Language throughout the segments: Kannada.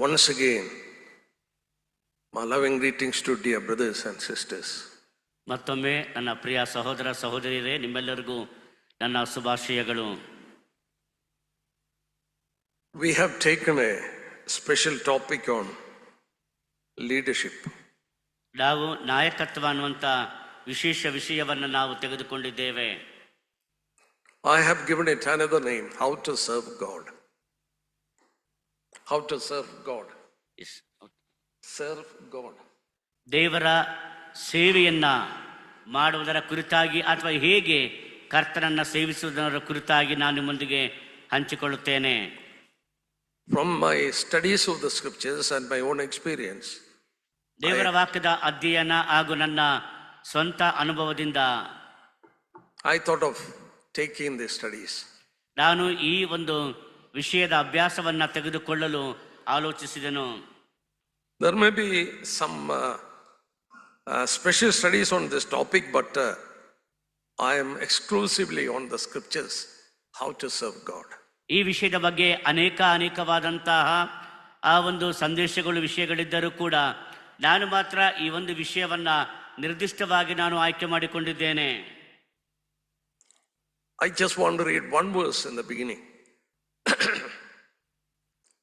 Once again, my loving greetings to dear brothers and sisters. ಮತ್ತೊಮ್ಮೆ ನನ್ನ ಪ್ರಿಯ ಸಹೋದರ ಸಹೋದರಿಯರೇ, ನಿಮ್ಮೆಲ್ಲರಿಗೂ ನನ್ನ ಶುಭಾಶಯಗಳು. We have taken a special topic on leadership. ನಾವು ನಾಯಕತ್ವ ಅನ್ನುವಂಥ ವಿಶೇಷ ವಿಷಯವನ್ನು ನಾವು ತೆಗೆದುಕೊಂಡಿದ್ದೇವೆ. I have given it another name, how to serve God. How to serve God. Serve God. ದೇವರ ಸೇವೆಯನ್ನ ಮಾಡುವುದರ ಕುರಿತಾಗಿ ಅಥವಾ ಹೇಗೆ ಕರ್ತನನ್ನ ಸೇವಿಸುವುದರ ಕುರಿತಾಗಿ ನಾನು ನಿಮ್ಮೊಂದಿಗೆ ಹಂಚಿಕೊಳ್ಳುತ್ತೇನೆ. From my studies of the scriptures and my own experience, ದೇವರ ವಾಕ್ಯದ ಅಧ್ಯಯನ ಹಾಗೂ ನನ್ನ ಸ್ವಂತ ಅನುಭವದಿಂದ I thought of taking the studies. ನಾನು ಈ ಒಂದು ವಿಷಯದ ಅಭ್ಯಾಸವನ್ನ ತೆಗೆದುಕೊಳ್ಳಲು ಆಲೋಚಿಸಿದೆನು. There may be some special studies on this topic, but I am exclusively on the scriptures, how to serve God. ಈ ವಿಷಯದ ಬಗ್ಗೆ ಅನೇಕವಾದಂತಹ ಆ ಒಂದು ಸಂದೇಶಗಳು ವಿಷಯಗಳಿದ್ದರೂ ಕೂಡ ನಾನು ಮಾತ್ರ ಈ ಒಂದು ವಿಷಯವನ್ನ ನಿರ್ದಿಷ್ಟವಾಗಿ ನಾನು ಆಯ್ಕೆ ಮಾಡಿಕೊಂಡಿದ್ದೇನೆ. I just want to read one verse in the beginning.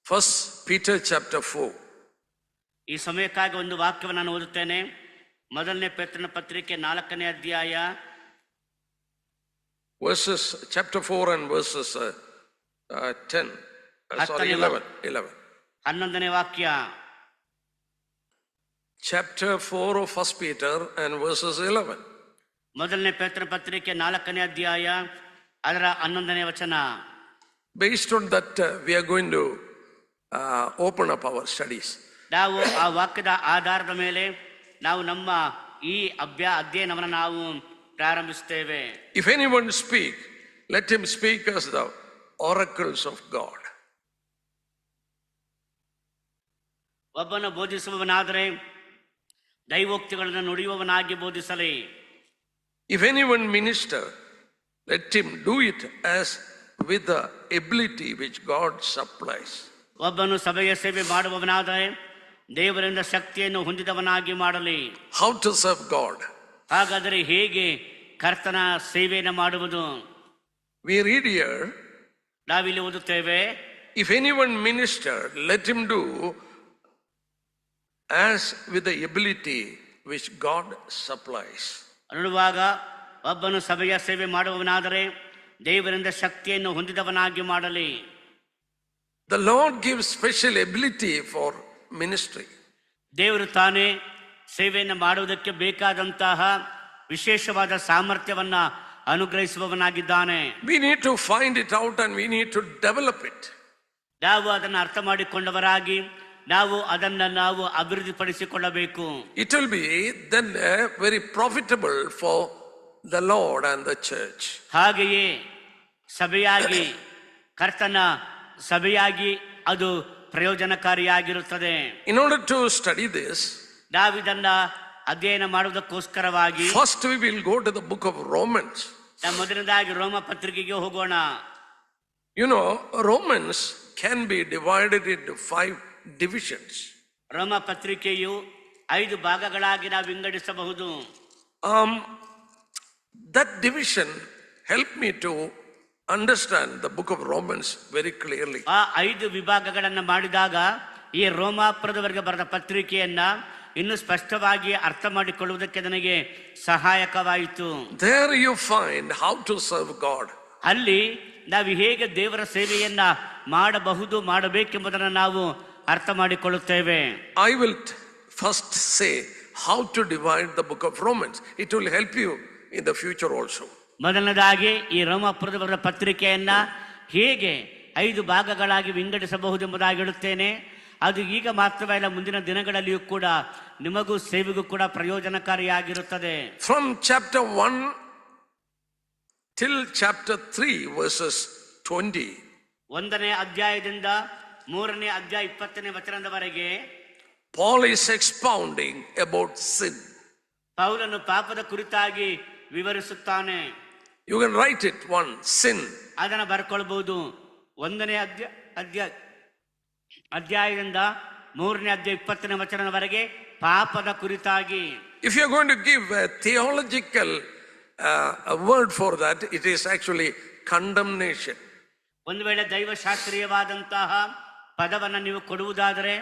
First Peter chapter 4. ಈ ಸಮಯಕ್ಕಾಗಿ ಒಂದು ವಾಕ್ಯವನ್ನು ನಾನು ಓದುತ್ತೇನೆ. ಮೊದಲನೇ ಪೇತ್ರನ ಪತ್ರಿಕೆ 4ನೇ ಅಧ್ಯಾಯ verses chapter 4 and verses 10 sorry 11 11ನೇ ವಾಕ್ಯ. chapter 4 of First Peter and verses 11. ಮೊದಲನೇ ಪೇತ್ರನ ಪತ್ರಿಕೆ 4ನೇ ಅಧ್ಯಾಯ ಅದರ 11ನೇ ವಚನ. Based on that we are going to open up our studies. ನಾವು ಆ ವಾಕ್ಯದ ಆಧಾರದ ಮೇಲೆ ನಾವು ನಮ್ಮ ಈ ಅಧ್ಯಯನವನ್ನು ನಾವು ಪ್ರಾರಂಭಿಸುತ್ತೇವೆ. If anyone speak, let him speak as the oracles of God. ಒಬ್ಬನು ಬೋಧಿಸುವವನಾದರೆ ದೈವೋಕ್ತಿಗಳನ್ನು ನುಡಿಯುವವನಾಗಿ ಬೋಧಿಸಲಿ. If anyone minister, let him do it as with the ability which God supplies. ಒಬ್ಬನು ಸಭೆಯ ಸೇವೆ ಮಾಡುವವನಾದರೆ ದೇವರಿಂದ ಶಕ್ತಿಯನ್ನು ಹೊಂದಿದವನಾಗಿ ಮಾಡಲಿ. How to serve God? ಹಾಗಾದರೆ ಹೇಗೆ ಕರ್ತನ ಸೇವೆಯನ್ನು ಮಾಡುವುದು? We read here, ನಾವಿಲ್ಲಿ ಓದುತ್ತೇವೆ, if anyone minister, let him do as with the ability which God supplies. ಅನ್ನುವಾಗ ಒಬ್ಬನು ಸಭೆಯ ಸೇವೆ ಮಾಡುವವನಾದರೆ ದೇವರಿಂದ ಶಕ್ತಿಯನ್ನು ಹೊಂದಿದವನಾಗಿ ಮಾಡಲಿ. The Lord gives special ability for ministry. ದೇವರು ತಾನೇ ಸೇವೆಯನ್ನು ಮಾಡುವುದಕ್ಕೆ ಬೇಕಾದಂತಹ ವಿಶೇಷವಾದ ಸಾಮರ್ಥ್ಯವನ್ನ ಅನುಗ್ರಹಿಸುವವನಾಗಿದ್ದಾನೆ. We need to find it out and we need to develop it. ನಾವು ಅದನ್ನು ಅರ್ಥ ಮಾಡಿಕೊಂಡವರಾಗಿ ನಾವು ಅಭಿವೃದ್ಧಿಪಡಿಸಿಕೊಳ್ಳಬೇಕು. It will be then very profitable for the Lord and the church. ಹಾಗೆಯೇ ಸಭೆಯಾಗಿ ಕರ್ತನ ಸಭೆಯಾಗಿ ಅದು ಪ್ರಯೋಜನಕಾರಿಯಾಗಿರುತ್ತದೆ. In order to study this, ನಾವಿದನ್ನ ಅಧ್ಯಯನ ಮಾಡುವುದಕ್ಕೋಸ್ಕರವಾಗಿ first we will go to the book of Romans. ಮೊದಲನೇದಾಗಿ ರೋಮ ಪತ್ರಿಕೆಗೆ ಹೋಗೋಣ. You know, Romans can be divided into 5 divisions. ರೋಮ ಪತ್ರಿಕೆಯು 5 ಭಾಗಗಳಾಗಿ ನಾವು ವಿಂಗಡಿಸಬಹುದು. That division helped me to understand the book of Romans very clearly. ಆ 5 ವಿಭಾಗಗಳನ್ನು ಮಾಡಿದಾಗ ಈ ರೋಮಾಪುರದವರೆಗೆ ಬರೆದ ಪತ್ರಿಕೆಯನ್ನ ಇನ್ನು ಸ್ಪಷ್ಟವಾಗಿ ಅರ್ಥ ಮಾಡಿಕೊಳ್ಳುವುದಕ್ಕೆ ನನಗೆ ಸಹಾಯಕವಾಯಿತು. There you find how to serve God. ಅಲ್ಲಿ ನಾವು ಹೇಗೆ ದೇವರ ಸೇವೆಯನ್ನ ಮಾಡಬೇಕೆಂಬುದನ್ನು ನಾವು ಅರ್ಥ ಮಾಡಿಕೊಳ್ಳುತ್ತೇವೆ. I will first say how to divide the book of Romans. It will help you in the future also. ಮೊದಲನೇದಾಗಿ ಈ ರೋಮಾಪುರದ ಪತ್ರಿಕೆಯನ್ನ ಹೇಗೆ 5 ಭಾಗಗಳಾಗಿ ವಿಂಗಡಿಸಬಹುದು ಎಂಬುದಾಗಿ ಹೇಳುತ್ತೇನೆ. ಅದು ಈಗ ಮಾತ್ರವಲ್ಲ, ಮುಂದಿನ ದಿನಗಳಲ್ಲಿಯೂ ಕೂಡ ನಿಮಗೂ ಸೇವೆಗೂ ಕೂಡ ಪ್ರಯೋಜನಕಾರಿಯಾಗಿರುತ್ತದೆ. From chapter 1 till chapter 3 verses 20. 1ನೇ ಅಧ್ಯಾಯದಿಂದ 3ನೇ ಅಧ್ಯಾಯ 20ನೇ ವಚನದವರೆಗೆ Paul is expounding about sin. ಪೌಲನು ಪಾಪದ ಕುರಿತಾಗಿ ವಿವರಿಸುತ್ತಾನೆ. You can write it, one, sin. ಅದನ್ನು ಬರ್ಕೊಳ್ಬಹುದು. 1ನೇ ಅಧ್ಯಾಯ ಅಧ್ಯಾಯದಿಂದ 3ನೇ ಅಧ್ಯಾಯ 20ನೇ ವಚನದವರೆಗೆ ಪಾಪದ ಕುರಿತಾಗಿ. If you're going to give a theological a word for that, it is actually condemnation. ಒಂದು ವೇಳೆ ದೈವಶಾಸ್ತ್ರೀಯವಾದಂತಹ ಪದವನ್ನು ನೀವು ಕೊಡುವುದಾದರೆ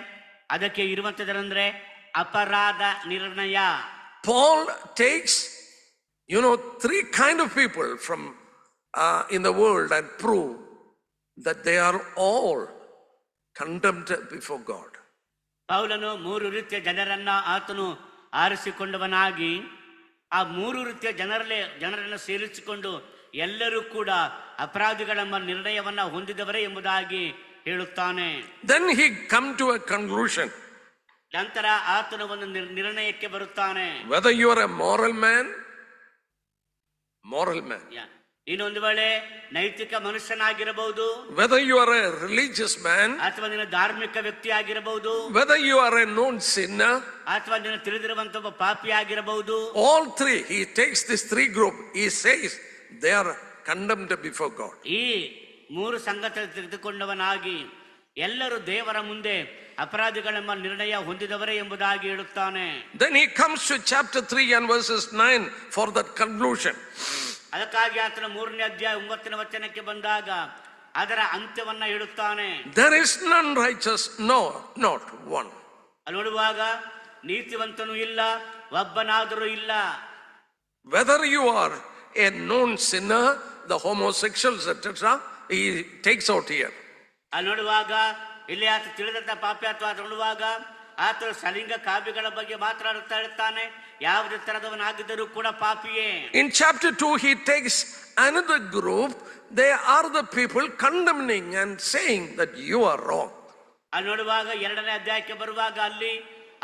ಅದಕ್ಕೆ ಇರುವಂತದಂದ್ರೆ ಅಪರಾಧ ನಿರ್ಣಯ. Paul takes, three kind of people from in the world and prove that they are all condemned before God. ಪೌಲನು 3 ರೀತಿಯ ಜನರನ್ನ ಆತನು ಆರಿಸಿಕೊಂಡವನಾಗಿ ಆ 3 ರೀತಿಯ ಜನರನ್ನು ಸೇರಿಸಿಕೊಂಡು ಎಲ್ಲರೂ ಕೂಡ ಅಪರಾಧಿಗಳೆಂಬ ನಿರ್ಣಯವನ್ನ ಹೊಂದಿದವರೇ ಎಂಬುದಾಗಿ ಹೇಳುತ್ತಾನೆ. Then he come to a conclusion. ನಂತರ ಆತನು ಒಂದು ನಿರ್ಣಯಕ್ಕೆ ಬರುತ್ತಾನೆ. Whether you are a moral man, ಇನ್ನೊಂದು ವೇಳೆ ನೈತಿಕ ಮನುಷ್ಯನಾಗಿರಬಹುದು, whether you are a religious man, ಅಥವಾ ನೀನು ಧಾರ್ಮಿಕ ವ್ಯಕ್ತಿ ಆಗಿರಬಹುದು, whether you are a known sinner, ಅಥವಾ ನೀನು ತಿಳಿದಿರುವಂತ ಒಬ್ಬ ಪಾಪಿ ಆಗಿರಬಹುದು. All three, he takes this three group, he says they are condemned before God. ಈ 3 ಸಂಗತಿ ತೆಗೆದುಕೊಂಡವನಾಗಿ ಎಲ್ಲರೂ ದೇವರ ಮುಂದೆ ಅಪರಾಧಿಗಳೆಂಬ ನಿರ್ಣಯ ಹೊಂದಿದವರೇ ಎಂಬುದಾಗಿ ಹೇಳುತ್ತಾನೆ. Then he comes to chapter 3 and verses 9 for that conclusion. ಅದಕ್ಕಾಗಿ ಆತನ 3ನೇ ಅಧ್ಯಾಯ 9ನೇ ವಚನಕ್ಕೆ ಬಂದಾಗ ಅದರ ಅಂತ್ಯವನ್ನ ಹೇಳುತ್ತಾನೆ. There is none righteous, no, not one. ಅಲ್ಲಿ ನೋಡುವಾಗ ನೀತಿವಂತನೂ ಇಲ್ಲ, ಒಬ್ಬನಾದರೂ ಇಲ್ಲ. Whether you are a known sinner, the homosexuals, etc., he takes out here. ಅಲ್ಲಿ ನೋಡುವಾಗ ಇಲ್ಲಿ ಆತ ತಿಳಿದಂತ ಪಾಪಿ ಅಥವಾ ನೋಡುವಾಗ ಆತ ಸಲಿಂಗ ಕಾವ್ಯಗಳ ಬಗ್ಗೆ ಮಾತನಾಡುತ್ತಾ ಇರ್ತಾನೆ. ಯಾವುದೇ ತರದವನಾಗಿದ್ದರೂ ಕೂಡ ಪಾಪಿಯೇ. In chapter 2 he takes another group. They are the people condemning and saying that you are wrong. ಅಲ್ಲಿ ನೋಡುವಾಗ 2ನೇ ಅಧ್ಯಾಯಕ್ಕೆ ಬರುವಾಗ ಅಲ್ಲಿ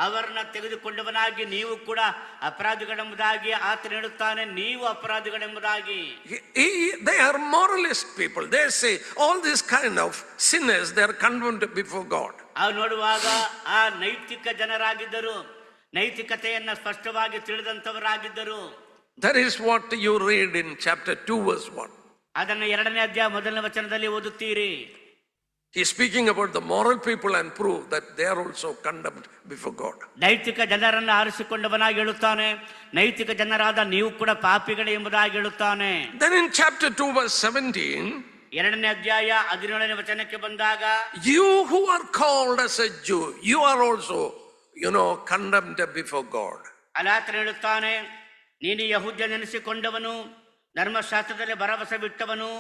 ಅವರನ್ನ ತೆಗೆದುಕೊಂಡವನಾಗಿ ನೀವು ಕೂಡ ಅಪರಾಧಿಗಳೆಂಬುದಾಗಿ ಆತನು ಹೇಳುತ್ತಾನೆ. ನೀವು ಅಪರಾಧಿಗಳೆಂಬುದಾಗಿ. They are moralist people. They say all these kind of sinners, they are condemned before God. ಅವ್ರು ನೋಡುವಾಗ ಆ ನೈತಿಕ ಜನರಾಗಿದ್ದರು, ನೈತಿಕತೆಯನ್ನ ಸ್ಪಷ್ಟವಾಗಿ ತಿಳಿದಂತವರಾಗಿದ್ದರು. That is what you read in chapter 2 verse 1. ಅದನ್ನು 2ನೇ ಅಧ್ಯಾಯ 1ನೇ ವಚನದಲ್ಲಿ ಓದುತ್ತೀರಿ. He is speaking about the moral people and prove that they are also condemned before God. ನೈತಿಕ ಜನರನ್ನು ಆರಿಸಿಕೊಂಡವನಾಗಿ ಹೇಳುತ್ತಾನೆ, ನೈತಿಕ ಜನರಾದ ನೀವು ಕೂಡ ಪಾಪಿಗಳೇ ಎಂಬುದಾಗಿ ಹೇಳುತ್ತಾನೆ. Then in chapter 2 verse 17, 2ನೇ ಅಧ್ಯಾಯ 17ನೇ ವಚನಕ್ಕೆ ಬಂದಾಗ, you who are called as a Jew, you are also, condemned before God. ಆತನು ಹೇಳುತ್ತಾನೆ, ನೀನು ಯಹೂದ್ಯನೆನಿಸಿಕೊಂಡವನು, ಧರ್ಮಶಾಸ್ತ್ರದಲ್ಲಿ ಭರವಸೆ ಬಿಟ್ಟವನು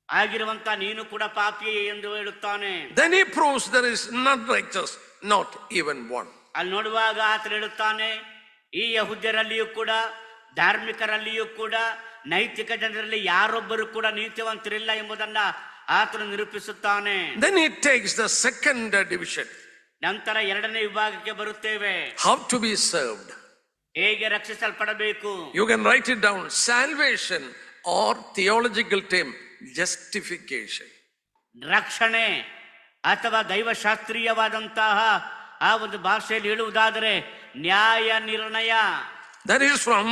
ಆಗಿರುವಂತ ನೀನು ಕೂಡ ಪಾಪಿಯೇ ಎಂದು ಹೇಳುತ್ತಾನೆ. Then he proves there is none righteous, not even one. ಅಲ್ಲಿ ನೋಡುವಾಗ ಆತನು ಹೇಳುತ್ತಾನೆ, ಈ ಯಹೂದ್ಯರಲ್ಲಿಯೂ ಕೂಡ ಧಾರ್ಮಿಕರಲ್ಲಿಯೂ ಕೂಡ ನೈತಿಕ ಜನರಲ್ಲಿ ಯಾರೊಬ್ಬರು ಕೂಡ ನೀತಿವಂತರಿಲ್ಲ ಎಂಬುದನ್ನ ಆತನು ನಿರೂಪಿಸುತ್ತಾನೆ. Then he takes the second division. ನಂತರ 2ನೇ ವಿಭಾಗಕ್ಕೆ ಬರುತ್ತೇವೆ. How to be served. ಹೇಗೆ ರಕ್ಷಿಸಲ್ಪಡಬೇಕು. You can write it down. Salvation or theological term, justification. ರಕ್ಷಣೆ ಅಥವಾ ದೈವಶಾಸ್ತ್ರೀಯವಾದಂತಹ ಆ ಒಂದು ಭಾಷೆಯಲ್ಲಿ ಹೇಳುವುದಾದರೆ ನ್ಯಾಯ ನಿರ್ಣಯ. That is from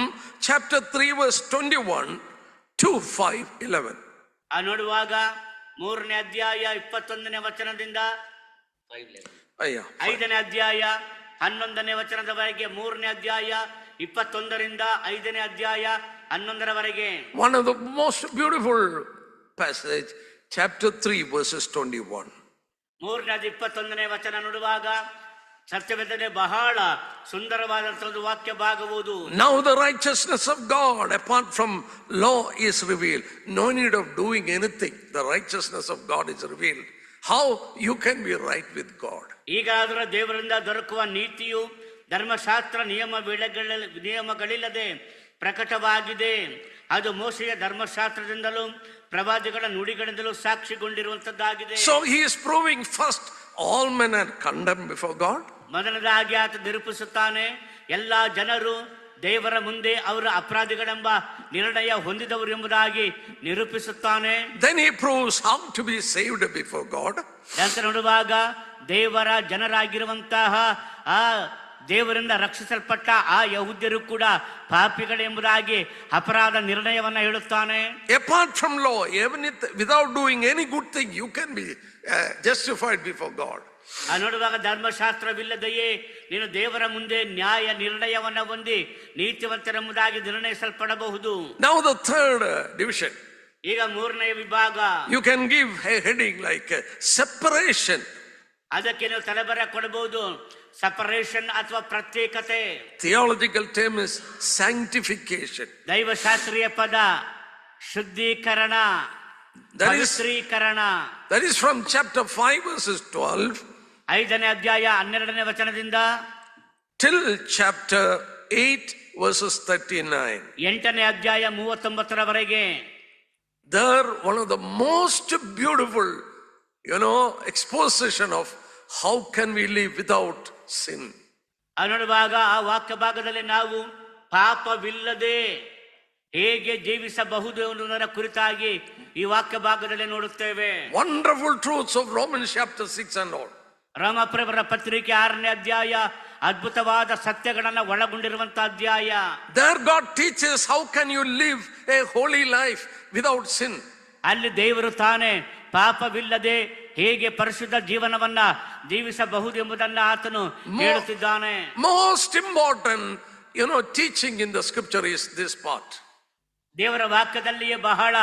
chapter 3 verse 21 to 5:11. ನೋಡುವಾಗ 3ನೇ ಅಧ್ಯಾಯ 21ನೇ ವಚನದಿಂದ 5ನೇ ಅಧ್ಯಾಯ 11ನೇ ವಚನದವರೆಗೆ, 3ನೇ ಅಧ್ಯಾಯ 21ರಿಂದ 5ನೇ ಅಧ್ಯಾಯ 11ರವರೆಗೆ. One of the most beautiful passage, chapter 3 verses 21. 3ನೇ 21ನೇ ವಚನ ನೋಡುವಾಗ ಸತ್ಯವೇದನೆ ಬಹಳ ಸುಂದರವಾದಂತಹ ವಾಕ್ಯ ಭಾಗವುದು. Now the righteousness of God apart from law is revealed. No need of doing anything. The righteousness of God is revealed. How you can be right with God. ಈಗಾದರೂ ದೇವರಿಂದ ದೊರಕುವ ನೀತಿಯು ಧರ್ಮಶಾಸ್ತ್ರ ನಿಯಮಗಳಿಲ್ಲದೆ ಪ್ರಕಟವಾಗಿದೆ. ಅದು ಮೋಶೆಯ ಧರ್ಮಶಾಸ್ತ್ರದಿಂದಲೂ ಪ್ರವಾದಿಗಳ ನುಡಿಗಳಿಂದಲೂ ಸಾಕ್ಷಿಗೊಂಡಿರುವಂತದ್ದಾಗಿದೆ. So he is proving first all men are condemned before God. ಮೊದಲನೇದಾಗಿ ಆತ ನಿರೂಪಿಸುತ್ತಾನೆ, ಎಲ್ಲಾ ಜನರು ದೇವರ ಮುಂದೆ ಅವರು ಅಪರಾಧಿಗಳೆಂಬ ನಿರ್ಣಯ ಹೊಂದಿದವರು ಎಂಬುದಾಗಿ ನಿರೂಪಿಸುತ್ತಾನೆ. Then he proves how to be saved before God. ನಂತರ ನೋಡುವಾಗ ದೇವರ ಜನರಾಗಿರುವಂತಹ ಆ ದೇವರಿಂದ ರಕ್ಷಿಸಲ್ಪಟ್ಟ ಆ ಯಹೂದ್ಯರು ಕೂಡ ಪಾಪಿಗಳೆಂಬುದಾಗಿ ಅಪರಾಧ ನಿರ್ಣಯವನ್ನ ಹೇಳುತ್ತಾನೆ. Apart from law, even without doing any good thing, you can be justified before God. ನೋಡುವಾಗ ಧರ್ಮಶಾಸ್ತ್ರವಿಲ್ಲದೆಯೇ ನೀನು ದೇವರ ಮುಂದೆ ನ್ಯಾಯ ನಿರ್ಣಯವನ್ನ ಹೊಂದಿ ನೀತಿವಂತರೆಂಬುದಾಗಿ ನಿರ್ಣಯಿಸಲ್ಪಡಬಹುದು. Now the third division. ಈಗ ಮೂರನೇ ವಿಭಾಗ. You can give a heading like separation. ಅದಕ್ಕೆ ನೀವು ತಲೆಬರ ಕೊಡಬಹುದು, ಸಪರೇಷನ್ ಅಥವಾ ಪ್ರತ್ಯೇಕತೆ. Theological term is sanctification. ದೈವಶಾಸ್ತ್ರೀಯ ಪದ ಶುದ್ಧೀಕರಣ, ಪವಿತ್ರೀಕರಣ. That is from chapter 5 verses 12. 5ನೇ ಅಧ್ಯಾಯ 12ನೇ ವಚನದಿಂದ till chapter 8 verses 39. 8ನೇ ಅಧ್ಯಾಯ 39ರವರೆಗೆ. There one of the most beautiful, exposition of how can we live without sin. ನೋಡುವಾಗ ಆ ವಾಕ್ಯ ಭಾಗದಲ್ಲಿ ನಾವು ಪಾಪವಿಲ್ಲದೆ ಹೇಗೆ ಜೀವಿಸಬಹುದು ಎನ್ನುವುದರ ಕುರಿತಾಗಿ ಈ ವಾಕ್ಯ ಭಾಗದಲ್ಲಿ ನೋಡುತ್ತೇವೆ. Wonderful truths of Romans chapter 6 and all. ರೋಮಾಪುರವರ ಪತ್ರಿಕೆ 6ನೇ ಅಧ್ಯಾಯ ಅದ್ಭುತವಾದ ಸತ್ಯಗಳನ್ನ ಒಳಗೊಂಡಿರುವಂತಹ ಅಧ್ಯಾಯ. There God teaches how can you live a holy life without sin. ಅಲ್ಲಿ ದೇವರು ತಾನೇ ಪಾಪವಿಲ್ಲದೆ ಹೇಗೆ ಪರಿಶುದ್ಧ ಜೀವನವನ್ನ ಜೀವಿಸಬಹುದು ಎಂಬುದನ್ನ ಆತನು ಹೇಳುತ್ತಿದ್ದಾನೆ. Most important, teaching in the scripture is this part. ದೇವರ ವಾಕ್ಯದಲ್ಲಿಯೇ ಬಹಳ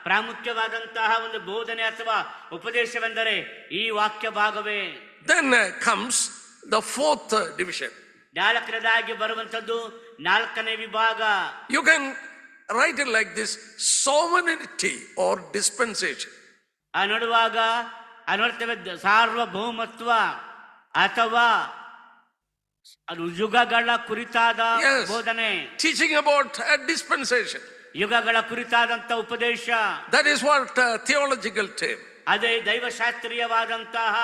ಪ್ರಾಮುಖ್ಯವಾದಂತಹ ಒಂದು ಬೋಧನೆ ಅಥವಾ ಉಪದೇಶವೆಂದರೆ ಈ ವಾಕ್ಯ ಭಾಗವೇ. Then comes the fourth division. 4ನೇದಾಗಿ ಬರುವಂತದ್ದು 4ನೇ ವಿಭಾಗ. You can write it like this: sovereignty or dispensation. ನೋಡುವಾಗ ನೋಡ್ತೇವೆ ಸಾರ್ವಭೌಮತ್ವ ಅಥವಾ ಯುಗಗಳ ಕುರಿತಾದ ಬೋಧನೆ. Teaching about a dispensation. ಯುಗಗಳ ಕುರಿತಾದಂತ ಉಪದೇಶ. That is what theological term. ಅದೇ ದೈವಶಾಸ್ತ್ರೀಯವಾದಂತಹ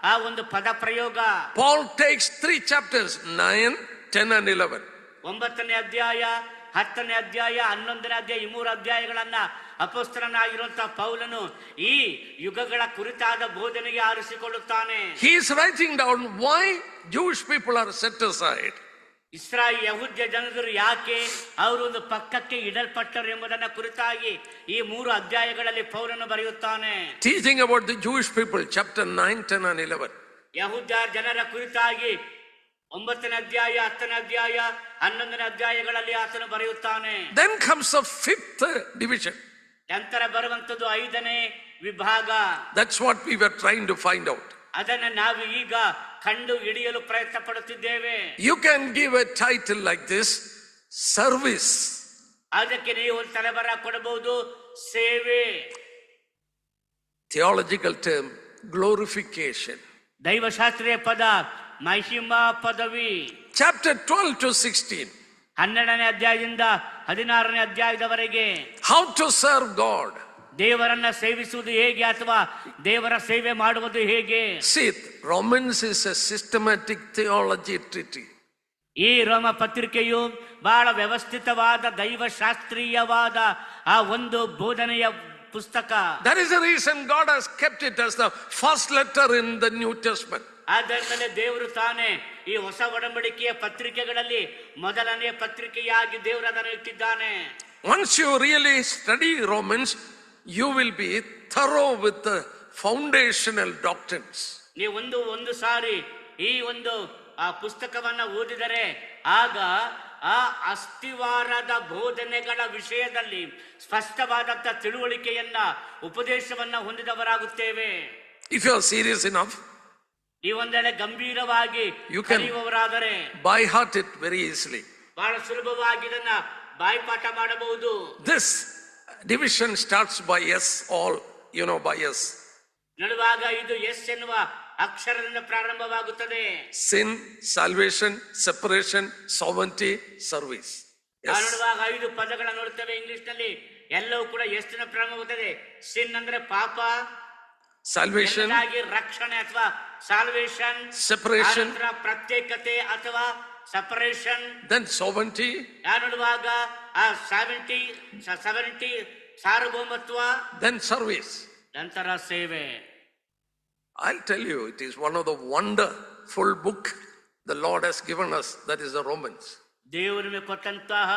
ಆ ಒಂದು ಪದ ಪ್ರಯೋಗ. Paul takes 3 chapters, 9, 10 and 11. 9ನೇ ಅಧ್ಯಾಯ, 10ನೇ ಅಧ್ಯಾಯ, 11ನೇ ಅಧ್ಯಾಯ, ಈ 3 ಅಧ್ಯಾಯಗಳನ್ನ ಅಪೊಸ್ತಲನಾಗಿರುವಂತಹ ಪೌಲನು ಈ ಯುಗಗಳ ಕುರಿತಾದ ಬೋಧನೆಗೆ ಆರಿಸಿಕೊಳ್ಳುತ್ತಾನೆ. He is writing down why Jewish people are set aside. ಯಹೂದ್ಯ ಜನರು ಯಾಕೆ ಅವರು ಒಂದು ಪಕ್ಕಕ್ಕೆ ಇಡಲ್ಪಟ್ಟರು ಎಂಬುದನ್ನ ಕುರಿತಾಗಿ ಈ 3 ಅಧ್ಯಾಯಗಳಲ್ಲಿ ಪೌಲನು ಬರೆಯುತ್ತಾನೆ. Teaching about the Jewish people, chapter 9, 10 and 11. ಯಹೂದ್ಯ ಜನರ ಕುರಿತಾಗಿ 9ನೇ ಅಧ್ಯಾಯ, 10ನೇ ಅಧ್ಯಾಯ, 11ನೇ ಅಧ್ಯಾಯಗಳಲ್ಲಿ ಆತನು ಬರೆಯುತ್ತಾನೆ. Then comes the 5th division. ನಂತರ ಬರುವಂತದ್ದು 5ನೇ ವಿಭಾಗ. That's what we were trying to find out. ಅದನ್ನ ನಾವು ಈಗ ಕಂಡು ಹಿಡಿಯಲು ಪ್ರಯತ್ನ ಪಡುತ್ತಿದ್ದೇವೆ. You can give a title like this: service. ಅದಕ್ಕೆ ನೀವು ಒಂದು ತಲೆಬರ ಕೊಡಬಹುದು, ಸೇವೆ. Theological term: glorification. ದೈವಶಾಸ್ತ್ರೀಯ ಪದ ಮಹಿಮಾ ಪದವಿ. Chapter 12 to 16. 12ನೇ ಅಧ್ಯಾಯದಿಂದ 16ನೇ ಅಧ್ಯಾಯದವರೆಗೆ how to serve God. ದೇವರನ್ನ ಸೇವಿಸುವುದು ಹೇಗೆ ಅಥವಾ ದೇವರ ಸೇವೆ ಮಾಡುವುದು ಹೇಗೆ. See, Romans is a systematic theology treaty. ಈ ರೋಮ ಪತ್ರಿಕೆಯು ಬಹಳ ವ್ಯವಸ್ಥಿತವಾದ ದೈವಶಾಸ್ತ್ರೀಯವಾದ ಆ ಒಂದು ಬೋಧನೆಯ ಪುಸ್ತಕ. That is the reason God has kept it as the first letter in the New Testament. ಆದ್ದರಿಂದ ದೇವರು ತಾನೇ ಈ ಹೊಸ ಒಡಂಬಡಿಕೆಯ ಪತ್ರಿಕೆಗಳಲ್ಲಿ ಮೊದಲನೆಯ ಪತ್ರಿಕೆಯಾಗಿ ದೇವರು ಅದನ್ನು ಇಟ್ಟಿದ್ದಾನೆ. Once you really study Romans, you will be thorough with the foundational doctrines. ನೀವು ಒಂದು ಸಾರಿ ಈ ಒಂದು ಆ ಪುಸ್ತಕವನ್ನ ಓದಿದರೆ ಆಗ ಆ ಅಸ್ಥಿವಾರದ ಬೋಧನೆಗಳ ವಿಷಯದಲ್ಲಿ ಸ್ಪಷ್ಟವಾದಂತ ತಿಳುವಳಿಕೆಯನ್ನ ಉಪದೇಶವನ್ನ ಹೊಂದಿದವರಾಗುತ್ತೇವೆ. If you are serious enough, ನೀವೊಂದೆಡೆ ಗಂಭೀರವಾಗಿ ಕಲಿಯುವವರಾದರೆ by heart it very easily. ಬಹಳ ಸುಲಭವಾಗಿ ಇದನ್ನ ಬಾಯ್ಪಾಠ ಮಾಡಬಹುದು. This division starts by S, all by S. ನೋಡುವಾಗ ಇದು ಎಸ್ ಎನ್ನುವ ಅಕ್ಷರದಿಂದ ಪ್ರಾರಂಭವಾಗುತ್ತದೆ. Sin, salvation, separation, sovereignty, service. ನೋಡುವಾಗ 5 ಪದಗಳ ನೋಡುತ್ತೇವೆ ಇಂಗ್ಲಿಷ್ ನಲ್ಲಿ. ಎಲ್ಲವೂ ಕೂಡ ಎಸ್ ನ ಪ್ರಾರಂಭವಾಗುತ್ತದೆ. ಸಿನ್ ಅಂದ್ರೆ ಪಾಪ, salvation ರಕ್ಷಣೆ ಅಥವಾ ಸಾಲ್ವೇಷನ್, separation ಪ್ರತ್ಯೇಕತೆ ಅಥವಾ ಸಪರೇಷನ್, then sovereignty, ನೋಡುವಾಗ ಆ ಸಾವರಿಟಿ ಸಾರ್ವಭೌಮತ್ವ, then service, ನಂತರ ಸೇವೆ. I'll tell you, it is one of the wonderful book the Lord has given us, that is the Romans. ದೇವರು ಕೊಟ್ಟಂತಹ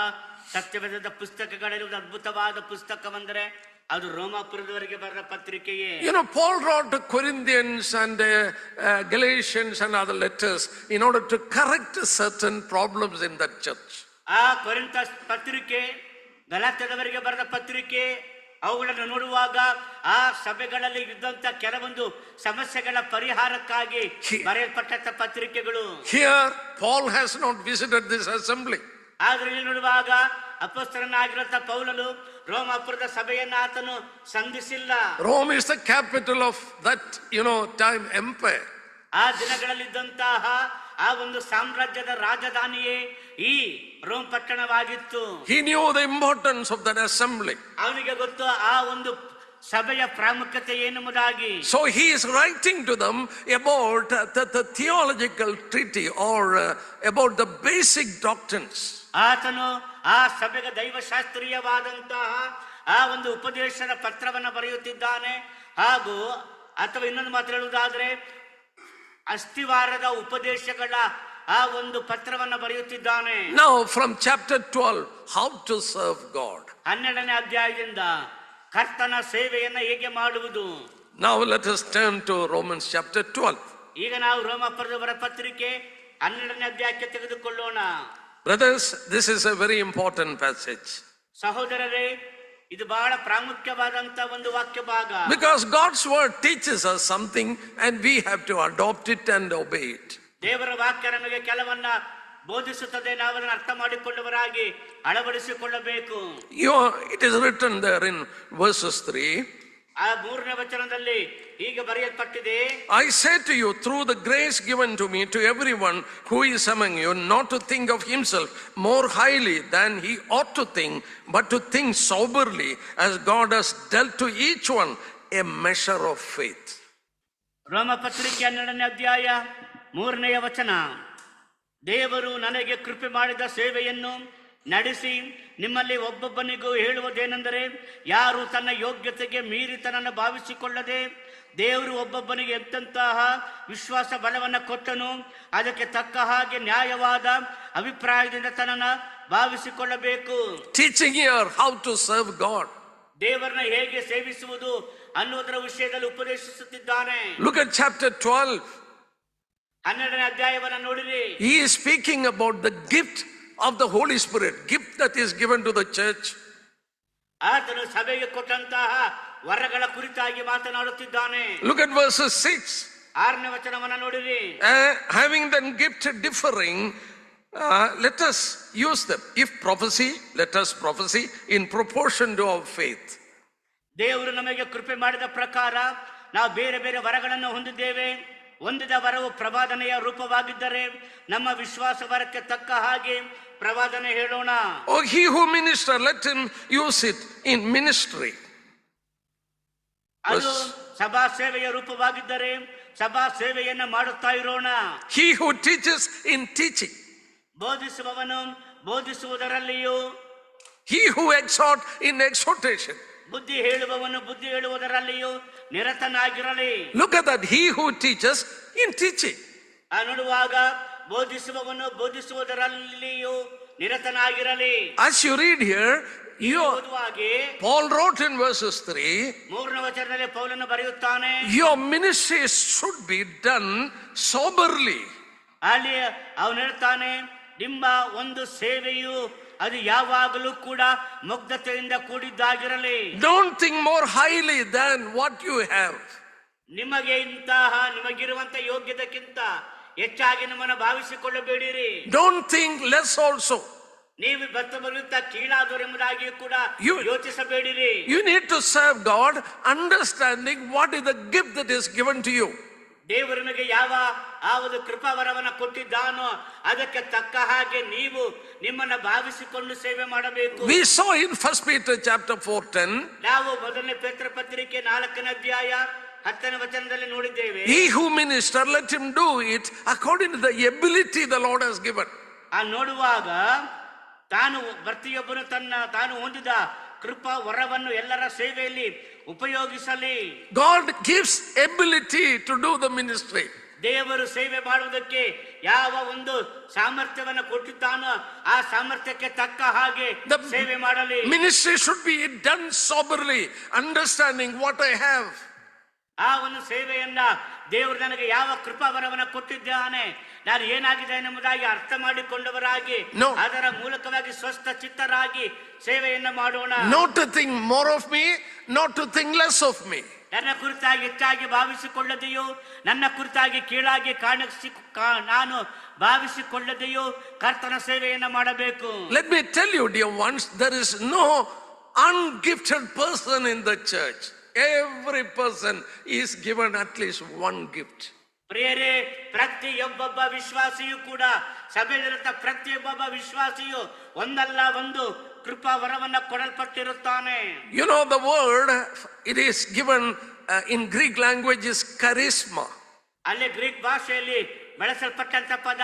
ಸತ್ಯವೇದದ ಪುಸ್ತಕಗಳಲ್ಲಿ ಒಂದು ಅದ್ಭುತವಾದ ಪುಸ್ತಕವೆಂದರೆ ಅದು ರೋಮಾಪುರದವರಿಗೆ ಬರೆದ ಪತ್ರಿಕೆಯೇ. You know, Paul wrote to Corinthians and Galatians and other letters in order to correct certain problems in that church. ಆ ಕೊರಿಂಥ ಪತ್ರಿಕೆ, ಗಲಾತ್ಯದವರಿಗೆ ಬರೆದ ಪತ್ರಿಕೆ, ಅವುಗಳನ್ನು ನೋಡುವಾಗ ಆ ಸಭೆಗಳಲ್ಲಿ ಇದ್ದಂತ ಕೆಲವೊಂದು ಸಮಸ್ಯೆಗಳ ಪರಿಹಾರಕ್ಕಾಗಿ ಬರೆಯಲ್ಪಟ್ಟ ಪತ್ರಿಕೆಗಳು. Here Paul has not visited this assembly. ಆದ್ರೆ ಇಲ್ಲಿ ನೋಡುವಾಗ ಅಪೊಸ್ತಲನಾಗಿರುವಂತ ಪೌಲನು ರೋಮಾಪುರದ ಸಭೆಯನ್ನ ಆತನು ಸಂಧಿಸಿಲ್ಲ. Rome is the capital of that, time empire. ಆ ದಿನಗಳಲ್ಲಿದ್ದಂತಹ ಆ ಒಂದು ಸಾಮ್ರಾಜ್ಯದ ರಾಜಧಾನಿಯೇ ಈ Rome ಪಟ್ಟಣವಾಗಿತ್ತು. He knew the importance of that assembly. ಅವನಿಗೆ ಗೊತ್ತು ಆ ಒಂದು ಸಭೆಯ ಪ್ರಾಮುಖ್ಯತೆ ಏನೆಂಬುದಾಗಿ. So he is writing to them about the theological treaty or about the basic doctrines. ಆತನು ಆ ಸಭೆಗೆ ದೈವಶಾಸ್ತ್ರೀಯವಾದಂತಹ ಆ ಒಂದು ಉಪದೇಶದ ಪತ್ರವನ್ನು ಬರೆಯುತ್ತಿದ್ದಾನೆ. ಹಾಗೂ ಅಥವಾ ಇನ್ನೊಂದು ಮಾತು ಹೇಳುವುದಾದ್ರೆ ಅಸ್ಥಿವಾರದ ಉಪದೇಶಗಳ ಆ ಒಂದು ಪತ್ರವನ್ನು ಬರೆಯುತ್ತಿದ್ದಾನೆ. Now from chapter 12, how to serve God. 12ನೇ ಅಧ್ಯಾಯದಿಂದ ಕರ್ತನ ಸೇವೆಯನ್ನ ಹೇಗೆ ಮಾಡುವುದು. Now let us turn to Romans chapter 12. ಈಗ ನಾವು ರೋಮಾಪುರದವರ ಪತ್ರಿಕೆ 12ನೇ ಅಧ್ಯಾಯಕ್ಕೆ ತೆಗೆದುಕೊಳ್ಳೋಣ. Brothers, this is a very important passage. ಸಹೋದರರೇ, ಇದು ಬಹಳ ಪ್ರಾಮುಖ್ಯವಾದಂತ ಒಂದು ವಾಕ್ಯ ಭಾಗ. Because God's word teaches us something and we have to adopt it and obey it. ದೇವರ ವಾಕ್ಯ ನಮಗೆ ಕೆಲವನ್ನ ಬೋಧಿಸುತ್ತದೆ, ನಾವು ಅದನ್ನು ಅರ್ಥ ಮಾಡಿಕೊಳ್ಳುವರಾಗಿ ಅಳವಡಿಸಿಕೊಳ್ಳಬೇಕು. It is written there in verses 3. ಆ 3ನೇ ವಚನದಲ್ಲಿ ಹೀಗೆ ಬರೆಯಲ್ಪಟ್ಟಿದೆ, I say to you, through the grace given to me, to everyone who is among you, not to think of himself more highly than he ought to think, but to think soberly, as God has dealt to each one a measure of faith. ರೋಮ ಪತ್ರಿಕೆ 12ನೇ ಅಧ್ಯಾಯ 3ನೇ ವಚನ. ದೇವರು ನನಗೆ ಕೃಪೆ ಮಾಡಿದ ಸೇವೆಯನ್ನು ನಡೆಸಿ ನಿಮ್ಮಲ್ಲಿ ಒಬ್ಬೊಬ್ಬನಿಗೂ ಹೇಳುವುದೇನೆಂದರೆ, ಯಾರು ತನ್ನ ಯೋಗ್ಯತೆಗೆ ಮೀರಿತನನ್ನು ಭಾವಿಸಿಕೊಳ್ಳದೆ ದೇವರು ಒಬ್ಬೊಬ್ಬನಿಗೆ ಎಂತಹ ವಿಶ್ವಾಸ ಬಲವನ್ನು ಕೊಟ್ಟನು, ಅದಕ್ಕೆ ತಕ್ಕ ಹಾಗೆ ನ್ಯಾಯವಾದ ಅಭಿಪ್ರಾಯದಿಂದ ತನ್ನನ್ನು ಭಾವಿಸಿಕೊಳ್ಳಬೇಕು. Teaching here how to serve God. ದೇವರನ್ನ ಹೇಗೆ ಸೇವಿಸುವುದು ಅನ್ನುವುದರ ವಿಷಯದಲ್ಲಿ ಉಪದೇಶಿಸುತ್ತಿದ್ದಾನೆ. Look at chapter 12. 12ನೇ ಅಧ್ಯಾಯವನ್ನು ನೋಡಿರಿ. He is speaking about the gift of the Holy Spirit, gift that is given to the church. ಆತನು ಸಭೆಗೆ ಕೊಟ್ಟಂತಹ ವರಗಳ ಕುರಿತಾಗಿ ಮಾತನಾಡುತ್ತಿದ್ದಾನೆ. Look at verses 6. 6ನೇ ವಚನವನ್ನು ನೋಡಿರಿ. Having then gift differing, let us use them. If prophecy, let us prophesy in proportion to our faith. ದೇವರು ನಮಗೆ ಕೃಪೆ ಮಾಡಿದ ಪ್ರಕಾರ ನಾವು ಬೇರೆ ಬೇರೆ ವರಗಳನ್ನು ಹೊಂದಿದ್ದೇವೆ. ಹೊಂದಿದ ವರವು ಪ್ರವಾದನೆಯ ರೂಪವಾಗಿದ್ದರೆ ನಮ್ಮ ವಿಶ್ವಾಸ ವರಕ್ಕೆ ತಕ್ಕ ಹಾಗೆ ಪ್ರವಾದನೆ ಹೇಳೋಣ. Oh, he who minister, let him use it in ministry. ಅದು ಸಭಾ ಸೇವೆಯ ರೂಪವಾಗಿದ್ದರೆ ಸಭಾ ಸೇವೆಯನ್ನ ಮಾಡುತ್ತಾ ಇರೋಣ. He who teaches in teaching. ಬೋಧಿಸುವವನು ಬೋಧಿಸುವುದರಲ್ಲಿಯೂ, he who exhort in exhortation. ಬುದ್ಧಿ ಹೇಳುವವನು ಬುದ್ಧಿ ಹೇಳುವುದರಲ್ಲಿಯೂ ನಿರತನಾಗಿರಲಿ. Look at that, he who teaches in teaching. ನೋಡುವಾಗ ಬೋಧಿಸುವವನು ಬೋಧಿಸುವುದರಲ್ಲಿಯೂ ನಿರತನಾಗಿರಲಿ. As you read here, Paul wrote in verses 3, 3ನೇ ವಚನದಲ್ಲಿ ಪೌಲನು ಬರೆಯುತ್ತಾನೆ, your ministry should be done soberly. ಅಲ್ಲಿ ಅವನು ಹೇಳ್ತಾನೆ, ನಿಮ್ಮ ಒಂದು ಸೇವೆಯು ಅದು ಯಾವಾಗಲೂ ಕೂಡ ಮುಗ್ಧತೆಯಿಂದ ಕೂಡಿದ್ದಾಗಿರಲಿ. Don't think more highly than what you have. ನಿಮಗಿರುವಂತ ಯೋಗ್ಯತೆಗಿಂತ ಹೆಚ್ಚಾಗಿ ನಿಮ್ಮನ್ನು ಭಾವಿಸಿಕೊಳ್ಳಬೇಡಿರಿ. Don't think less also. ನೀವು ಮತ್ತೊಬ್ಬರಿಗಿಂತ ಕೀಳಾದವರೆಂಬುದಾಗಿ ಕೂಡ ಯೋಚಿಸಬೇಡಿರಿ. You need to serve God understanding what is the gift that is given to you. ದೇವರು ನಿಮಗೆ ಯಾವ ಆ ಒಂದು ಕೃಪಾವರವನ್ನು ಕೊಟ್ಟಿದ್ದಾನೋ ಅದಕ್ಕೆ ತಕ್ಕ ಹಾಗೆ ನೀವು ನಿಮ್ಮನ್ನು ಭಾವಿಸಿಕೊಂಡು ಸೇವೆ ಮಾಡಬೇಕು. We saw in 1 Peter chapter 4:10. ನಾವು ಮೊದಲನೇ ಪೇತ್ರ ಪತ್ರಿಕೆ 4ನೇ ಅಧ್ಯಾಯ 10ನೇ ವಚನದಲ್ಲಿ ನೋಡಿದ್ದೇವೆ. He who minister, let him do it according to the ability the Lord has given. ನೋಡುವಾಗ ಪ್ರತಿಯೊಬ್ಬನು ತಾನು ಹೊಂದಿದ ಕೃಪಾ ವರವನ್ನು ಎಲ್ಲರ ಸೇವೆಯಲ್ಲಿ ಉಪಯೋಗಿಸಲಿ. God gives ability to do the ministry. ದೇವರು ಸೇವೆ ಮಾಡುವುದಕ್ಕೆ ಯಾವ ಒಂದು ಸಾಮರ್ಥ್ಯವನ್ನು ಕೊಟ್ಟಿದ್ದಾನೋ ಆ ಸಾಮರ್ಥ್ಯಕ್ಕೆ ತಕ್ಕ ಹಾಗೆ ಸೇವೆ ಮಾಡಲಿ. Ministry should be done soberly, understanding what I have. ಆ ಒಂದು ಸೇವೆಯನ್ನ ದೇವರು ನನಗೆ ಯಾವ ಕೃಪಾವರವನ್ನ ಕೊಟ್ಟಿದ್ದಾನೆ, ನಾನು ಏನಾಗಿದ್ದೇನೆ ಎಂಬುದಾಗಿ ಅರ್ಥ ಮಾಡಿಕೊಂಡವರಾಗಿ ಅದರ ಮೂಲಕವಾಗಿ ಸ್ವಸ್ಥ ಚಿತ್ತರಾಗಿ ಸೇವೆಯನ್ನ ಮಾಡೋಣ. Not to think more of me, not to think less of me. ನನ್ನ ಕುರಿತಾಗಿ ಹೆಚ್ಚಾಗಿ ಭಾವಿಸಿಕೊಳ್ಳದೆಯೋ, ನನ್ನ ಕುರಿತಾಗಿ ಕೀಳಾಗಿ ನಾನು ಭಾವಿಸಿಕೊಳ್ಳದೆಯೋ ಕರ್ತನ ಸೇವೆಯನ್ನ ಮಾಡಬೇಕು. Let me tell you, dear ones, there is no ungifted person in the church. Every person is given at least one gift. ಪ್ರಿಯರೇ, ಪ್ರತಿಯೊಬ್ಬ ವಿಶ್ವಾಸಿಯು ಕೂಡ, ಸಭೆಯಲ್ಲಿರುತ್ತ ಪ್ರತಿಯೊಬ್ಬ ವಿಶ್ವಾಸಿಯು ಒಂದಲ್ಲ ಒಂದು ಕೃಪಾ ವರವನ್ನ ಕೊಡಲ್ಪಟ್ಟಿರುತ್ತಾನೆ. You know, the word it is given in Greek language is charisma. ಅಲ್ಲಿ ಗ್ರೀಕ್ ಭಾಷೆಯಲ್ಲಿ ಬಳಸಲ್ಪಟ್ಟಂತ ಪದ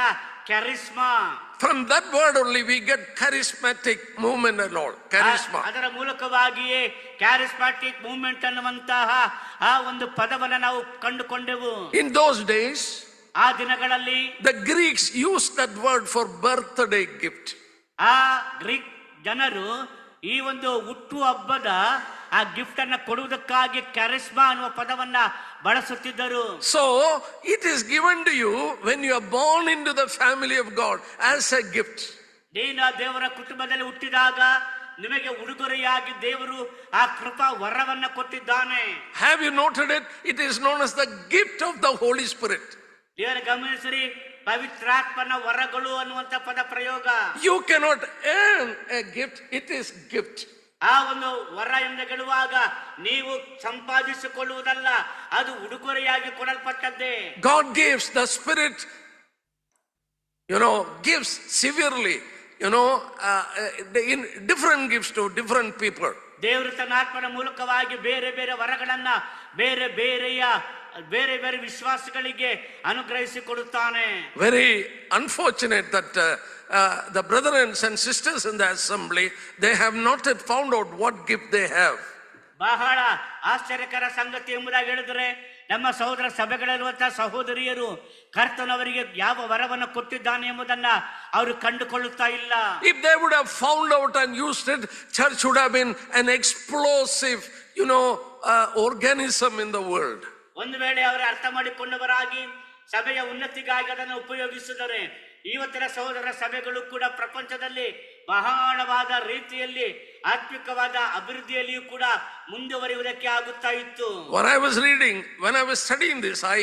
ಕ್ಯಾರಿಸ್ಮಾ. From that word only we get charismatic movement and all. Charisma. ಅದರ ಮೂಲಕವಾಗಿಯೇ ಕ್ಯಾರಿಸ್ಮ್ಯಾಟಿಕ್ ಮೂವ್ಮೆಂಟ್ ಅನ್ನುವಂತಹ ಆ ಒಂದು ಪದವನ್ನು ನಾವು ಕಂಡುಕೊಂಡೆವು. In those days, ಆ ದಿನಗಳಲ್ಲಿ the Greeks used that word for birthday gift. ಆ ಗ್ರೀಕ್ ಜನರು ಈ ಒಂದು ಹುಟ್ಟು ಹಬ್ಬದ ಆ ಗಿಫ್ಟ್ ಅನ್ನ ಕೊಡುವುದಕ್ಕಾಗಿ ಕ್ಯಾರಿಸ್ಮಾ ಅನ್ನುವ ಪದವನ್ನ ಬಳಸುತ್ತಿದ್ದರು. So it is given to you when you are born into the family of God as a gift. ನೀನು ದೇವರ ಕುಟುಂಬದಲ್ಲಿ ಹುಟ್ಟಿದಾಗ ನಿಮಗೆ ಉಡುಗೊರೆಯಾಗಿ ದೇವರು ಆ ಕೃಪಾ ವರವನ್ನ ಕೊಟ್ಟಿದ್ದಾನೆ. Have you noted it? It is known as the gift of the Holy Spirit. ದೇವರ ಗಮನಿಸಿರಿ, ಪವಿತ್ರಾತ್ಮನ ವರಗಳು ಅನ್ನುವಂತ ಪದ ಪ್ರಯೋಗ. You cannot earn a gift, it is gift. ಆ ಒಂದು ವರ ಎಂದು ಹೇಳುವಾಗ ನೀವು ಸಂಪಾದಿಸಿಕೊಳ್ಳುವುದಲ್ಲ, ಅದು ಉಡುಗೊರೆಯಾಗಿ ಕೊಡಲ್ಪಟ್ಟದ್ದೇ. God gives the Spirit, gives severely, in different gifts to different people. ದೇವರು ತನ್ನ ಆತ್ಮನ ಮೂಲಕವಾಗಿ ಬೇರೆ ಬೇರೆ ವರಗಳನ್ನ ಬೇರೆ ಬೇರೆ ವಿಶ್ವಾಸಗಳಿಗೆ ಅನುಗ್ರಹಿಸಿಕೊಡುತ್ತಾನೆ. Very unfortunate that the brothers and sisters in the assembly, they have not yet found out what gift they have. ಬಹಳ ಆಶ್ಚರ್ಯಕರ ಸಂಗತಿ ಎಂಬುದಾಗಿ ಹೇಳಿದರೆ, ನಮ್ಮ ಸಹೋದರ ಸಭೆಗಳಲ್ಲಿರುವಂತಹ ಸಹೋದರಿಯರು ಕರ್ತನವರಿಗೆ ಯಾವ ವರವನ್ನು ಕೊಟ್ಟಿದ್ದಾನೆ ಎಂಬುದನ್ನ ಅವರು ಕಂಡುಕೊಳ್ಳುತ್ತಾ ಇಲ್ಲ. If they would have found out and used it, church would have been an explosive, organism in the world. ಒಂದು ವೇಳೆ ಅವರು ಅರ್ಥ ಮಾಡಿಕೊಂಡವರಾಗಿ ಸಭೆಯ ಉನ್ನತಿಗಾಗಿ ಅದನ್ನು ಉಪಯೋಗಿಸಿದರೆ ಇವತ್ತಿನ ಸಹೋದರ ಸಭೆಗಳು ಕೂಡ ಪ್ರಪಂಚದಲ್ಲಿ ಬಹಳವಾದ ರೀತಿಯಲ್ಲಿ ಆತ್ಮಿಕವಾದ ಅಭಿವೃದ್ಧಿಯಲ್ಲಿಯೂ ಕೂಡ ಮುಂದುವರಿಯುವುದಕ್ಕೆ ಆಗುತ್ತಾ ಇತ್ತು. When I was studying this, I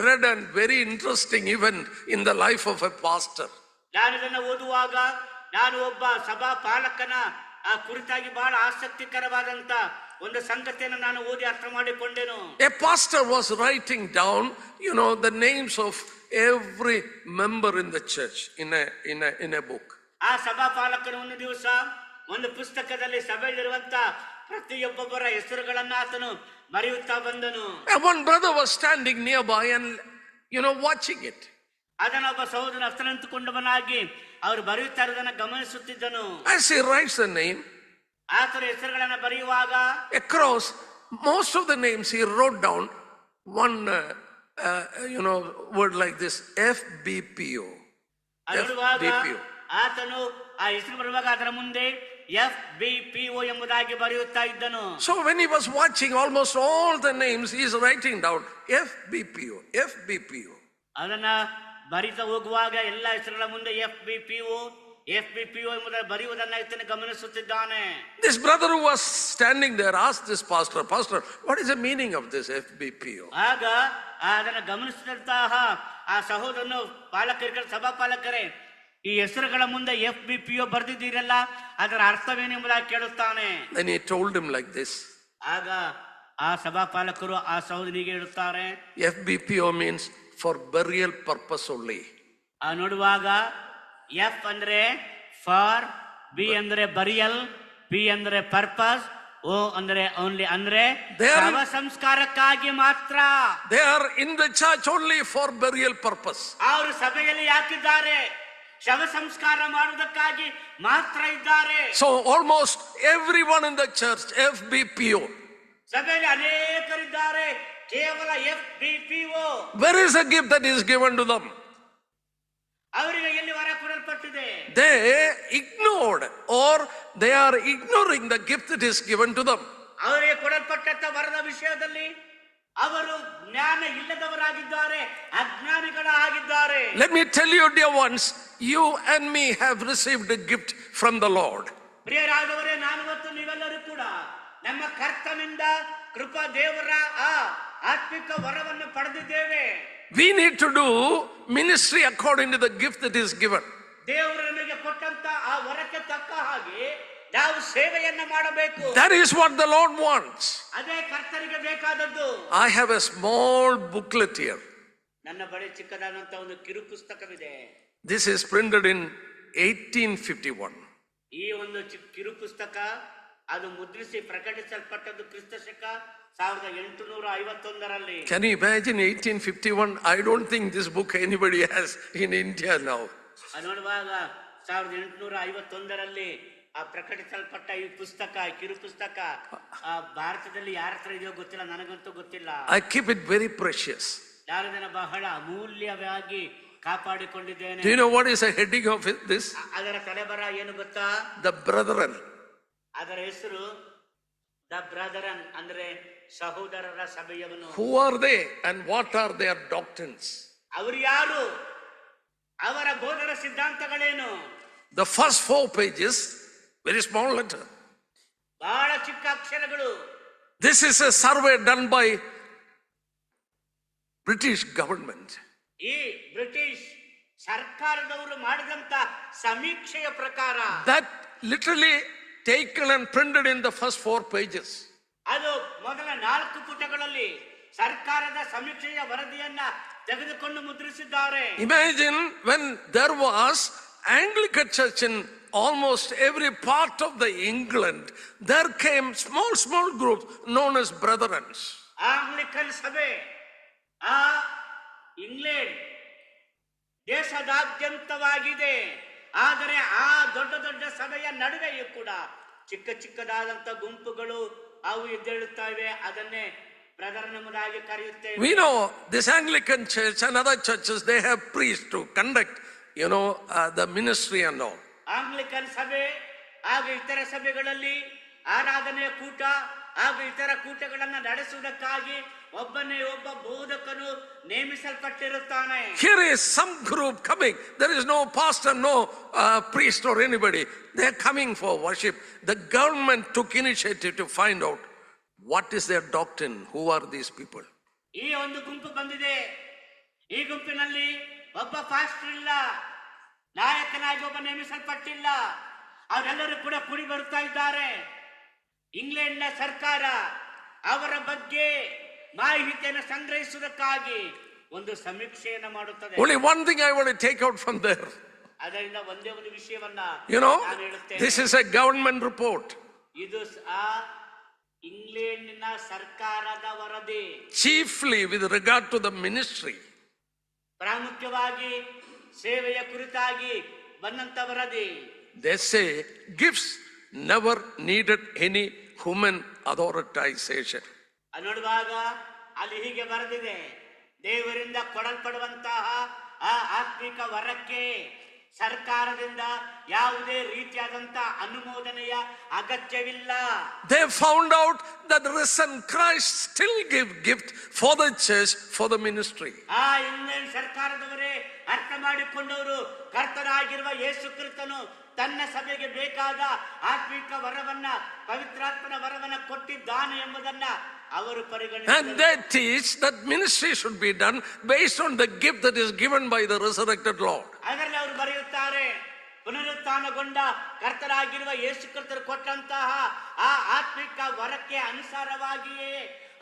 read a very interesting event in the life of a pastor. ನಾನು ಇದನ್ನು ಓದುವಾಗ ನಾನು ಒಬ್ಬ ಸಭಾ ಪಾಲಕನ ಆ ಕುರಿತಾಗಿ ಬಹಳ ಆಸಕ್ತಿಕರವಾದಂತ ಒಂದು ಸಂಗತಿಯನ್ನು ನಾನು ಓದಿ ಅರ್ಥ ಮಾಡಿಕೊಂಡೆನು. A pastor was writing down, the names of every member in the church in a book. ಆ ಸಭಾ ಪಾಲಕನು ಒಂದು ದಿವಸ ಒಂದು ಪುಸ್ತಕದಲ್ಲಿ ಸಭೆಯಲ್ಲಿರುವಂತ ಪ್ರತಿಯೊಬ್ಬೊಬ್ಬರ ಹೆಸರುಗಳನ್ನ ಆತನು ಬರೆಯುತ್ತಾ ಬಂದನು. One brother was standing nearby and watching it. ಅದನ್ನ ಒಬ್ಬ ಸಹೋದರನ ಹತ್ತಿರ ನಿಂತುಕೊಂಡವನಾಗಿ ಅವರು ಬರೆಯುತ್ತಾ ಇರುವುದನ್ನು ಗಮನಿಸುತ್ತಿದ್ದನು. As he writes the name, ಆತನ ಹೆಸರುಗಳನ್ನ ಬರೆಯುವಾಗ across most of the names he wrote down one word like this, FBPO. FBPO. ಆತನು ಆ ಹೆಸರು ಬರುವಾಗ ಅದರ ಮುಂದೆ FBPO ಎಂಬುದಾಗಿ ಬರೆಯುತ್ತಾ ಇದ್ದನು. So when he was watching almost all the names, he is writing down FBPO. ಅದನ್ನ ಬರಿತಾ ಹೋಗುವಾಗ ಎಲ್ಲ ಹೆಸರುಗಳ ಮುಂದೆ FBPO ಎಂಬುದಾಗಿ ಬರೆಯುವುದನ್ನ ಆತನು ಗಮನಿಸುತ್ತಿದ್ದಾನೆ. This brother who was standing there asked this pastor, what is the meaning of this FBPO? ಆಗ ಅದನ್ನ ಗಮನಿಸುತ್ತಿದ್ದಂತಹ ಆ ಸಹೋದರನು ಸಭಾ ಪಾಲಕರೇ, ಈ ಹೆಸರುಗಳ ಮುಂದೆ FBPO ಬರೆದಿದ್ದೀರಲ್ಲ, ಅದರ ಅರ್ಥವೇನೆಂಬುದಾಗಿ ಕೇಳುತ್ತಾನೆ. Then he told him like this. ಆಗ ಆ ಸಭಾ ಪಾಲಕರು ಆ ಸಹೋದರನಿಗೆ ಹೇಳುತ್ತಾರೆ, FBPO means for burial purpose only. ನೋಡುವಾಗ F ಅಂದ್ರೆ ಫಾರ್, B ಅಂದ್ರೆ ಬರಿಯಲ್, P ಅಂದ್ರೆ ಪರ್ಪಸ್, O ಅಂದ್ರೆ ಓನ್ಲಿ, ಅಂದ್ರೆ ಶವ ಸಂಸ್ಕಾರಕ್ಕಾಗಿ ಮಾತ್ರ. They are in the church only for burial purpose. ಅವರು ಸಭೆಯಲ್ಲಿ ಯಾಕಿದ್ದಾರೆ? ಶವ ಸಂಸ್ಕಾರ ಮಾಡುವುದಕ್ಕಾಗಿ ಮಾತ್ರ ಇದ್ದಾರೆ. So almost everyone in the church FBPO. ಸಭೆಯಲ್ಲಿ ಅನೇಕರಿದ್ದಾರೆ ಕೇವಲ FBPO. Where is the gift that is given to them? ಅವರಿಗೆ ಎಲ್ಲಿ ವರ ಕೊಡಲ್ಪಟ್ಟಿದೆ? They ignored, or they are ignoring the gift that is given to them. ಅವರಿಗೆ ಕೊಡಲ್ಪಟ್ಟಂತ ವರದ ವಿಷಯದಲ್ಲಿ ಅವರು ಜ್ಞಾನ ಇಲ್ಲದವರಾಗಿದ್ದಾರೆ, ಅಜ್ಞಾನಿಗಳಾಗಿದ್ದಾರೆ. Let me tell you, dear ones, you and me have received a gift from the Lord. ಪ್ರಿಯರಾದವರೇ, ನಾನು ಮತ್ತು ನೀವೆಲ್ಲರೂ ಕೂಡ ನಮ್ಮ ಕರ್ತನಿಂದ ಕೃಪಾ ದೇವರ ಆ ಆತ್ಮಿಕ ವರವನ್ನು ಪಡೆದಿದ್ದೇವೆ. We need to do ministry according to the gift that is given. ದೇವರು ನಮಗೆ ಕೊಟ್ಟಂತ ಆ ವರಕ್ಕೆ ತಕ್ಕ ಹಾಗೆ ನಾವು ಸೇವೆಯನ್ನ ಮಾಡಬೇಕು. That is what the Lord wants. ಅದೇ ಕರ್ತನಿಗೆ ಬೇಕಾದದ್ದು. I have a small booklet here. ನನ್ನ ಬಳಿ ಚಿಕ್ಕದಾದಂತ ಒಂದು ಕಿರು ಪುಸ್ತಕವಿದೆ. This is printed in 1851. ಈ ಒಂದು ಕಿರು ಪುಸ್ತಕ ಅದು ಮುದ್ರಿಸಿ ಪ್ರಕಟಿಸಲ್ಪಟ್ಟದ್ದು ಕ್ರಿಸ್ತ ಶಕ 1851ರಲ್ಲಿ. Can you imagine 1851? I don't think this book anybody has in India now. ನೋಡುವಾಗ 1851ರಲ್ಲಿ ಆ ಪ್ರಕಟಿಸಲ್ಪಟ್ಟ ಈ ಪುಸ್ತಕ, ಕಿರು ಪುಸ್ತಕ ಭಾರತದಲ್ಲಿ ಯಾರ ಹತ್ರ ಇದೆಯೋ ಗೊತ್ತಿಲ್ಲ, ನನಗಂತೂ ಗೊತ್ತಿಲ್ಲ. I keep it very precious. ನಾನು ಇದನ್ನ ಬಹಳ ಅಮೂಲ್ಯವಾಗಿ ಕಾಪಾಡಿಕೊಂಡಿದ್ದೇನೆ. Do you know what is the heading of this? ಅದರ ತಲೆಬರ ಏನು ಗೊತ್ತಾ? The Brethren. ಅದರ ಹೆಸರು ದ ಬ್ರದರನ್, ಅಂದ್ರೆ ಸಹೋದರರ ಸಭೆಯವನು. Who are they and what are their doctrines? ಅವರು ಯಾರು, ಅವರ ಬೋಧನ ಸಿದ್ಧಾಂತಗಳೇನು? The first 4 pages, very small letter. ಬಹಳ ಚಿಕ್ಕ ಅಕ್ಷರಗಳು. This is a survey done by British government. ಈ ಬ್ರಿಟಿಷ್ ಸರ್ಕಾರದವರು ಮಾಡಿದಂತ ಸಮೀಕ್ಷೆಯ ಪ್ರಕಾರ That literally taken and printed in the first 4 pages. ಅದು ಮೊದಲ 4 ಪುಟಗಳಲ್ಲಿ ಸರ್ಕಾರದ ಸಮೀಕ್ಷೆಯ ವರದಿಯನ್ನ ತೆಗೆದುಕೊಂಡು ಮುದ್ರಿಸಿದ್ದಾರೆ. Imagine when there was Anglican church in almost every part of the England, there came small groups known as Brethren. Anglican ಸಭೆ ಆ ಇಂಗ್ಲೆಂಡ್ ದೇಶದಾದ್ಯಂತವಾಗಿದೆ. ಆದರೆ ಆ ದೊಡ್ಡ ದೊಡ್ಡ ಸಭೆಯ ನಡುವೆಯೂ ಕೂಡ ಚಿಕ್ಕದಾದಂತ ಗುಂಪುಗಳು ಅವು ಎದ್ದೇಳುತ್ತವೆ. ಅದನ್ನೇ ಬ್ರದರನ್ ಎಂಬುದಾಗಿ ಕರೆಯುತ್ತೇವೆ. We know this Anglican church and other churches, they have priests to conduct, the ministry and all. Anglican ಸಭೆ ಹಾಗೂ ಇತರ ಸಭೆಗಳಲ್ಲಿ ಆರಾಧನೆಯ ಕೂಟ ಹಾಗೂ ಇತರ ಕೂಟಗಳನ್ನು ನಡೆಸುವುದಕ್ಕಾಗಿ ಒಬ್ಬನೇ ಒಬ್ಬ ಬೋಧಕನು ನೇಮಿಸಲ್ಪಟ್ಟಿರುತ್ತಾನೆ. Here is some group coming. There is no pastor, no priest or anybody. They are coming for worship. The government took initiative to find out what is their doctrine. Who are these people? ಈ ಒಂದು ಗುಂಪು ಬಂದಿದೆ. ಈ ಗುಂಪಿನಲ್ಲಿ ಒಬ್ಬ ಪಾಸ್ಟರ್ ಇಲ್ಲ, ನಾಯಕನಾಗಿ ಒಬ್ಬ ನೇಮಿಸಲ್ಪಟ್ಟಿಲ್ಲ. ಅವರೆಲ್ಲರೂ ಕೂಡ ಕೂಡಿ ಬರುತ್ತಾ ಇದ್ದಾರೆ. ಇಂಗ್ಲೆಂಡ್ನ ಸರ್ಕಾರ ಅವರ ಬಗ್ಗೆ ಮಾಹಿತಿಯನ್ನು ಸಂಗ್ರಹಿಸುವುದಕ್ಕಾಗಿ ಒಂದು ಸಮೀಕ್ಷೆಯನ್ನು ಮಾಡುತ್ತದೆ. Only one thing I want to take out from there. ಅದರಿಂದ ಒಂದೇ ಒಂದು ವಿಷಯವನ್ನ ನಾನು ಹೇಳುತ್ತೇನೆ. This is a government report. ಇದು ಆ ಇಂಗ್ಲೆಂಡಿನ ಸರ್ಕಾರದ ವರದಿ. Chiefly with regard to the ministry. ಪ್ರಾಮುಖ್ಯವಾಗಿ ಸೇವೆಯ ಕುರಿತಾಗಿ ಬಂದಂತ ವರದಿ. They say gifts never needed any human authorization. ನೋಡುವಾಗ ಅಲ್ಲಿ ಹೀಗೆ ಬರೆದಿದೆ, ದೇವರಿಂದ ಕೊಡಲ್ಪಡುವಂತಹ ಆ ಆತ್ಮಿಕ ವರಕ್ಕೆ ಸರ್ಕಾರದಿಂದ ಯಾವುದೇ ರೀತಿಯಾದಂತ ಅನುಮೋದನೆಯ ಅಗತ್ಯವಿಲ್ಲ. They found out that the risen Christ still gave gift for the church, for the ministry. ಆ ಇಂಗ್ಲೆಂಡ್ ಸರ್ಕಾರದವರೇ ಅರ್ಥ ಮಾಡಿಕೊಂಡವರು ಕರ್ತನಾಗಿರುವ ಯೇಸು ಕ್ರಿಸ್ತನು ತನ್ನ ಸಭೆಗೆ ಬೇಕಾದ ಆತ್ಮಿಕ ವರವನ್ನ, ಪವಿತ್ರಾತ್ಮನ ವರವನ್ನ ಕೊಟ್ಟಿದ್ದಾನೆ ಎಂಬುದನ್ನ ಅವರು ಪರಿಗಣಿಸಿದರು. And they teach that ministry should be done based on the gift that is given by the resurrected Lord. ಅದರಲ್ಲಿ ಅವರು ಬರೆಯುತ್ತಾರೆ, ಪುನರುತ್ಥಾನಗೊಂಡ ಕರ್ತನಾಗಿರುವ ಯೇಸು ಕ್ರಿಸ್ತರು ಕೊಟ್ಟಂತಹ ಆ ಆತ್ಮಿಕ ವರಕ್ಕೆ ಅನುಸಾರವಾಗಿಯೇ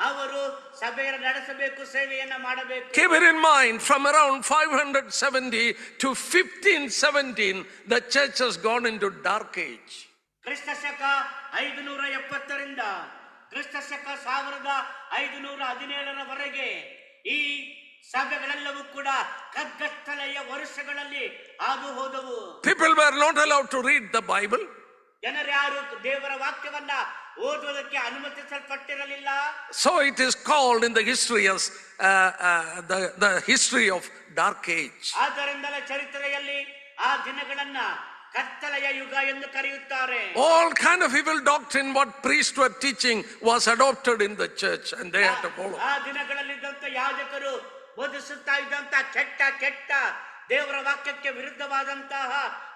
ಅವರು ಸಭೆಯನ್ನು ನಡೆಸಬೇಕು, ಸೇವೆಯನ್ನ ಮಾಡಬೇಕು. Keep it in mind, from around 570 to 1517, the church has gone into dark age. ಕ್ರಿಸ್ತ ಶಕ 570ರಿಂದ ಕ್ರಿಸ್ತ ಶಕ 1517ರವರೆಗೆ ಈ ಸಭೆಗಳೆಲ್ಲವೂ ಕೂಡ ಕಗ್ಗತ್ತಲೆಯ ವರ್ಷಗಳಲ್ಲಿ ಹಾದು ಹೋದವು. People were not allowed to read the Bible. ಜನರು ಯಾರು ದೇವರ ವಾಕ್ಯವನ್ನ ಓದುವುದಕ್ಕೆ ಅನುಮತಿಸಲ್ಪಟ್ಟಿರಲಿಲ್ಲ. So it is called in the history as the history of dark age. ಆದ್ದರಿಂದಲೇ ಚರಿತ್ರೆಯಲ್ಲಿ ಆ ದಿನಗಳನ್ನ ಕತ್ತಲೆಯ ಯುಗ ಎಂದು ಕರೆಯುತ್ತಾರೆ. All kind of evil doctrine what priests were teaching was adopted in the church and they had to follow. ಆ ದಿನಗಳಲ್ಲಿದ್ದಂತ ಯಾಜಕರು ಬೋಧಿಸುತ್ತಾ ಇದ್ದಂತ ಕೆಟ್ಟ ದೇವರ ವಾಕ್ಯಕ್ಕೆ ವಿರುದ್ಧವಾದಂತಹ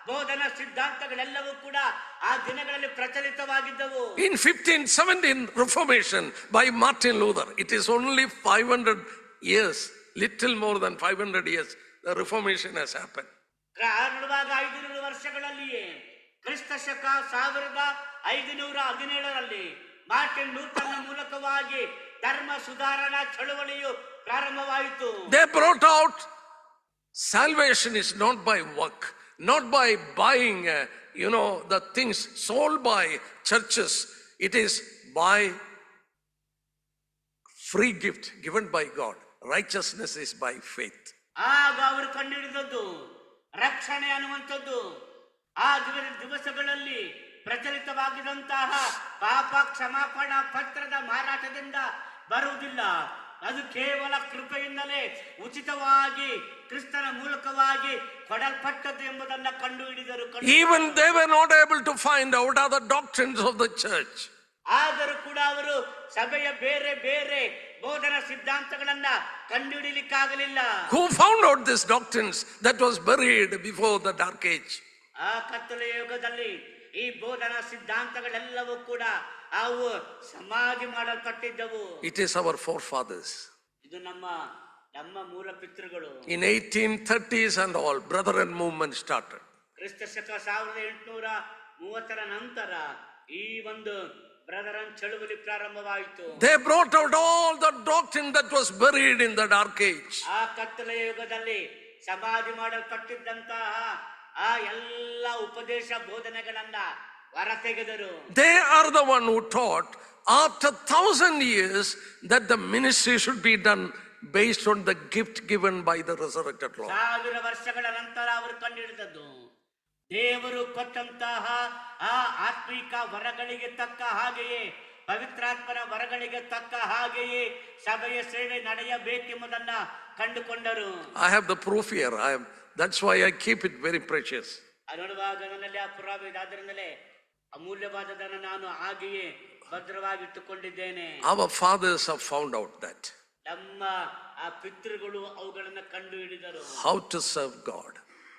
ಬೋಧನಾ ಸಿದ್ಧಾಂತಗಳೆಲ್ಲವೂ ಕೂಡ ಆ ದಿನಗಳಲ್ಲಿ ಪ್ರಚಲಿತವಾಗಿದ್ದವು. In 1517 Reformation by Martin Luther, it is only 500 years, little more than 500 years, the Reformation has happened. ನೋಡುವಾಗ 500 ವರ್ಷಗಳಲ್ಲಿಯೇ ಕ್ರಿಸ್ತ ಶಕ 1517ರಲ್ಲಿ ಮಾರ್ಟಿನ್ ಲೂಥರ್ನ ಮೂಲಕವಾಗಿ ಧರ್ಮ ಸುಧಾರಣಾ ಚಳುವಳಿಯು ಪ್ರಾರಂಭವಾಯಿತು. They brought out salvation is not by work, not by buying the things sold by churches. It is by free gift given by God. Righteousness is by faith. ಆಗ ಅವರು ಕಂಡುಹಿಡಿದದ್ದು ರಕ್ಷಣೆ ಅನ್ನುವಂಥದ್ದು ಆ ದಿವಸಗಳಲ್ಲಿ ಪ್ರಚಲಿತವಾಗಿದ್ದಂತಹ ಪಾಪ ಕ್ಷಮಾಪಣಾ ಪತ್ರದ ಮಾರಾಟದಿಂದ ಬರುವುದಿಲ್ಲ. ಅದು ಕೇವಲ ಕೃಪೆಯಿಂದಲೇ ಉಚಿತವಾಗಿ ಕ್ರಿಸ್ತನ ಮೂಲಕವಾಗಿ ಕೊಡಲ್ಪಟ್ಟದ್ದು ಎಂಬುದನ್ನು ಕಂಡುಹಿಡಿದರು. Even they were not able to find out other doctrines of the church. ಆದರೂ ಕೂಡ ಅವರು ಸಭೆಯ ಬೇರೆ ಬೇರೆ ಬೋಧನಾ ಸಿದ್ಧಾಂತಗಳನ್ನ ಕಂಡುಹಿಡಿಯಲಿಕ್ಕಾಗಲಿಲ್ಲ. Who found out these doctrines that was buried before the dark age? ಆ ಕತ್ತಲೆಯ ಯುಗದಲ್ಲಿ ಈ ಬೋಧನಾ ಸಿದ್ಧಾಂತಗಳೆಲ್ಲವೂ ಕೂಡ ಅವು ಸಮಾಧಿ ಮಾಡಲ್ಪಟ್ಟಿದ್ದವು. It is our forefathers. ಇದು ನಮ್ಮ ಮೂಲ ಪಿತೃಗಳು. In 1830s and all, Brethren movement started. ಕ್ರಿಸ್ತ ಶಕ 1830ರ ನಂತರ ಈ ಒಂದು ಬ್ರದರನ್ ಚಳುವಳಿ ಪ್ರಾರಂಭವಾಯಿತು. They brought out all the doctrine that was buried in the dark age. ಆ ಕತ್ತಲೆಯ ಯುಗದಲ್ಲಿ ಸಮಾಧಿ ಮಾಡಲ್ಪಟ್ಟಿದ್ದಂತಹ ಆ ಎಲ್ಲ ಉಪದೇಶ ಬೋಧನೆಗಳನ್ನ ಹೊರತೆಗೆದರು. They are the one who taught after 1000 years that the ministry should be done based on the gift given by the resurrected Lord. 1000 ವರ್ಷಗಳ ನಂತರ ಅವರು ಕಂಡುಹಿಡಿದದ್ದು ದೇವರು ಕೊಟ್ಟಂತಹ ಆ ಆತ್ಮಿಕ ವರಗಳಿಗೆ ತಕ್ಕ ಹಾಗೆಯೇ ಪವಿತ್ರಾತ್ಮನ ವರಗಳಿಗೆ ತಕ್ಕ ಹಾಗೆಯೇ ಸಭೆಯ ಸೇವೆ ನಡೆಯಬೇಕೆಂಬುದನ್ನ ಕಂಡುಕೊಂಡರು. I have the proof here. That's why I keep it very precious. ನೋಡುವಾಗ ನನ್ನಲ್ಲಿ ಆ ಪುರಾವೆ ಇದೆ, ಆದ್ದರಿಂದಲೇ ಅಮೂಲ್ಯವಾದದನ್ನು ನಾನು ಹಾಗೆಯೇ ಭದ್ರವಾಗಿಟ್ಟುಕೊಂಡಿದ್ದೇನೆ. Our fathers have found out that. ನಮ್ಮ ಆ ಪಿತೃಗಳು ಅವುಗಳನ್ನು ಕಂಡು ಹಿಡಿದರು. How to serve God.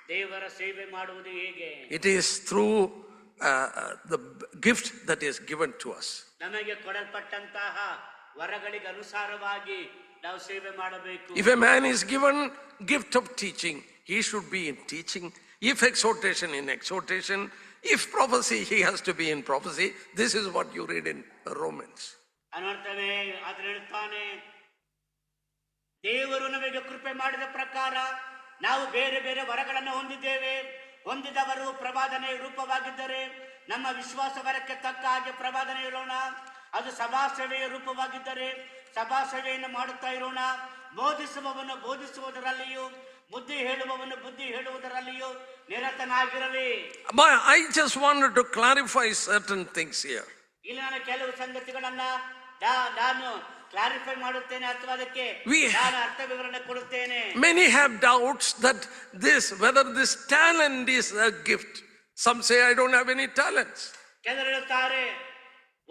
ದೇವರ ಸೇವೆ ಮಾಡುವುದು ಹೇಗೆ? It is through the gift that is given to us. ನಮಗೆ ಕೊಡಲ್ಪಟ್ಟಂತಹ ವರಗಳಿಗೆ ಅನುಸಾರವಾಗಿ ನಾವು ಸೇವೆ ಮಾಡಬೇಕು. If a man is given gift of teaching, he should be in teaching. If exhortation, in exhortation. If prophecy, he has to be in prophecy. This is what you read in Romans. ಅನರ್ಥವೇ ಅದನ್ನು ಹೇಳ್ತಾನೆ, ದೇವರು ನಮಗೆ ಕೃಪೆ ಮಾಡಿದ ಪ್ರಕಾರ ನಾವು ಬೇರೆ ಬೇರೆ ವರಗಳನ್ನು ಹೊಂದಿದ್ದೇವೆ. ಹೊಂದಿದವರು ಪ್ರವಾದನೆ ರೂಪವಾಗಿದ್ದರೆ ನಮ್ಮ ವಿಶ್ವಾಸ ವರಕ್ಕೆ ತಕ್ಕ ಹಾಗೆ ಪ್ರವಾದನೆ ಇರೋಣ. ಅದು ಸಭಾ ಸೇವೆಯ ರೂಪವಾಗಿದ್ದರೆ ಸಭಾ ಸೇವೆಯನ್ನು ಮಾಡುತ್ತಾ ಇರೋಣ. ಬೋಧಿಸುವವನು ಬೋಧಿಸುವುದರಲ್ಲಿಯೂ ಬುದ್ಧಿ ಹೇಳುವವನು ಬುದ್ಧಿ ಹೇಳುವುದರಲ್ಲಿಯೂ ನಿರತನಾಗಿರಲಿ. I just wanted to clarify certain things here. ಇಲ್ಲಿ ನಾನು ಕೆಲವು ಸಂಗತಿಗಳನ್ನ ನಾನು ಕ್ಲಾರಿಫೈ ಮಾಡುತ್ತೇನೆ ಅಥವಾ ಅದಕ್ಕೆ ನಾನು ಅರ್ಥ ವಿವರಣೆ ಕೊಡುತ್ತೇನೆ. Many have doubts that whether this talent is a gift. Some say I don't have any talents. ಕೆಲವರು ಹೇಳುತ್ತಾರೆ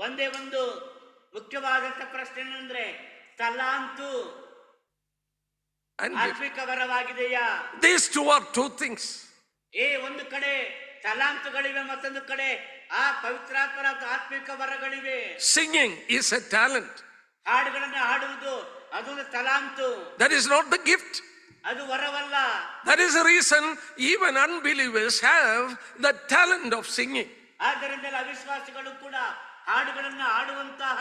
ಒಂದೇ ಒಂದು ಮುಖ್ಯವಾದಂತ ಪ್ರಶ್ನೆ ಏನಂದ್ರೆ ತಲಾಂತು ಆತ್ಮಿಕ ವರವಾಗಿದೆಯಾ? These two are two things. ಒಂದು ಕಡೆ ತಲಾಂತುಗಳಿವೆ, ಮತ್ತೊಂದು ಕಡೆ ಆ ಪವಿತ್ರಾತ್ಮರ ಆತ್ಮಿಕ ವರಗಳಿವೆ. Singing is a talent. ಹಾಡುಗಳನ್ನು ಹಾಡುವುದು ಅದೊಂದು ತಲಾಂತು. That is not the gift. ಅದು ವರವಲ್ಲ. That is the reason even unbelievers have the talent of singing. ಆದ್ದರಿಂದ ಅವಿಶ್ವಾಸಿಗಳು ಕೂಡ ಹಾಡುಗಳನ್ನು ಹಾಡುವಂತಹ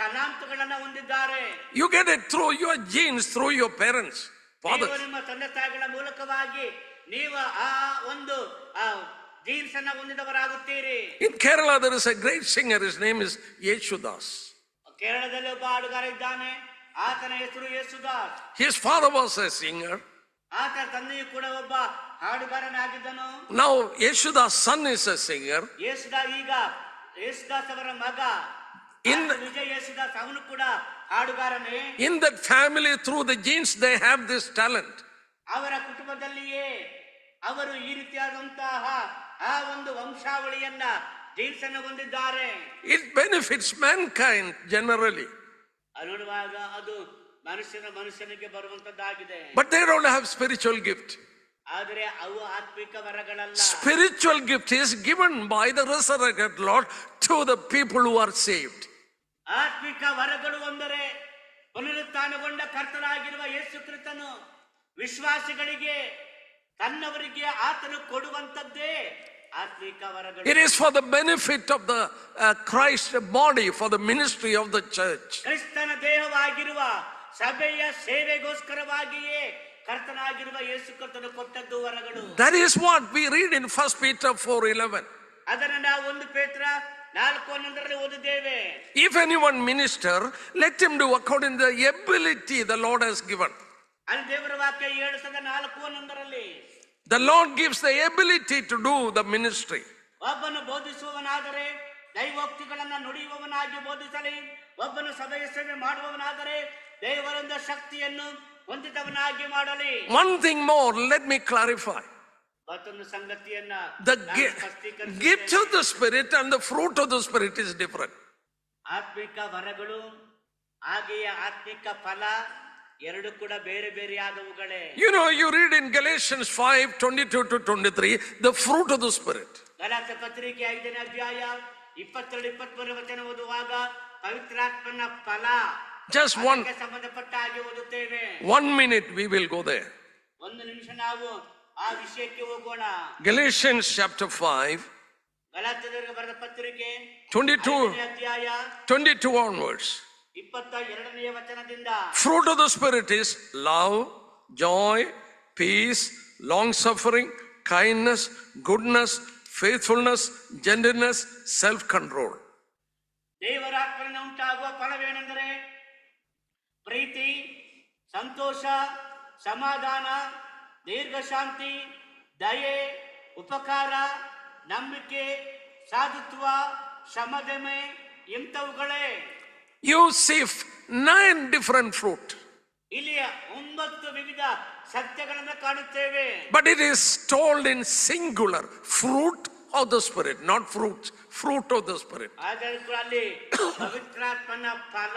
ತಲಾಂತುಗಳನ್ನು ಹೊಂದಿದ್ದಾರೆ. You get it through your genes, through your parents, fathers. ನಿಮ್ಮ ತಂದೆ ತಾಯಿಗಳ ಮೂಲಕವಾಗಿ ನೀವು ಆ ಒಂದು ಜೀನ್ಸ್ ಅನ್ನು ಹೊಂದಿದವರಾಗುತ್ತೀರಿ. In Kerala there is a great singer, his name is Yeshudas. ಕೇರಳದಲ್ಲಿ ಒಬ್ಬ ಹಾಡುಗಾರ ಇದ್ದಾನೆ, ಆತನ ಹೆಸರು Yesudas. His father was a singer. ಆತನ ತಂದೆಯು ಕೂಡ ಒಬ್ಬ ಹಾಡುಗಾರನಾಗಿದ್ದನು. Now Yeshudas' son is a singer. Yesudas ಅವರ ಮಗ ವಿಜಯ ಯೇಸುದಾಸ್ ಅವನು ಕೂಡ ಹಾಡುಗಾರನೇ. In that family, through the genes, they have this talent. ಅವರ ಕುಟುಂಬದಲ್ಲಿಯೇ ಅವರು ಈ ರೀತಿಯಾದಂತಹ ಆ ಒಂದು ವಂಶಾವಳಿಯನ್ನ ಜೀನ್ಸ್ ಅನ್ನು ಹೊಂದಿದ್ದಾರೆ. It benefits mankind generally. ನೋಡುವಾಗ ಅದು ಮನುಷ್ಯನಿಗೆ ಬರುವಂತದ್ದಾಗಿದೆ. But they don't have spiritual gift. ಆದರೆ ಅವು ಆತ್ಮಿಕ ವರಗಳಲ್ಲ. Spiritual gift is given by the resurrected Lord to the people who are saved. ಆತ್ಮಿಕ ವರಗಳು ಅಂದರೆ ಪುನರುತ್ಥಾನಗೊಂಡ ಕರ್ತನಾಗಿರುವ ಯೇಸು ಕ್ರಿಸ್ತನು ವಿಶ್ವಾಸಿಗಳಿಗೆ ತನ್ನವರಿಗೆ ಆತನು ಕೊಡುವಂತದ್ದೇ ಆತ್ಮಿಕ ವರಗಳು. It is for the benefit of the Christ body, for the ministry of the church. ಕ್ರಿಸ್ತನ ದೇಹವಾಗಿರುವ ಸಭೆಯ ಸೇವೆಗೋಸ್ಕರವಾಗಿಯೇ ಕರ್ತನಾಗಿರುವ ಯೇಸು ಕ್ರಿಸ್ತನು ಕೊಟ್ಟದ್ದು ವರಗಳು. That is what we read in 1 Peter 4:11. ಅದನ್ನು ನಾವು 1 ಪೇತ್ರ 4:11 ಓದಿದ್ದೇವೆ. If anyone minister, let him do according to the ability the Lord has given. ಅಲ್ಲಿ ದೇವರ ವಾಕ್ಯ 7:4 The Lord gives the ability to do the ministry. ಒಬ್ಬನು ಬೋಧಿಸುವವನಾದರೆ ದೈವೋಕ್ತಿಗಳನ್ನು ನುಡಿಯುವವನಾಗಿ ಬೋಧಿಸಲಿ, ಒಬ್ಬನು ಸಭೆಯ ಸೇವೆ ಮಾಡುವವನಾದರೆ ದೇವರಿಂದ ಶಕ್ತಿಯನ್ನು ಹೊಂದಿದವನಾಗಿ ಮಾಡಲಿ. One thing more, let me clarify. ಮತ್ತೊಂದು ಸಂಗತಿಯನ್ನ The gift of the Spirit and the fruit of the Spirit is different. ಆತ್ಮಿಕ ವರಗಳು ಹಾಗೆಯೇ ಆತ್ಮಿಕ ಫಲ ಎರಡು ಕೂಡ ಬೇರೆ ಬೇರೆಯಾದವುಗಳೇ. You know, you read in Galatians 5:22-23 the fruit of the Spirit. Galatia ಪತ್ರಿಕೆ 5ನೇ ಅಧ್ಯಾಯ 22-23 ವಚನ ಓದುವಾಗ ಪವಿತ್ರಾತ್ಮನ ಫಲ Just one ಸಂಬಂಧಪಟ್ಟ ಹಾಗೆ ಓದುತ್ತೇವೆ. 1 minute we will go there. 1 ನಿಮಿಷ ನಾವು ಆ ವಿಷಯಕ್ಕೆ ಹೋಗೋಣ. Galatians chapter 5 ಗಲಾತ್ಯದವರಿಗೆ ಬರೆದ ಪತ್ರಿಕೆ 22 ಅಧ್ಯಾಯ 22 onwards. 22ನೇ ವಚನದಿಂದ Fruit of the Spirit is love, joy, peace, long suffering, kindness, goodness, faithfulness, gentleness, self control. ದೇವರ ಆತ್ಮನಿಂದ ಉಂಟಾಗುವ ಫಲವೇನೆಂದರೆ ಪ್ರೀತಿ, ಸಂತೋಷ, ಸಮಾಧಾನ, ದೀರ್ಘಶಾಂತಿ, ದಯೆ, ಉಪಕಾರ, ನಂಬಿಕೆ, ಸಾಧುತ್ವ, ಶಮದಮೆ ಇಂಥವುಗಳೇ. You see 9 different fruit. ಇಲ್ಲಿ 9 ವಿವಿಧ ಸತ್ಯಗಳನ್ನು ಕಾಣುತ್ತೇವೆ. But it is told in singular, fruit of the Spirit, not fruits, fruit of the Spirit. ಆದರೂ ಅಲ್ಲಿ ಪವಿತ್ರಾತ್ಮನ ಫಲ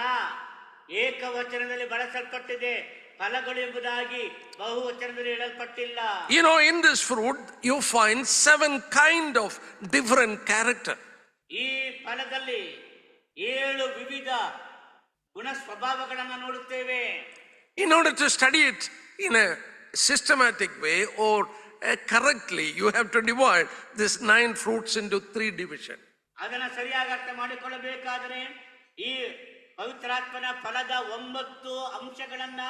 ಏಕವಚನದಲ್ಲಿ ಬಳಸಲ್ಪಟ್ಟಿದೆ, ಫಲಗಳು ಎಂಬುದಾಗಿ ಬಹುವಚನದಲ್ಲಿ ಹೇಳಲ್ಪಟ್ಟಿಲ್ಲ. You know, in this fruit you find 7 kind of different character. ಈ ಫಲದಲ್ಲಿ 7 ವಿವಿಧ ಗುಣ ಸ್ವಭಾವಗಳನ್ನು ನೋಡುತ್ತೇವೆ. In order to study it in a systematic way or correctly, you have to divide these 9 fruits into 3 divisions. ಅದನ್ನು ಸರಿಯಾಗಿ ಅರ್ಥ ಮಾಡಿಕೊಳ್ಳಬೇಕಾದರೆ ಈ ಪವಿತ್ರಾತ್ಮನ ಫಲದ 9 ಅಂಶಗಳನ್ನ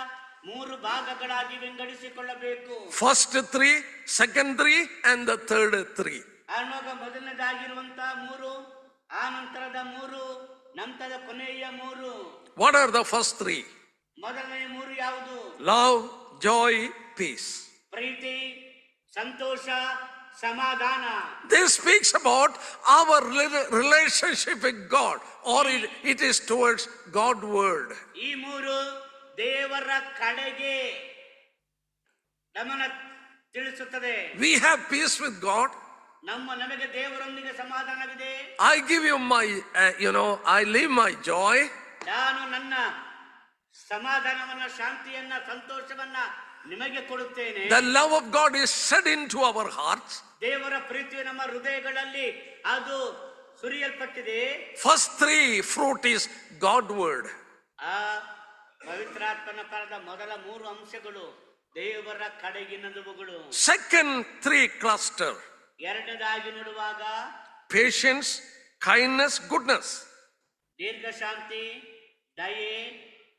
3 ಭಾಗಗಳಾಗಿ ವಿಂಗಡಿಸಿಕೊಳ್ಳಬೇಕು. First 3, second 3 and the third 3. ಆವಾಗ ಮೊದಲನೇದಾಗಿರುವಂತ 3, ಆ ನಂತರದ 3, ನಂತರದ ಕೊನೆಯ 3. What are the first 3? ಮೊದಲನೇ 3 ಯಾವುದು? Love, joy, peace. ಪ್ರೀತಿ, ಸಂತೋಷ, ಸಮಾಧಾನ. This speaks about our relationship with God, or it is towards God's word. ಈ 3 ದೇವರ ಕಡೆಗೆ ನಮ್ಮನ್ನು ತಿಳಿಸುತ್ತದೆ. We have peace with God. ನಮಗೆ ದೇವರೊಂದಿಗೆ ಸಮಾಧಾನವಿದೆ. I give you my, I leave my joy. ನಾನು ನನ್ನ ಸಮಾಧಾನವನ್ನ, ಶಾಂತಿಯನ್ನ, ಸಂತೋಷವನ್ನ ನಿಮಗೆ ಕೊಡುತ್ತೇನೆ. The love of God is set into our hearts. ದೇವರ ಪ್ರೀತಿಯು ನಮ್ಮ ಹೃದಯಗಳಲ್ಲಿ ಅದು ಸುರಿಯಲ್ಪಟ್ಟಿದೆ. First 3 fruit is God word. ಆ ಪವಿತ್ರಾತ್ಮನ ಫಲದ ಮೊದಲ 3 ಅಂಶಗಳು ದೇವರ ಕಡೆಗಿನವುಗಳು. Second 3 cluster. ಎರಡನೇದಾಗಿ ನೋಡುವಾಗ patience, kindness, goodness. ದೀರ್ಘಶಾಂತಿ, ದಯೆ,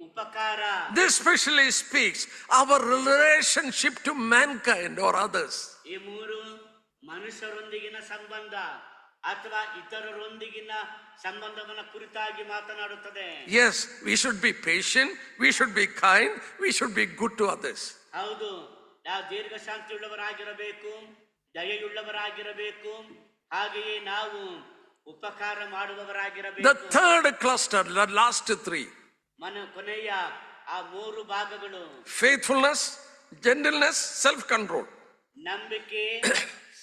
ಉಪಕಾರ. This especially speaks our relationship to mankind or others. ಈ 3 ಮನುಷ್ಯರೊಂದಿಗಿನ ಸಂಬಂಧ ಅಥವಾ ಇತರರೊಂದಿಗಿನ ಸಂಬಂಧವನ್ನ ಕುರಿತಾಗಿ ಮಾತನಾಡುತ್ತದೆ. Yes, we should be patient, we should be kind, we should be good to others. ಹೌದು, ನಾವು ದೀರ್ಘಶಾಂತಿಯುಳ್ಳವರಾಗಿರಬೇಕು, ದಯೆಯುಳ್ಳವರಾಗಿರಬೇಕು. ಹಾಗೆಯೇ ನಾವು ಉಪಕಾರ The ಮಾಡುವವರಾಗಿರಬೇಕು. third cluster, the last three: ಕೊನೆಯ ಆ 3 ಭಾಗಗಳು faithfulness, gentleness, self-control. ನಂಬಿಕೆ,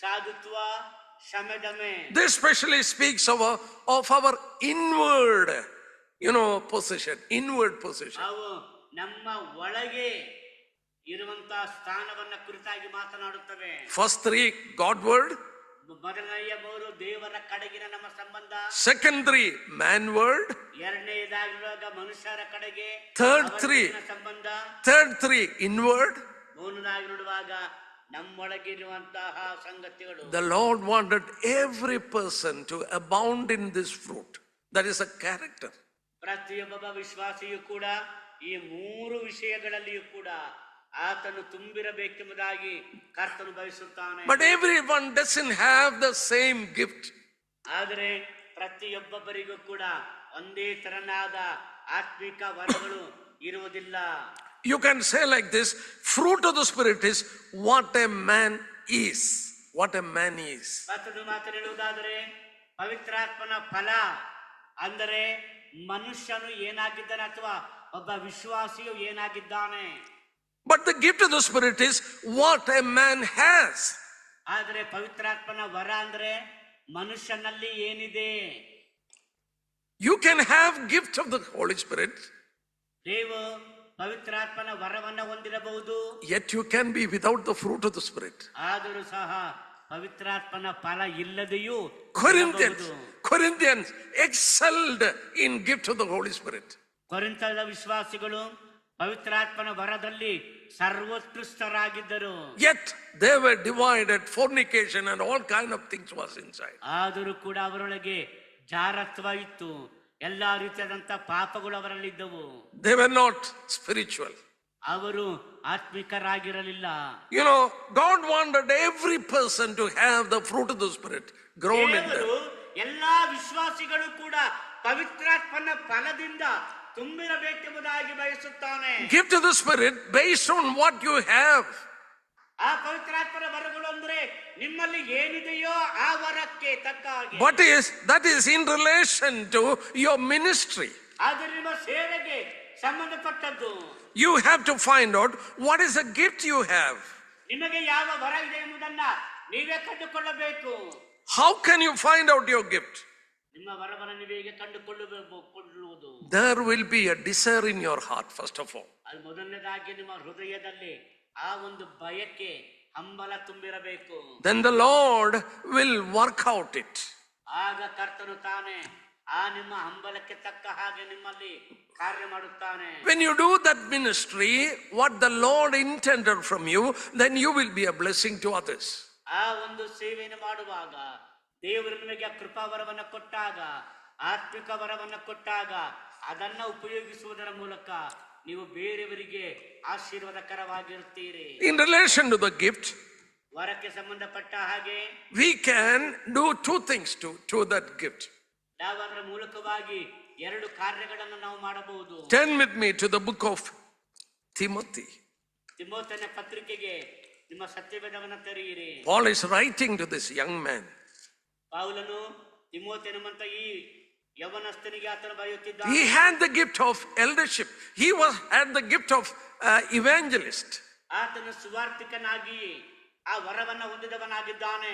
ಸಾಧುತ್ವ, ಶಮದಮೆ. This especially speaks of our inward, position, inward position. ಅವು ನಮ್ಮ ಒಳಗೆ ಇರುವಂತಹ ಸ್ಥಾನವನ್ನ ಕುರಿತಾಗಿ ಮಾತನಾಡುತ್ತವೆ. First three, Godward. ಮೊದಲನೆಯ 3 ದೇವರ ಕಡೆಗಿನ ನಮ್ಮ ಸಂಬಂಧ. Second three, manward. ಎರಡನೆಯದಾಗಿರುವಾಗ ಮನುಷ್ಯರ ಕಡೆಗೆ Third ಅವರ three. ಸಂಬಂಧ. Third three, inward. ಮೂರನೇದಾಗಿರುವಾಗ ನಮ್ಮೊಳಗಿರುವಂತಹ ಸಂಗತಿಗಳು. The Lord wanted every person to abound in this fruit. That is a character. ಪ್ರತಿಯೊಬ್ಬ ವಿಶ್ವಾಸಿಯು ಕೂಡ ಈ 3 ವಿಷಯಗಳಲ್ಲಿಯೂ ಕೂಡ ಆತನು ತುಂಬಿರಬೇಕೆಂಬುದಾಗಿ ಕರ್ತನು ಬಯಸುತ್ತಾನೆ. But everyone doesn't have the same gift. ಆದರೆ ಪ್ರತಿಯೊಬ್ಬರಿಗೂ ಕೂಡ ಒಂದೇ ತರನಾದ ಆತ್ಮಿಕ ವರಗಳು ಇರುವುದಿಲ್ಲ. You can say like this: fruit of the Spirit is what a man is. What a man is. ಮತ್ತೊಂದು ಮಾತನ್ನು ಹೇಳುವುದಾದರೆ ಪವಿತ್ರಾತ್ಮನ ಫಲ ಅಂದರೆ ಮನುಷ್ಯನು ಏನಾಗಿದ್ದಾನೆ ಅಥವಾ ಒಬ್ಬ ವಿಶ್ವಾಸಿಯು ಏನಾಗಿದ್ದಾನೆ. But the gift of the Spirit is what a man has. ಆದರೆ ಪವಿತ್ರಾತ್ಮನ ವರ ಅಂದ್ರೆ ಮನುಷ್ಯನಲ್ಲಿ ಏನಿದೆ. You can have gift of the Holy Spirit, ನೀವು ಪವಿತ್ರಾತ್ಮನ ವರವನ್ನ ಹೊಂದಿರಬಹುದು, yet you can be without the fruit of the Spirit. ಆದರೂ ಸಹ ಪವಿತ್ರಾತ್ಮನ ಫಲ ಇಲ್ಲದೆಯೂ Corinthians excelled in gift of the Holy Spirit. ಕೊರಿಂಥದ ವಿಶ್ವಾಸಿಗಳು ಪವಿತ್ರಾತ್ಮನ ವರದಲ್ಲಿ ಸರ್ವೋತ್ಕೃಷ್ಟರಾಗಿದ್ದರು. Yet they were divided, fornication and all kind of things was inside. ಆದರೂ ಕೂಡ ಅವರೊಳಗೆ ಜಾರತ್ವ ಇತ್ತು, ಎಲ್ಲಾ ರೀತಿಯಾದಂತ ಪಾಪಗಳು ಅವರಲ್ಲಿದ್ದವು. They were not spiritual. ಅವರು ಆತ್ಮಿಕರಾಗಿರಲಿಲ್ಲ. God wanted every person to have the fruit of the Spirit grown in them. ಎಲ್ಲಾ ವಿಶ್ವಾಸಿಗಳು ಕೂಡ ಪವಿತ್ರಾತ್ಮನ ಫಲದಿಂದ ತುಂಬಿರಬೇಕೆಂಬುದಾಗಿ ಬಯಸುತ್ತಾನೆ. Gift of the Spirit based on what you have. ಆ ಪವಿತ್ರಾತ್ಮನ ವರಗಳು ಅಂದ್ರೆ ನಿಮ್ಮಲ್ಲಿ ಏನಿದೆಯೋ ಆ ವರಕ್ಕೆ ತಕ್ಕ ಹಾಗೆ. That is in relation to your ministry. ಅದು ನಿಮ್ಮ ಸೇವೆಗೆ ಸಂಬಂಧಪಟ್ಟದ್ದು. You have to find out what is the gift you have. ನಿಮಗೆ ಯಾವ ವರ ಇದೆ ಎಂಬುದನ್ನ ನೀವೇ ಕಂಡುಕೊಳ್ಳಬೇಕು. How can you find out your gift? ನಿಮ್ಮ ವರವನ್ನು ನೀವು ಹೇಗೆ ಕಂಡುಕೊಳ್ಳುವುದು? There will be a desire in your heart first of all. ಅದು ಮೊದಲನೇದಾಗಿ ನಿಮ್ಮ ಹೃದಯದಲ್ಲಿ ಆ ಒಂದು ಬಯಕೆ ಹಂಬಲ ತುಂಬಿರಬೇಕು. Then the Lord will work out it. ಆಗ ಕರ್ತನು ತಾನೇ ಆ ನಿಮ್ಮ ಹಂಬಲಕ್ಕೆ ತಕ್ಕ ಹಾಗೆ ನಿಮ್ಮಲ್ಲಿ ಕಾರ್ಯ ಮಾಡುತ್ತಾನೆ. When you do that ministry, what the Lord intended from you, then you will be a blessing to others. ಆ ಒಂದು ಸೇವೆಯನ್ನು ಮಾಡುವಾಗ ದೇವರು ನಿಮಗೆ ಕೃಪಾವರವನ್ನು ಕೊಟ್ಟಾಗ, ಆತ್ಮಿಕ ವರವನ್ನು ಕೊಟ್ಟಾಗ ಅದನ್ನ ಉಪಯೋಗಿಸುವುದರ ಮೂಲಕ ನೀವು ಬೇರೆಯವರಿಗೆ ಆಶೀರ್ವಾದಕರವಾಗಿರುತ್ತೀರಿ. In relation to the gift, ವರಕ್ಕೆ ಸಂಬಂಧಪಟ್ಟ ಹಾಗೆ we can do two things to that gift. ನಾವು ಅದರ ಮೂಲಕವಾಗಿ 2 ಕಾರ್ಯಗಳನ್ನು ನಾವು ಮಾಡಬಹುದು. Turn with me to the book of Timothy. ತಿಮೋಥನ ಪತ್ರಿಕೆಗೆ ನಿಮ್ಮ ಸತ್ಯವೇದವನ್ನು ತೆರೆಯಿರಿ. Paul is writing to this young man. ಪೌಲನು ತಿಮೋಥನಂತ ಈ ಯವನಸ್ಥನಿಗೆ ಆತನು ಬರೆಯುತ್ತಿದ್ದಾನೆ. He had the gift of eldership. He had the gift of evangelist. ಆತನು ಸುವಾರ್ತಿಕನಾಗಿ ಆ ವರವನ್ನು ಹೊಂದಿದವನಾಗಿದ್ದಾನೆ.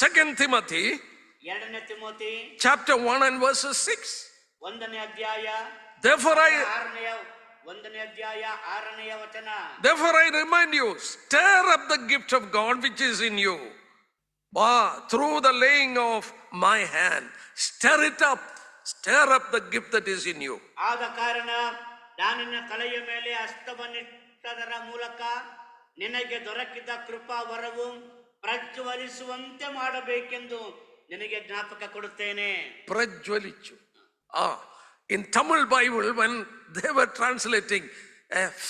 2 Timothy 2ನೇ ತಿಮೋಥಿ chapter 1 and verses 6. 1ನೇ ಅಧ್ಯಾಯ Therefore 1ನೇ ಅಧ್ಯಾಯ 6ನೇ ವಚನ. Therefore I remind you, stir up the gift of God which is in you, through the laying of my hand. Stir it up. Stir up the gift that is in you. ಆದ ಕಾರಣ ನಾನಿನ್ನ ತಲೆಯ ಮೇಲೆ ಹಸ್ತವನ್ನಿಟ್ಟದರ ಮೂಲಕ ನಿನಗೆ ದೊರಕಿದ ಕೃಪಾ ವರವು ಪ್ರಜ್ವಲಿಸುವಂತೆ ಮಾಡಬೇಕೆಂದು ನಿನಗೆ ಜ್ಞಾಪಕ ಕೊಡುತ್ತೇನೆ. ಪ್ರಜ್ವಲಿಸು. In Tamil Bible, when they were translating,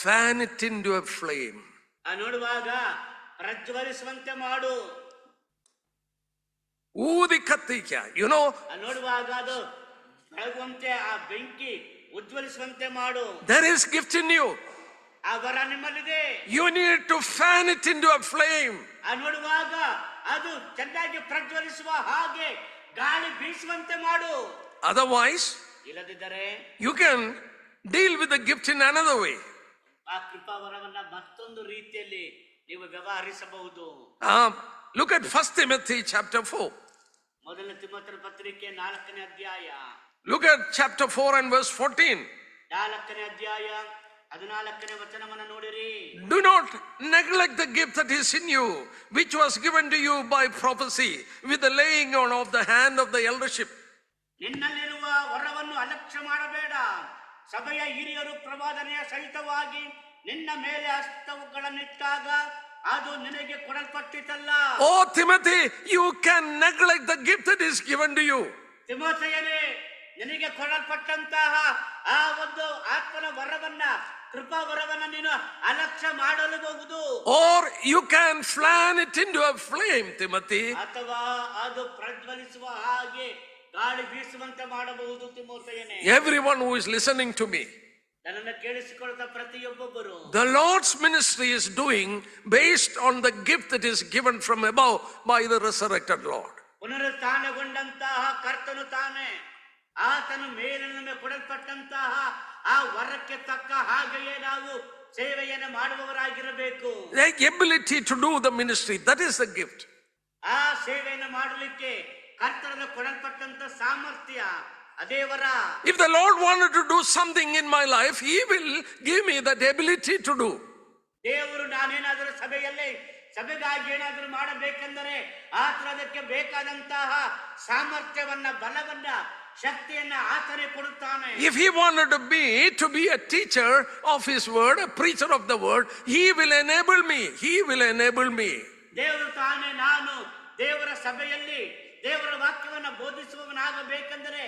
fan it into a flame. ನೋಡುವಾಗ ಪ್ರಜ್ವಲಿಸುವಂತೆ ಮಾಡು. ಊದಿ ಕತ್ತಿಕ. ನೋಡುವಾಗ ಅದು ಬೆಳಗುವಂತೆ ಆ ಬೆಂಕಿ ಉಜ್ವಲಿಸುವಂತೆ ಮಾಡು. There is gift in you. ಆ ವರ ನಿಮ್ಮಲ್ಲಿದೆ. You need to fan it into a flame. ನೋಡುವಾಗ ಅದು ಚೆನ್ನಾಗಿ ಪ್ರಜ್ವಲಿಸುವ ಹಾಗೆ ಗಾಳಿ ಬೀಸುವಂತೆ ಮಾಡು. Otherwise, ಇಲ್ಲದಿದ್ದರೆ you can deal with the gift in another way. ಆ ಕೃಪಾವರವನ್ನ ಮತ್ತೊಂದು ರೀತಿಯಲ್ಲಿ ನೀವು ವ್ಯವಹರಿಸಬಹುದು. Look at 1 Timothy chapter 4. ಮೊದಲನೇ ತಿಮೋಥನ ಪತ್ರಿಕೆ 4ನೇ ಅಧ್ಯಾಯ. Look at chapter 4 and verse 14. 4ನೇ ಅಧ್ಯಾಯ 14ನೇ ವಚನವನ್ನು ನೋಡಿರಿ. Do not neglect the gift that is in you, which was given to you by prophecy, with the laying on of the hand of the eldership. ನಿನ್ನಲ್ಲಿರುವ ವರವನ್ನು ಅಲಕ್ಷ್ಯ ಮಾಡಬೇಡ. ಸಭೆಯ ಹಿರಿಯರು ಪ್ರವಾದನೆಯ ಸಹಿತವಾಗಿ ನಿನ್ನ ಮೇಲೆ ಹಸ್ತಗಳನ್ನಿಟ್ಟಾಗ ಅದು ನಿನಗೆ ಕೊಡಲ್ಪಟ್ಟಿತಲ್ಲ. Oh Timothy, you can neglect the gift that is given to you. ತಿಮೋಥೆಯನೇ, ನಿನಗೆ ಕೊಡಲ್ಪಟ್ಟಂತಹ ಆ ಒಂದು ಆತ್ಮನ ವರವನ್ನ, ಕೃಪಾ ವರವನ್ನ ನೀನು ಅಲಕ್ಷ್ಯ ಮಾಡಲಬಹುದು. Or you can fan it into a flame, Timothy. ಅಥವಾ ಅದು ಪ್ರಜ್ವಲಿಸುವ ಹಾಗೆ ಗಾಳಿ ಬೀಸುವಂತೆ ಮಾಡಬಹುದು. ತಿಮೋಥೆಯನೇ, Everyone who is listening to me, ನನ್ನನ್ನು ಕೇಳಿಸಿಕೊಳ್ಳುತ್ತ ಪ್ರತಿಯೊಬ್ಬೊಬ್ಬರು, the Lord's ministry is doing based on the gift that is given from above by the resurrected Lord. ಪುನರುತ್ಥಾನಗೊಂಡಂತಹ ಕರ್ತನು ತಾನೇ ಆತನು ಮೇಲಿನಿಂದ ಕೊಡಲ್ಪಟ್ಟಂತಹ ಆ ವರಕ್ಕೆ ತಕ್ಕ ಹಾಗೆಯೇ ನಾವು ಸೇವೆಯನ್ನು ಮಾಡುವವರಾಗಿರಬೇಕು. The ability to do the ministry, that is the gift. ಆ ಸೇವೆಯನ್ನು ಮಾಡಲಿಕ್ಕೆ ಕರ್ತನಿಂದ ಕೊಡಲ್ಪಟ್ಟಂತ ಸಾಮರ್ಥ್ಯ ಅದೇ ವರ. If the Lord wanted to do something in my life, He will give me that ability to do. ದೇವರು ನಾನೇನಾದರೂ ಸಭೆಗಾಗಿ ಏನಾದರೂ ಮಾಡಬೇಕೆಂದರೆ ಆತನ ಅದಕ್ಕೆ ಬೇಕಾದಂತಹ ಸಾಮರ್ಥ್ಯವನ್ನ, ಬಲವನ್ನ, ಶಕ್ತಿಯನ್ನ ಆತನೇ ಕೊಡುತ್ತಾನೆ. If He wanted to be a teacher of His word, a preacher of the word, He will enable me. He will enable me. ದೇವರು ತಾನೇ ನಾನು ದೇವರ ಸಭೆಯಲ್ಲಿ ದೇವರ ವಾಕ್ಯವನ್ನ ಬೋಧಿಸುವವನಾಗಬೇಕೆಂದರೆ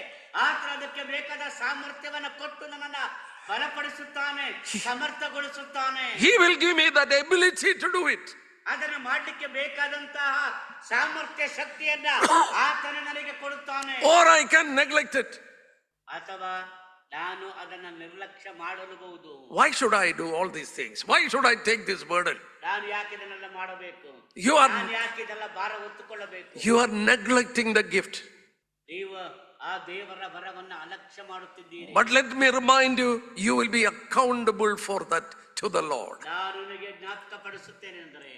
ಆತ ಅದಕ್ಕೆ ಬೇಕಾದ ಸಾಮರ್ಥ್ಯವನ್ನ ಕೊಟ್ಟು ನನ್ನನ್ನ ಬಲಪಡಿಸುತ್ತಾನೆ, ಸಮರ್ಥಗೊಳಿಸುತ್ತಾನೆ. He will give me that ability to do it. ಅದನ್ನು ಮಾಡಲಿಕ್ಕೆ ಬೇಕಾದಂತಹ ಸಾಮರ್ಥ್ಯ, ಶಕ್ತಿಯನ್ನ ಆತನ ನನಗೆ ಕೊಡುತ್ತಾನೆ. Or I can neglect it. ಅಥವಾ ನಾನು ಅದನ್ನ ನಿರ್ಲಕ್ಷ್ಯ ಮಾಡಲಬಹುದು. Why should I do all these things? Why should I take this burden? ನಾನು ಯಾಕೆ ಇದನ್ನೆಲ್ಲ ಮಾಡಬೇಕು? ನಾನು ಯಾಕೆ ಇದೆಲ್ಲ ಭಾರ ಹೊತ್ತುಕೊಳ್ಳಬೇಕು? You are neglecting the gift. ನೀವು ಆ ದೇವರ ವರವನ್ನು ಅಲಕ್ಷ್ಯ ಮಾಡುತ್ತಿದ್ದೀರಿ. But let me remind you, you will be accountable for that to the Lord. ನಾನು ನಿಮಗೆ ಜ್ಞಾಪಕಪಡಿಸುತ್ತೇನೆ ಅಂದರೆ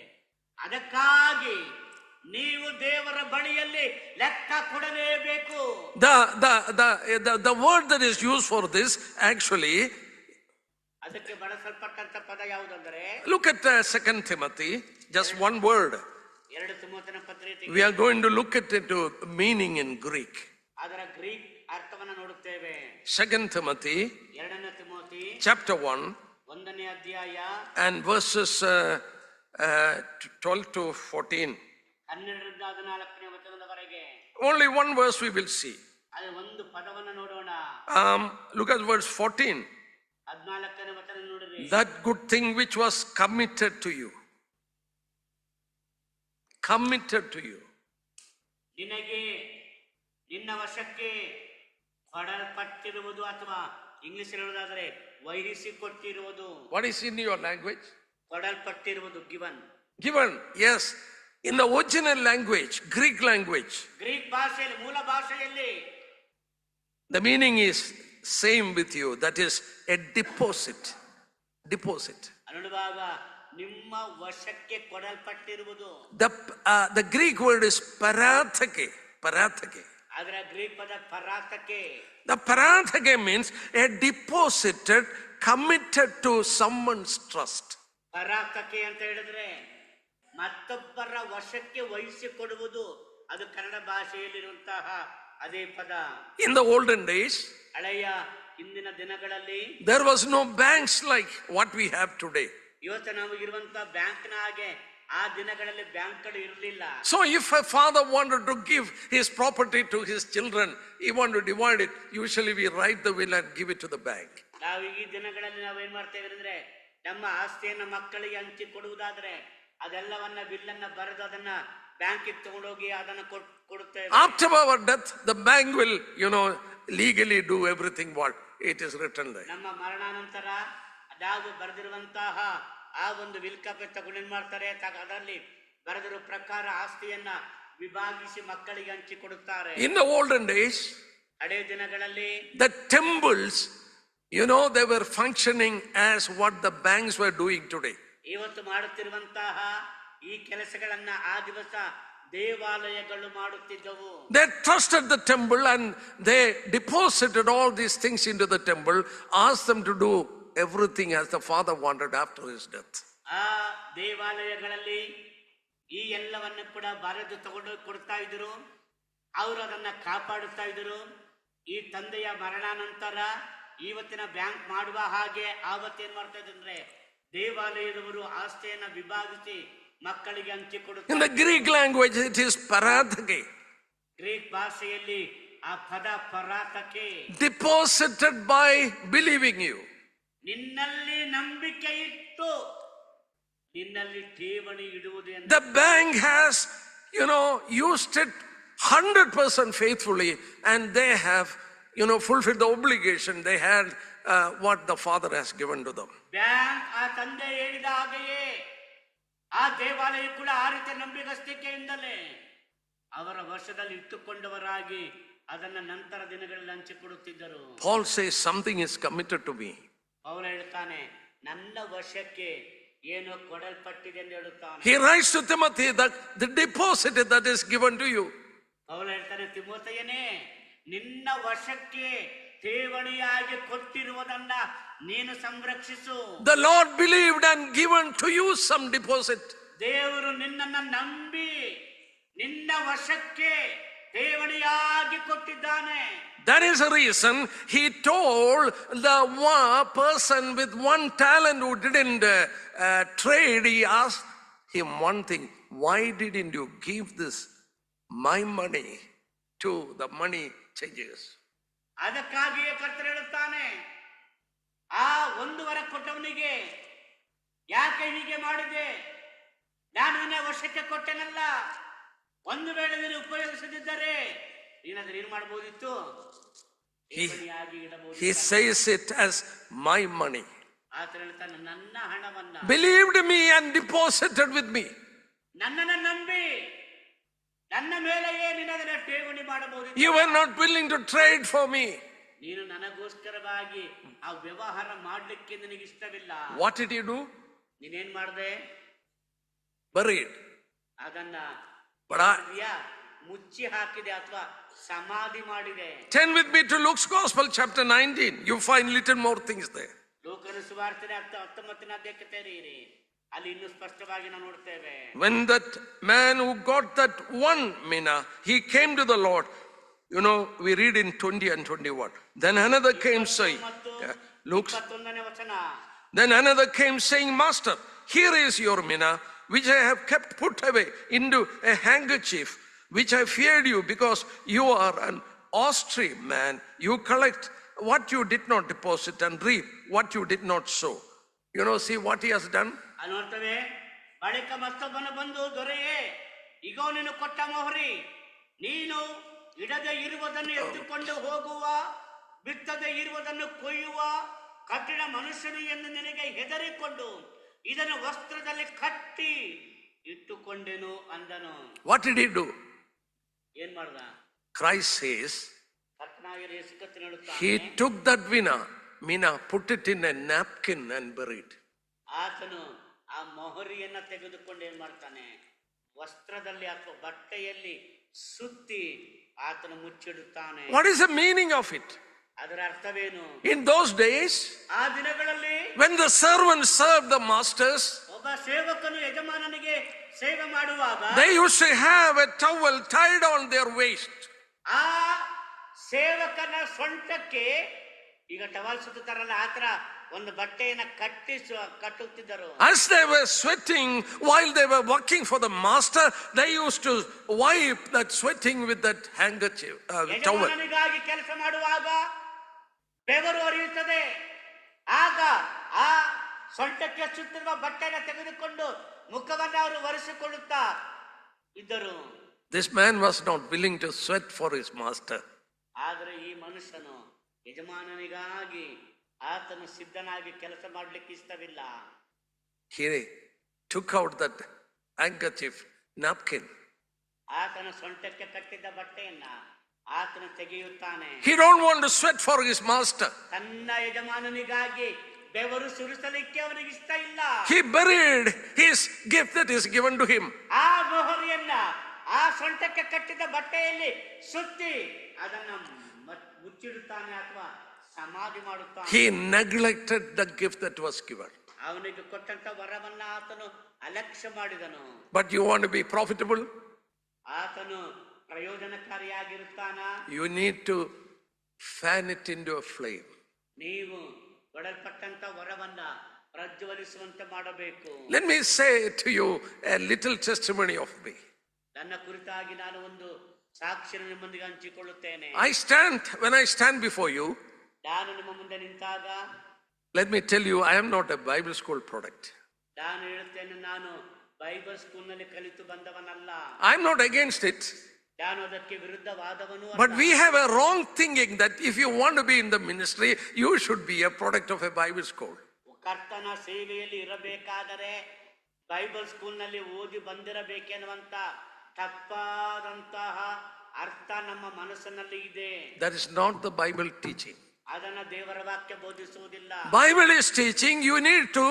ಅದಕ್ಕಾಗಿ ನೀವು ದೇವರ ಬಳಿಯಲ್ಲಿ ಲೆಕ್ಕ ಕೊಡಲೇಬೇಕು. The word that is used for this actually, ಅದಕ್ಕೆ ಬಳಸಲ್ಪಟ್ಟಂತ ಪದ ಯಾವುದಂದ್ರೆ, look at 2 Timothy, just one word. 2 ತಿಮೋಥನ ಪತ್ರಿಕೆ. We are going to look at it to meaning in Greek. ಅದರ ಗ್ರೀಕ್ ಅರ್ಥವನ್ನು ನೋಡುತ್ತೇವೆ. 2 Timothy, 2ನೇ ತಿಮೋಥಿ chapter 1, 1ನೇ ಅಧ್ಯಾಯ and verses 12 to 14. 12ರಿಂದ 14ನೇ ವಚನದವರೆಗೆ. Only one verse we will see. ಅದು ಒಂದು ಪದವನ್ನು ನೋಡೋಣ. Look at verse 14. 14ನೇ ವಚನ ನೋಡಿರಿ. That good thing which was committed to you. Committed to you. ನಿನಗೆ ನಿನ್ನ ವಶಕ್ಕೆ ಕೊಡಲ್ಪಟ್ಟಿರುವುದು, ಅಥವಾ ಇಂಗ್ಲಿಷ್ ಹೇಳುವುದಾದರೆ ವಹಿಸಿಕೊಟ್ಟಿರುವುದು. What is in your language? ಕೊಡಲ್ಪಟ್ಟಿರುವುದು, given. Given, yes. In the original language, Greek language, Greek ಭಾಷೆಯಲ್ಲಿ, ಮೂಲ ಭಾಷೆಯಲ್ಲಿ, the meaning is same with you. That is a deposit. Deposit. ಅನ್ನುವಾಗ ನಿಮ್ಮ ವಶಕ್ಕೆ ಕೊಡಲ್ಪಟ್ಟಿರುವುದು. The Greek word is paratheke. Paratheke. ಅದರ ಗ್ರೀಕ್ ಪದ ಪರಾತಕೆ. The paratheke means a deposited, committed to someone's trust. ಪರಾತಕೆ ಅಂತ ಹೇಳಿದ್ರೆ ಮತ್ತೊಬ್ಬರ ವಶಕ್ಕೆ ವಹಿಸಿಕೊಡುವುದು. ಅದು ಕನ್ನಡ ಭಾಷೆಯಲ್ಲಿರುವಂತಹ ಅದೇ ಪದ. In the olden days, ಹಳೆಯ ಹಿಂದಿನ ದಿನಗಳಲ್ಲಿ there was no banks like what we have today. ಇವತ್ತು ನಮಗಿರುವಂತಹ ಬ್ಯಾಂಕ್ನ ಹಾಗೆ ಆ ದಿನಗಳಲ್ಲಿ ಬ್ಯಾಂಕ್ಗಳು ಇರಲಿಲ್ಲ. So if a father wanted to give his property to his children, he wanted to divide it, usually we write the will and give it to the bank. ನಾವು ಈ ದಿನಗಳಲ್ಲಿ ನಾವೇನ್ ಮಾಡ್ತೇವೆ ಅಂದ್ರೆ ನಮ್ಮ ಆಸ್ತಿಯನ್ನ ಮಕ್ಕಳಿಗೆ ಹಂಚಿ ಕೊಡುವುದಾದ್ರೆ ಅದೆಲ್ಲವನ್ನ ಬಿಲ್ಲನ್ನ ಬರೆದು ಅದನ್ನ ಬ್ಯಾಂಕಿಗೆ ತಗೊಂಡೋಗಿ ಅದನ್ನ ಕೊಡುತ್ತೇವೆ. After our death, the bank will, legally do everything what it is written there. ನಮ್ಮ ಮರಣಾನಂತರ ನಾವು ಬರೆದಿರುವಂತಹ ಆ ಒಂದು ವಿಲ್ ಕಾಪಿ ತಗೊಂಡು ಏನ್ ಮಾಡ್ತಾರೆ, ಅದರಲ್ಲಿ ಬರೆದಿರೋ ಪ್ರಕಾರ ಆಸ್ತಿಯನ್ನ ವಿಭಾಗಿಸಿ ಮಕ್ಕಳಿಗೆ ಹಂಚಿಕೊಡುತ್ತಾರೆ. In the olden days, ಹಳೆ ದಿನಗಳಲ್ಲಿ the temples, they were functioning as what the banks were doing today. ಇವತ್ತು ಮಾಡುತ್ತಿರುವಂತಹ ಈ ಕೆಲಸಗಳನ್ನ ಆ ದಿವಸ ದೇವಾಲಯಗಳು ಮಾಡುತ್ತಿದ್ದವು. They trusted the temple and they deposited all these things into the temple, asked them to do everything as the father wanted after his death. ಆ ದೇವಾಲಯಗಳಲ್ಲಿ ಈ ಎಲ್ಲವನ್ನು ಕೂಡ ಬರೆದು ತಗೊಂಡು ಕೊಡ್ತಾ ಇದ್ರು. ಅವರು ಅದನ್ನ ಕಾಪಾಡುತ್ತಾ ಇದ್ರು. ಈ ತಂದೆಯ ಮರಣಾನಂತರ ಇವತ್ತಿನ ಬ್ಯಾಂಕ್ ಮಾಡುವ ಹಾಗೆ ಆವತ್ತೇನ್ ಮಾಡ್ತಾ ಇದ್ರೆ ದೇವಾಲಯದವರು ಆಸ್ತಿಯನ್ನ ವಿಭಾಗಿಸಿ ಮಕ್ಕಳಿಗೆ ಹಂಚಿಕೊಡುತ್ತಾರೆ. In the Greek language it is paratheke. Greek ಭಾಷೆಯಲ್ಲಿ ಆ ಪದ ಪರಾತಕೆ. Deposited by believing you. ನಿನ್ನಲ್ಲಿ ನಂಬಿಕೆ ಇಟ್ಟು ನಿನ್ನಲ್ಲಿ ಠೇವಣಿ ಇಡುವುದು. The bank has, used it 100% faithfully, and they have, fulfilled the obligation they had, what the Father has given to them. Bank ಆ ತಂದೆ ಹೇಳಿದ ಹಾಗೆಯೇ ಆ ದೇವಾಲಯ ಕೂಡ ಆ ರೀತಿಯ ನಂಬಿಗಸ್ತಿಕೆಯಿಂದಲೇ ಅವರ ವರ್ಷದಲ್ಲಿ ಇಟ್ಟುಕೊಂಡವರಾಗಿ ಅದನ್ನ ನಂತರ ದಿನಗಳಲ್ಲಿ ಹಂಚಿಕೊಡುತ್ತಿದ್ದರು. Paul says something is committed to me. ಪೌಲ ಹೇಳ್ತಾನೆ ನನ್ನ ವಶಕ್ಕೆ ಏನೋ ಕೊಡಲ್ಪಟ್ಟಿದೆ ಎಂದು ಹೇಳುತ್ತಾನೆ. He writes to Timothy that the deposit that is given to you. ಪೌಲ ಹೇಳ್ತಾನೆ ತಿಮೋಥೆಯನೇ ನಿನ್ನ ವಶಕ್ಕೆ ಠೇವಣಿಯಾಗಿ ಕೊಟ್ಟಿರುವುದನ್ನ ನೀನು ಸಂರಕ್ಷಿಸು. The Lord believed and given to you some deposit. ದೇವರು ನಿನ್ನನ್ನ ನಂಬಿ ನಿನ್ನ ವಶಕ್ಕೆ ಠೇವಣಿಯಾಗಿ ಕೊಟ್ಟಿದ್ದಾನೆ. That is the reason he told the one person with one talent who didn't trade, he asked him one thing: why didn't you give this my money to the money changers? ಅದಕ್ಕಾಗಿಯೇ ಕರ್ತನು ಹೇಳುತ್ತಾನೆ ಆ 1 ವರ ಕೊಟ್ಟವನಿಗೆ ಯಾಕೆ ಹೀಗೆ ಮಾಡಿದೆ, ನಾನು ನಿನ್ನ ವಶಕ್ಕೆ ಕೊಟ್ಟೆನಲ್ಲ, ಒಂದು ವೇಳೆ ನೀನು ಉಪಯೋಗಿಸದಿದ್ದರೆ ನೀನಾದ್ರೆ ಏನ್ ಮಾಡಬಹುದಿತ್ತು, he says it as my money. ಆತನು ಹೇಳ್ತಾನೆ ನನ್ನ ಹಣವನ್ನ believed me and deposited with me. ನನ್ನನ್ನು ನಂಬಿ ನನ್ನ ಮೇಲೆಯೇ ನಿನ್ನದನ್ನ ಠೇವಣಿ ಮಾಡಬಹುದು. You were not willing to trade for me. ನೀನು ನನಗೋಸ್ಕರವಾಗಿ ಆ ವ್ಯವಹಾರ ಮಾಡ್ಲಿಕ್ಕೆ ನಿನಗೆ ಇಷ್ಟವಿಲ್ಲ. What did you do? ನೀನೇನ್ ಮಾಡಿದೆ? Buried. ಅದನ್ನ But ಮುಚ್ಚಿ ಹಾಕಿದೆ ಅಥವಾ ಸಮಾಧಿ ಮಾಡಿದೆ. Turn with me to Luke's Gospel chapter 19. You find little more things there. ಲೂಕನ ಸುವಾರ್ತೆ 19ನೇ ಅಧ್ಯಾಯಕ್ಕೆ ತೆರೆಯಿರಿ, ಅಲ್ಲಿ ಇನ್ನೂ ಸ್ಪಷ್ಟವಾಗಿ ನಾವು ನೋಡ್ತೇವೆ. When that man who got that one mina, he came to the Lord. We read in 20 and 21. Then another came saying, Luke's. Then another came saying, Master, here is your mina, which I have kept put away into a handkerchief, which I feared you, because you are an austerity man. You collect what you did not deposit and reap what you did not sow. See what he has done? ನೋಡ್ತೇವೆ. ಬಳಿಕ ಮತ್ತೊಬ್ಬನು ಬಂದು, ದೊರೆಯೇ, ಈಗ ನೀನು ಕೊಟ್ಟ ಮೊಹರಿ, ನೀನು ಇಡದೆ ಇರುವುದನ್ನು ಎತ್ತುಕೊಂಡು ಹೋಗುವ, ಬಿತ್ತದೆ ಇರುವುದನ್ನು ಕೊಯ್ಯುವ ಕಠಿಣ ಮನುಷ್ಯನು ಎಂದು ನಿನಗೆ ಹೆದರಿಕೊಂಡು ಇದನ್ನು ವಸ್ತ್ರದಲ್ಲಿ ಕಟ್ಟಿ ಇಟ್ಟುಕೊಂಡೆನು ಅಂದನು. What did he do? ಏನ್ ಮಾಡ್ದ? Christ says, he took that mina, put it in a napkin and buried. ಆತನು ಆ ಮೊಹರಿಯನ್ನ ತೆಗೆದುಕೊಂಡು ಏನ್ ಮಾಡ್ತಾನೆ, ವಸ್ತ್ರದಲ್ಲಿ ಅಥವಾ ಬಟ್ಟೆಯಲ್ಲಿ ಸುತ್ತಿ ಆತನು ಮುಚ್ಚಿಡುತ್ತಾನೆ. What is the meaning of it? ಅದರ ಅರ್ಥವೇನು? In those days, ಆ ದಿನಗಳಲ್ಲಿ when the servants served the masters, ಒಬ್ಬ ಸೇವಕನು ಯಜಮಾನನಿಗೆ ಸೇವೆ ಮಾಡುವಾಗ they used to have a towel tied on their waist. ಆ ಸೇವಕನ ಸೊಂಟಕ್ಕೆ ಈಗ ಟವಲ್ ಸುತ್ತುತ್ತಾರಲ್ಲ, ಆತರ ಒಂದು ಬಟ್ಟೆಯನ್ನ ಕಟ್ಟುತ್ತಿದ್ದರು. As they were sweating while they were working for the master, they used to wipe that sweating with that handkerchief, towel. ಯಜಮಾನನಿಗಾಗಿ ಕೆಲಸ ಮಾಡುವಾಗ ಬೆವರು ಹರಿಯುತ್ತದೆ, ಆಗ ಆ ಸೊಂಟಕ್ಕೆ ಸುತ್ತಿರುವ ಬಟ್ಟೆಯನ್ನು ತೆಗೆದುಕೊಂಡು ಮುಖವನ್ನು ಅವರು ಒರೆಸಿಕೊಳ್ಳುತ್ತಾ ಇದ್ದರು. This man was not willing to sweat for his master. ಆದರೆ ಈ ಮನುಷ್ಯನು ಯಜಮಾನನಿಗಾಗಿ ಆತನು ಸಿದ್ಧನಾಗಿ ಕೆಲಸ ಮಾಡಲಿಕ್ಕೆ ಇಷ್ಟವಿಲ್ಲ. He took out that handkerchief, napkin, ಆತನ ಸೊಂಟಕ್ಕೆ ಕಟ್ಟಿದ್ದ ಬಟ್ಟೆಯನ್ನ ಆತನ ತೆಗೆಯುತ್ತಾನೆ. He don't want to sweat for his master. ತನ್ನ ಯಜಮಾನನಿಗಾಗಿ ಬೆವರು ಸುರಿಸಲಿಕ್ಕೆ ಅವನಿಗೆ ಇಷ್ಟ ಇಲ್ಲ. He buried his gift that is given to him. ಆ ಮೊಹರಿಯನ್ನ ಆ ಸೊಂಟಕ್ಕೆ ಕಟ್ಟಿದ ಬಟ್ಟೆಯಲ್ಲಿ ಸುತ್ತಿ ಅದನ್ನ ಮುಚ್ಚಿಡುತ್ತಾನೆ ಅಥವಾ ಸಮಾಧಿ ಮಾಡುತ್ತಾನೆ. He neglected the gift that was given. ಅವನಿಗೆ ಕೊಟ್ಟಂತ ವರವನ್ನ ಆತನು ಅಲಕ್ಷ್ಯ ಮಾಡಿದನು. But you want to be profitable? ಆತನು ಪ್ರಯೋಜನಕಾರಿಯಾಗಿರುತ್ತಾನ. You need to fan it into a flame. ನೀವು ಕೊಡಲ್ಪಟ್ಟಂತ ವರವನ್ನ ಪ್ರಜ್ವಲಿಸುವಂತೆ ಮಾಡಬೇಕು. Let me say to you a little testimony of me. ನನ್ನ ಕುರಿತಾಗಿ ನಾನು ಒಂದು ಸಾಕ್ಷಿಯನ್ನು ನಿಮ್ಮೊಂದಿಗೆ ಹಂಚಿಕೊಳ್ಳುತ್ತೇನೆ. When I stand before you, ನಾನು ನಿಮ್ಮ ಮುಂದೆ ನಿಂತಾಗ, let me tell you, I am not a Bible school product. ನಾನು ಹೇಳುತ್ತೇನೆ, ನಾನು ಬೈಬಲ್ ಸ್ಕೂಲ್ನಲ್ಲಿ ಕಲಿತು ಬಂದವನಲ್ಲ. I am not against it. ನಾನು ಅದಕ್ಕೆ ವಿರುದ್ಧವಾದವನು. But we have a wrong thinking that if you want to be in the ministry, you should be a product of a Bible school. ಕರ್ತನ ಸೇವೆಯಲ್ಲಿ ಇರಬೇಕಾದರೆ ಬೈಬಲ್ ಸ್ಕೂಲ್ನಲ್ಲಿ ಓದಿ ಬಂದಿರಬೇಕೆನ್ನುವಂತ ತಪ್ಪಾದಂತಹ ಅರ್ಥ ನಮ್ಮ ಮನಸ್ಸಿನಲ್ಲಿ ಇದೆ. That is not the Bible teaching. ಅದನ್ನ ದೇವರ ವಾಕ್ಯ ಬೋಧಿಸುವುದಿಲ್ಲ. Bible is teaching you need to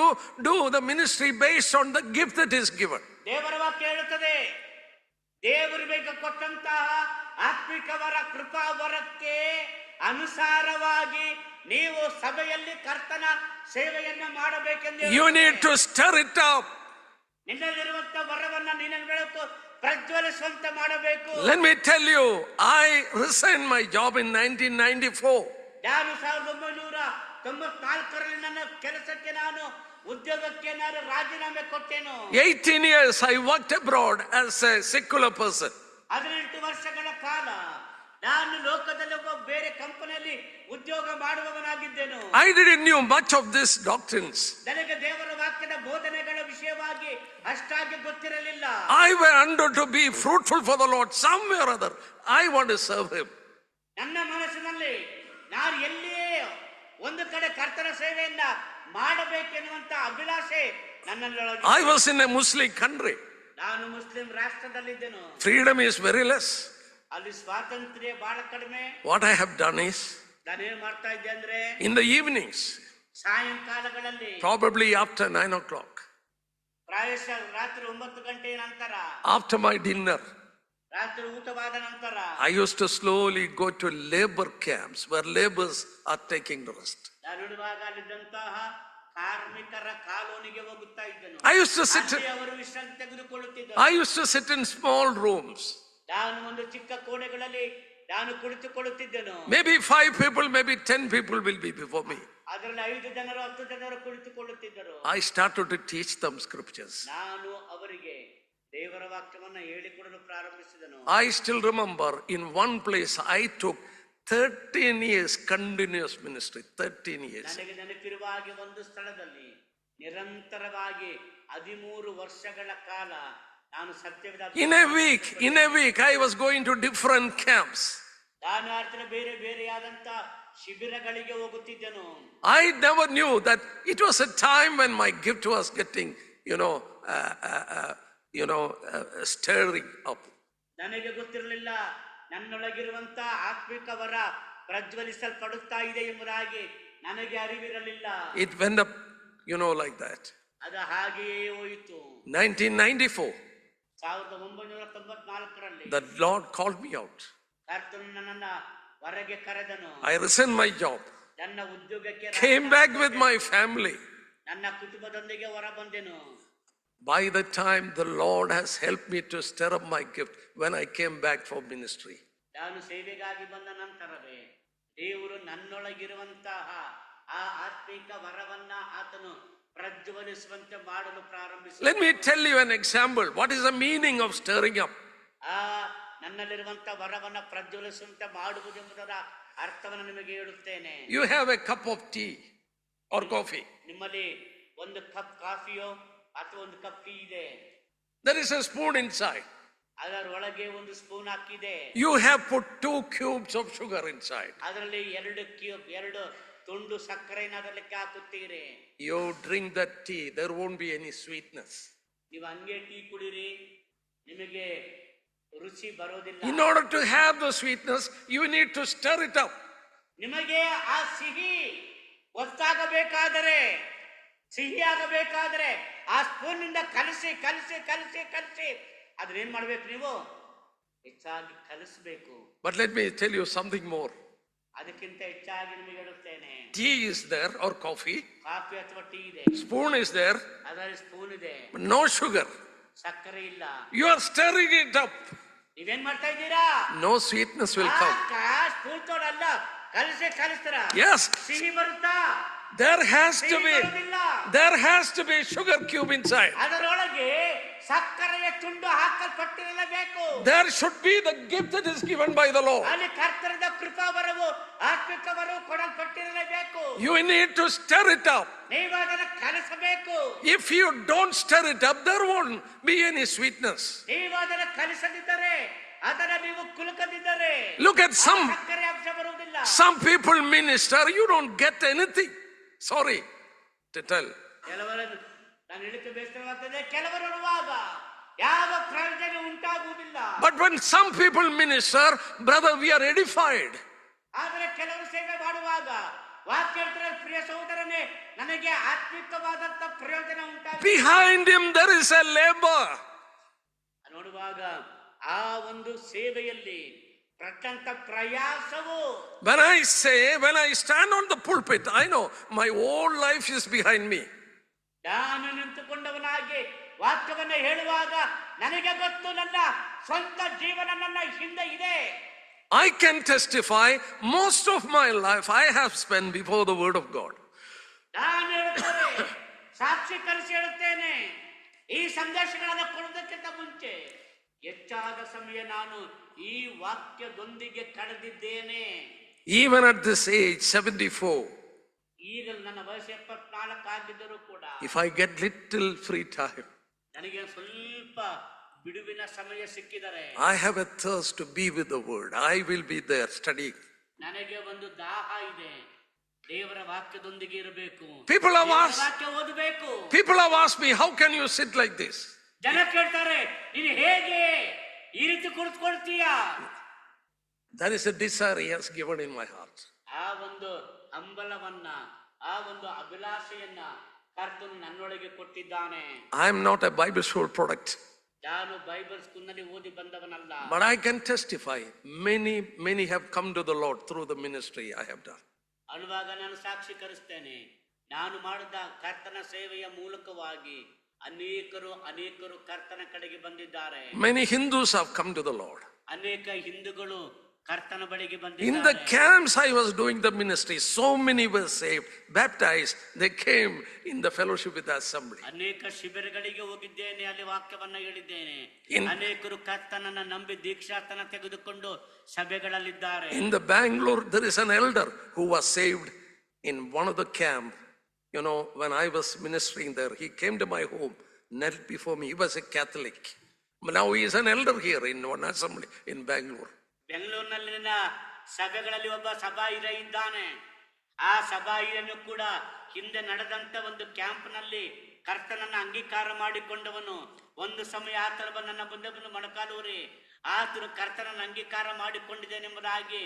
do the ministry based on the gift that is given. ದೇವರ ವಾಕ್ಯ ಹೇಳುತ್ತದೆ, ದೇವರಿಗೆ ಕೊಟ್ಟಂತಹ ಆತ್ಮಿಕವರ ಕೃಪಾವರಕ್ಕೆ ಅನುಸಾರವಾಗಿ ನೀವು ಸಭೆಯಲ್ಲಿ ಕರ್ತನ ಸೇವೆಯನ್ನ ಮಾಡಬೇಕೆಂದು. You need to stir it up. ನಿನ್ನಲ್ಲಿರುವಂತ ವರವನ್ನ ನೀನು ಬೆಳಕು ಪ್ರಜ್ವಲಿಸುವಂತೆ ಮಾಡಬೇಕು. Let me tell you, I resigned my job in 1994. ನಾನು 1994ರಲ್ಲಿ ನನ್ನ ಕೆಲಸಕ್ಕೆ ನಾನು ಉದ್ಯೋಗಕ್ಕೆ ನಾನು ರಾಜೀನಾಮೆ ಕೊಟ್ಟೆನು. 18 years I worked abroad as a secular person. 18 ವರ್ಷಗಳ ಕಾಲ ನಾನು ಲೋಕದಲ್ಲಿ ಒಬ್ಬ ಬೇರೆ ಕಂಪನಿಯಲ್ಲಿ ಉದ್ಯೋಗ ಮಾಡುವವನಾಗಿದ್ದೆನು. I didn't knew much of these doctrines. ನನಗೆ ದೇವರ ವಾಕ್ಯದ ಬೋಧನೆಗಳ ವಿಷಯವಾಗಿ ಅಷ್ಟಾಗಿ ಗೊತ್ತಿರಲಿಲ್ಲ. I wanted to be fruitful for the Lord somewhere or other. I want to serve Him. ನನ್ನ ಮನಸ್ಸಿನಲ್ಲಿ ನಾನು ಎಲ್ಲಿಯೇ ಒಂದು ಕಡೆ ಕರ್ತನ ಸೇವೆಯನ್ನ ಮಾಡಬೇಕೆನ್ನುವಂತ ಅಭಿಲಾಷೆ ನನ್ನೊಳಗೆ. I was in a Muslim country. ನಾನು Muslim ರಾಷ್ಟ್ರದಲ್ಲಿದ್ದೆನು. Freedom is very less. ಅಲ್ಲಿ ಸ್ವಾತಂತ್ರ್ಯ ಬಹಳ ಕಡಿಮೆ. What I have done is, ನಾನೇನ್ ಮಾಡ್ತಾ ಇದ್ದೆ ಅಂದ್ರೆ, in the evenings, ಸಾಯಂಕಾಲಗಳಲ್ಲಿ, probably after 9 o'clock, ಪ್ರಾಯಶಃ ರಾತ್ರಿ 9 ಗಂಟೆಯ ನಂತರ, after my dinner, ರಾತ್ರಿ ಊಟವಾದ ನಂತರ, I used to slowly go to labor camps where laborers are taking rest. ನಾನು ಇರುವಾಗ ಅಲ್ಲಿದ್ದಂತಹ ಕಾರ್ಮಿಕರ ಕಾಲೋನಿಗೆ ಹೋಗುತ್ತಾ ಇದ್ದೆನು. I used to sit. ಅವರು ವಿಶ್ರಾಂತಿ ತೆಗೆದುಕೊಳ್ಳುತ್ತಿದ್ದರು. I used to sit in small rooms. ನಾನು ಒಂದು ಚಿಕ್ಕ ಕೋಣೆಗಳಲ್ಲಿ ನಾನು ಕುಳಿತುಕೊಳ್ಳುತ್ತಿದ್ದೆನು. Maybe 5 people, maybe 10 people will be before me. ಅದರಲ್ಲಿ 5 ಜನರು 10 ಜನರು ಕುಳಿತುಕೊಳ್ಳುತ್ತಿದ್ದರು. I started to teach them scriptures. ನಾನು ಅವರಿಗೆ ದೇವರ ವಾಕ್ಯವನ್ನು ಹೇಳಿಕೊಡಲು ಪ್ರಾರಂಭಿಸಿದನು. I still remember in one place I took 13 years continuous ministry. 13 years. ನನಗೆ ನೆನಪಿರುವ ಹಾಗೆ ಒಂದು ಸ್ಥಳದಲ್ಲಿ ನಿರಂತರವಾಗಿ 13 ವರ್ಷಗಳ ಕಾಲ ನಾನು ಸತ್ಯವೇದ. In a week I was going to different camps. ನಾನು ಆರ್ತನ ಬೇರೆ ಬೇರೆಯಾದಂತ ಶಿಬಿರಗಳಿಗೆ ಹೋಗುತ್ತಿದ್ದೆನು. I never knew that it was a time when my gift was getting, stirring up. ನನಗೆ ಗೊತ್ತಿರಲಿಲ್ಲ ನನ್ನೊಳಗಿರುವಂತ ಆತ್ಮಿಕ ವರ ಪ್ರಜ್ವಲಿಸಲ್ಪಡುತ್ತಾ ಇದೆ ಎಂಬುದಾಗಿ ನನಗೆ ಅರಿವಿರಲಿಲ್ಲ. It went up, like that. ಅದು ಹಾಗೆಯೇ ಹೋಯಿತು. 1994. 1994ರಲ್ಲಿ the Lord called me out. ಕರ್ತನು ನನ್ನನ್ನ ಹೊರಗೆ ಕರೆದನು. I resigned my job. ನನ್ನ ಉದ್ಯೋಗಕ್ಕೆ came back with my family. ನನ್ನ ಕುಟುಂಬದೊಂದಿಗೆ ಹೊರ ಬಂದೆನು. By the time the Lord has helped me to stir up my gift when I came back for ministry. ನಾನು ಸೇವೆಗಾಗಿ ಬಂದ ನಂತರವೇ ದೇವರು ನನ್ನೊಳಗಿರುವಂತಹ ಆ ಆತ್ಮಿಕ ವರವನ್ನ ಆತನು ಪ್ರಜ್ವಲಿಸುವಂತೆ ಮಾಡಲು ಪ್ರಾರಂಭಿಸಿದ. Let me tell you an example. What is the meaning of stirring up? ನನ್ನಲ್ಲಿರುವಂತ ವರವನ್ನ ಪ್ರಜ್ವಲಿಸುವಂತೆ ಮಾಡುವುದೆಂಬುದರ ಅರ್ಥವನ್ನು ನಿಮಗೆ ಹೇಳುತ್ತೇನೆ. You have a cup of tea or coffee. ನಿಮ್ಮಲ್ಲಿ ಒಂದು ಕಪ್ ಕಾಫಿಯೋ ಅಥವಾ ಒಂದು ಕಪ್ ಟೀ ಇದೆ. There is a spoon inside. ಅದರ ಒಳಗೆ ಒಂದು ಸ್ಪೂನ್ ಹಾಕಿದೆ. You have put 2 cubes of sugar inside. ಅದರಲ್ಲಿ 2 ತುಂಡು ಸಕ್ಕರೆಯನ್ನು ಅದರಲ್ಲಿ ಹಾಕುತ್ತೀರಿ. You drink that tea, there won't be any sweetness. ನೀವು ಹಂಗೆ ಟೀ ಕುಡಿರಿ, ನಿಮಗೆ ರುಚಿ ಬರೋದಿಲ್ಲ. In order to have the sweetness, you need to stir it up. ನಿಮಗೆ ಆ ಸಿಹಿ ಒತ್ತಾಗಬೇಕಾದರೆ, ಸಿಹಿ ಆಗಬೇಕಾದ್ರೆ ಆ ಸ್ಪೂನ್ ನಿಂದ ಕಲಸಿ ಕಲಸಿ ಕಲಸಿ ಕಲಸಿ ಅದನ್ನೇನ್ ಮಾಡ್ಬೇಕು, ನೀವು ಹೆಚ್ಚಾಗಿ ಕಲಿಸ್ಬೇಕು. But let me tell you something more. ಅದಕ್ಕಿಂತ ಹೆಚ್ಚಾಗಿ ನಿಮಗೆ ಹೇಳುತ್ತೇನೆ, Tea is there or coffee. Coffee ಅಥವಾ ಟೀ ಇದೆ, Spoon is there, ಅದರಲ್ಲಿ ಸ್ಪೂನ್ ಇದೆ, but no sugar. ಸಕ್ಕರೆ ಇಲ್ಲ. You are stirring it up. ನೀವೇನ್ ಮಾಡ್ತಾ ಇದ್ದೀರಾ? No sweetness will come. Spoon ತೋಡಲ್ಲ, ಕಲಿಸ್ತಾರ. Yes. ಸಿಹಿ ಬರುತ್ತಾ? There has to be sugar cube inside. ಅದರೊಳಗೆ ಸಕ್ಕರೆಯ ತುಂಡು ಹಾಕಲ್ಪಟ್ಟಿರಲೇಬೇಕು. There should be the gift that is given by the Lord. ಅಲ್ಲಿ ಕರ್ತನ ಕೃಪಾವರವು, ಆತ್ಮಿಕ ವರವು ಕೊಡಲ್ಪಟ್ಟಿರಲೇಬೇಕು. You need to stir it up. ನೀವು ಅದನ್ನು ಕಲಿಸಬೇಕು. If you don't stir it up, there won't be any sweetness. ನೀವು ಅದನ್ನು ಕಲಿಸದಿದ್ದರೆ, ಅದನ್ನು ನೀವು ಕುಲುಕದಿದ್ದರೆ, Look at ಸಕ್ಕರೆ ಅಂಶ ಬರುವುದಿಲ್ಲ. some people minister, you don't get anything. Sorry to tell. ಕೆಲವರು, ನಾನು ಹೇಳಿಕೆ ಬೇಸರವಾಗ್ತದೆ, ಕೆಲವರು ನೋಡುವಾಗ ಯಾವ ಪ್ರಯೋಜನ ಉಂಟಾಗುವುದಿಲ್ಲ. But when some people minister, brother, we are edified. ಆದರೆ ಕೆಲವರು ಸೇವೆ ಮಾಡುವಾಗ ವಾಕ್ಯ ಹೇಳ್ತಾರೆ, ಪ್ರಿಯ ಸಹೋದರನೇ, ನನಗೆ ಆತ್ಮಿಕವಾದಂತ ಪ್ರಯೋಜನ ಉಂಟಾಗಿದೆ. Behind him there is a labor. ನೋಡುವಾಗ ಆ ಒಂದು ಸೇವೆಯಲ್ಲಿ ಪ್ರಚಂಡ ಪ್ರಯಾಸವು. When I stand on the pulpit, I know my whole life is behind me. ನಾನು ನಿಂತುಕೊಂಡವನಾಗಿ ವಾಕ್ಯವನ್ನ ಹೇಳುವಾಗ ನನಗೆ ಗೊತ್ತು, ನನ್ನ ಸ್ವಂತ ಜೀವನ ನನ್ನ ಹಿಂದೆ ಇದೆ. I can testify, most of my life I have spent before the word of God. ನಾನು ಹೇಳುತ್ತೇನೆ, ಸಾಕ್ಷೀಕರಿಸಿ ಹೇಳುತ್ತೇನೆ, ಈ ಸಂದೇಶಗಳನ್ನು ಕೊಡುವುದಕ್ಕಿಂತ ಮುಂಚೆ ಹೆಚ್ಚಾದ ಸಮಯ ನಾನು ಈ ವಾಕ್ಯದೊಂದಿಗೆ ಕಳೆದಿದ್ದೇನೆ. Even at this age, 74, ಈಗ ನನ್ನ ವಯಸ್ಸು 74 ಆಗಿದ್ದರೂ ಕೂಡ, if I get little free time, ನನಗೆ ಸ್ವಲ್ಪ ಬಿಡುವಿನ ಸಮಯ ಸಿಕ್ಕಿದರೆ, I have a thirst to be with the word. I will be there studying. ನನಗೆ ಒಂದು ದಾಹ ಇದೆ, ದೇವರ ವಾಕ್ಯದೊಂದಿಗೆ ಇರಬೇಕು, People have asked, ವಾಕ್ಯ ಓದಬೇಕು. people have asked me, how can you sit like this? ಜನ ಕೇಳ್ತಾರೆ, ನೀನು ಹೇಗೆ ಈ ರೀತಿ ಕುಳಿತುಕೊಳ್ತೀಯಾ? That is a desire he has given in my heart. ಆ ಒಂದು ಹಂಬಲವನ್ನ, ಆ ಒಂದು ಅಭಿಲಾಷೆಯನ್ನ ಕರ್ತನು ನನ್ನೊಳಗೆ ಕೊಟ್ಟಿದ್ದಾನೆ. I am not a Bible school product. ನಾನು ಬೈಬಲ್ ಸ್ಕೂಲ್ನಲ್ಲಿ ಓದಿ ಬಂದವನಲ್ಲ. But I can testify, many have come to the Lord through the ministry I have done. ಅನ್ನುವಾಗ ನಾನು ಸಾಕ್ಷೀಕರಿಸ್ತೇನೆ, ನಾನು ಮಾಡಿದ ಕರ್ತನ ಸೇವೆಯ ಮೂಲಕವಾಗಿ ಅನೇಕರು ಕರ್ತನ ಕಡೆಗೆ ಬಂದಿದ್ದಾರೆ. Many Hindus have come to the Lord. ಅನೇಕ ಹಿಂದೂಗಳು ಕರ್ತನ ಬಳಿಗೆ In ಬಂದಿದ್ದಾರೆ. the camps I was doing the ministry, so many were saved, baptized. They came in the fellowship with the assembly. ಅನೇಕ ಶಿಬಿರಗಳಿಗೆ ಹೋಗಿದ್ದೇನೆ, ಅಲ್ಲಿ ವಾಕ್ಯವನ್ನ ಹೇಳಿದ್ದೇನೆ. ಅನೇಕರು ಕರ್ತನನ್ನ ನಂಬಿ ದೀಕ್ಷಾತನ ತೆಗೆದುಕೊಂಡು ಸಭೆಗಳಲ್ಲಿದ್ದಾರೆ. In the Bangalore, there is an elder who was saved in one of the camp. You know, when I was ministering there, he came to my home, knelt before me. He was a Catholic. But now he is an elder here in one assembly in Bangalore. ಬೆಂಗಳೂರಿನಲ್ಲಿನ ಸಭೆಗಳಲ್ಲಿ ಒಬ್ಬ ಸಭಾಹಿರ ಇದ್ದಾನೆ. ಆ ಸಭಾಹಿರನು ಕೂಡ ಹಿಂದೆ ನಡೆದಂತ ಒಂದು ಕ್ಯಾಂಪ್ನಲ್ಲಿ ಕರ್ತನನ್ನ ಅಂಗೀಕಾರ ಮಾಡಿಕೊಂಡವನು. ಒಂದು ಸಮಯ ಆತನ ನನ್ನ ಮುಂದೆ ಬಂದು ಮೊಣಕಾಲೂರಿ, ಆತನು ಕರ್ತನನ್ನ ಅಂಗೀಕಾರ ಮಾಡಿಕೊಂಡಿದ್ದೇನೆಂಬುದಾಗಿ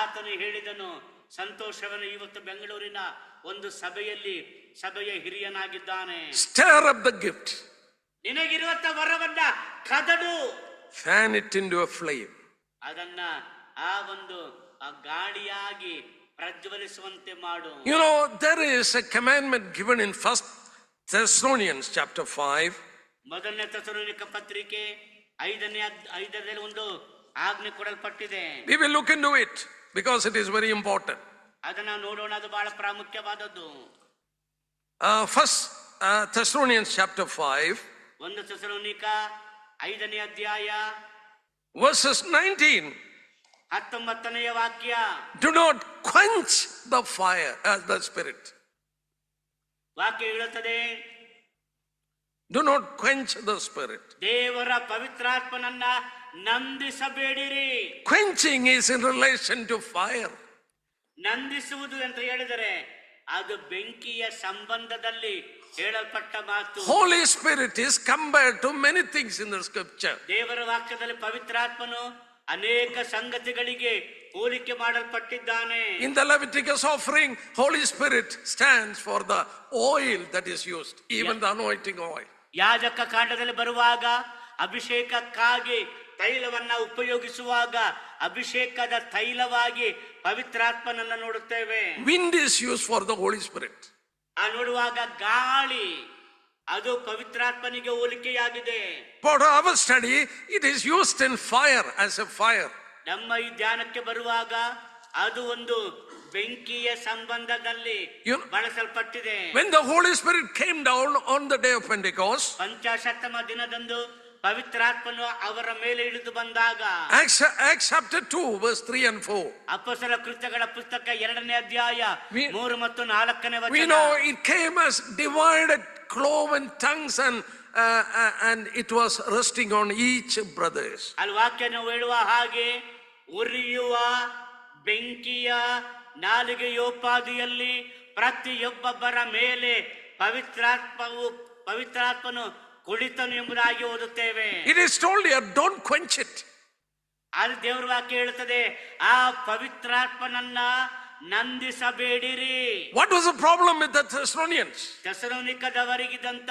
ಆತನು ಹೇಳಿದನು. ಸಂತೋಷವನ್ನು ಇವತ್ತು ಬೆಂಗಳೂರಿನ ಒಂದು ಸಭೆಯ ಹಿರಿಯನಾಗಿದ್ದಾನೆ. Stir up the gift. ನಿನಗಿರುವಂತ ವರವನ್ನ ಕದಡು, fan it into a flame. ಅದನ್ನ ಆ ಒಂದು ಗಾಳಿಯಾಗಿ ಪ್ರಜ್ವಲಿಸುವಂತೆ ಮಾಡು. You know, there is a commandment given in 1 Thessalonians chapter 5. ಮೊದಲನೇ ಥೆಸಲೋನಿಕ ಪತ್ರಿಕೆ 5ನೇ ಒಂದು ಆಜ್ಞೆ ಕೊಡಲ್ಪಟ್ಟಿದೆ. We will look into it because it is very important. ಅದನ್ನ ನೋಡೋಣ, ಅದು ಬಹಳ ಪ್ರಾಮುಖ್ಯವಾದದ್ದು. 1 Thessalonians chapter 5. ಒಂದು ಥೆಸಲೋನಿಕ 5ನೇ ಅಧ್ಯಾಯ verses 19. 19ನೇ ವಾಕ್ಯ. Do not quench the fire as the spirit. ವಾಕ್ಯ ಹೇಳುತ್ತದೆ, do not quench the spirit. ದೇವರ ಪವಿತ್ರಾತ್ಮನನ್ನ ನಂದಿಸಬೇಡಿರಿ. Quenching is in relation to fire. ನಂದಿಸುವುದು ಅಂತ ಹೇಳಿದರೆ ಅದು ಬೆಂಕಿಯ ಸಂಬಂಧದಲ್ಲಿ ಹೇಳಲ್ಪಟ್ಟ ಮಾತು. Holy Spirit is compared to many things in the scripture. ದೇವರ ವಾಕ್ಯದಲ್ಲಿ ಪವಿತ್ರಾತ್ಮನು ಅನೇಕ ಸಂಗತಿಗಳಿಗೆ ಹೋಲಿಕೆ ಮಾಡಲ್ಪಟ್ಟಿದ್ದಾನೆ. In the Leviticus offering, Holy Spirit stands for the oil that is used, even the anointing oil. ಯಾಜಕ ಕಾಂಡದಲ್ಲಿ ಬರುವಾಗ ಅಭಿಷೇಕಕ್ಕಾಗಿ ತೈಲವನ್ನ ಉಪಯೋಗಿಸುವಾಗ ಅಭಿಷೇಕದ ತೈಲವಾಗಿ ಪವಿತ್ರಾತ್ಮನನ್ನ ನೋಡುತ್ತೇವೆ. Wind is used for the Holy Spirit. ಆ ನೋಡುವಾಗ ಗಾಳಿ ಅದು ಪವಿತ್ರಾತ್ಮನಿಗೆ ಹೋಲಿಕೆಯಾಗಿದೆ. For our study, it is used in fire, as a fire. ನಮ್ಮ ಈ ಧ್ಯಾನಕ್ಕೆ ಬರುವಾಗ ಅದು ಒಂದು ಬೆಂಕಿಯ ಸಂಬಂಧದಲ್ಲಿ ಬಳಸಲ್ಪಟ್ಟಿದೆ. When the Holy Spirit came down on the day of Pentecost, ಪಂಚಾಶತ್ತಮ ದಿನದಂದು ಪವಿತ್ರಾತ್ಮನು ಅವರ ಮೇಲೆ ಇಳಿದು ಬಂದಾಗ, Acts chapter 2 verse 3 and 4, ಅಪೊಸ್ತಲ ಕೃತ್ಯಗಳ ಪುಸ್ತಕ 2ನೇ ಅಧ್ಯಾಯ 3 ಮತ್ತು 4ನೇ ವಚನ. we know it came as divided cloven tongues and it was resting on each brothers. ಅಲ್ಲಿ ವಾಕ್ಯವನ್ನು ಹೇಳುವ ಹಾಗೆ ಉರಿಯುವ ಬೆಂಕಿಯ ನಾಲಿಗೆಯೋಪಾದಿಯಲ್ಲಿ ಪ್ರತಿಯೊಬ್ಬೊಬ್ಬರ ಮೇಲೆ ಪವಿತ್ರಾತ್ಮನು ಕುಳಿತನು ಎಂಬುದಾಗಿ ಓದುತ್ತೇವೆ. It is told here, don't quench it. ಅಲ್ಲಿ ದೇವರ ವಾಕ್ಯ ಹೇಳುತ್ತದೆ, ಆ ಪವಿತ್ರಾತ್ಮನನ್ನ ನಂದಿಸಬೇಡಿರಿ. What was the problem with the Thessalonians? ಥೆಸಲೋನಿಕದವರಿಗಿದ್ದಂತ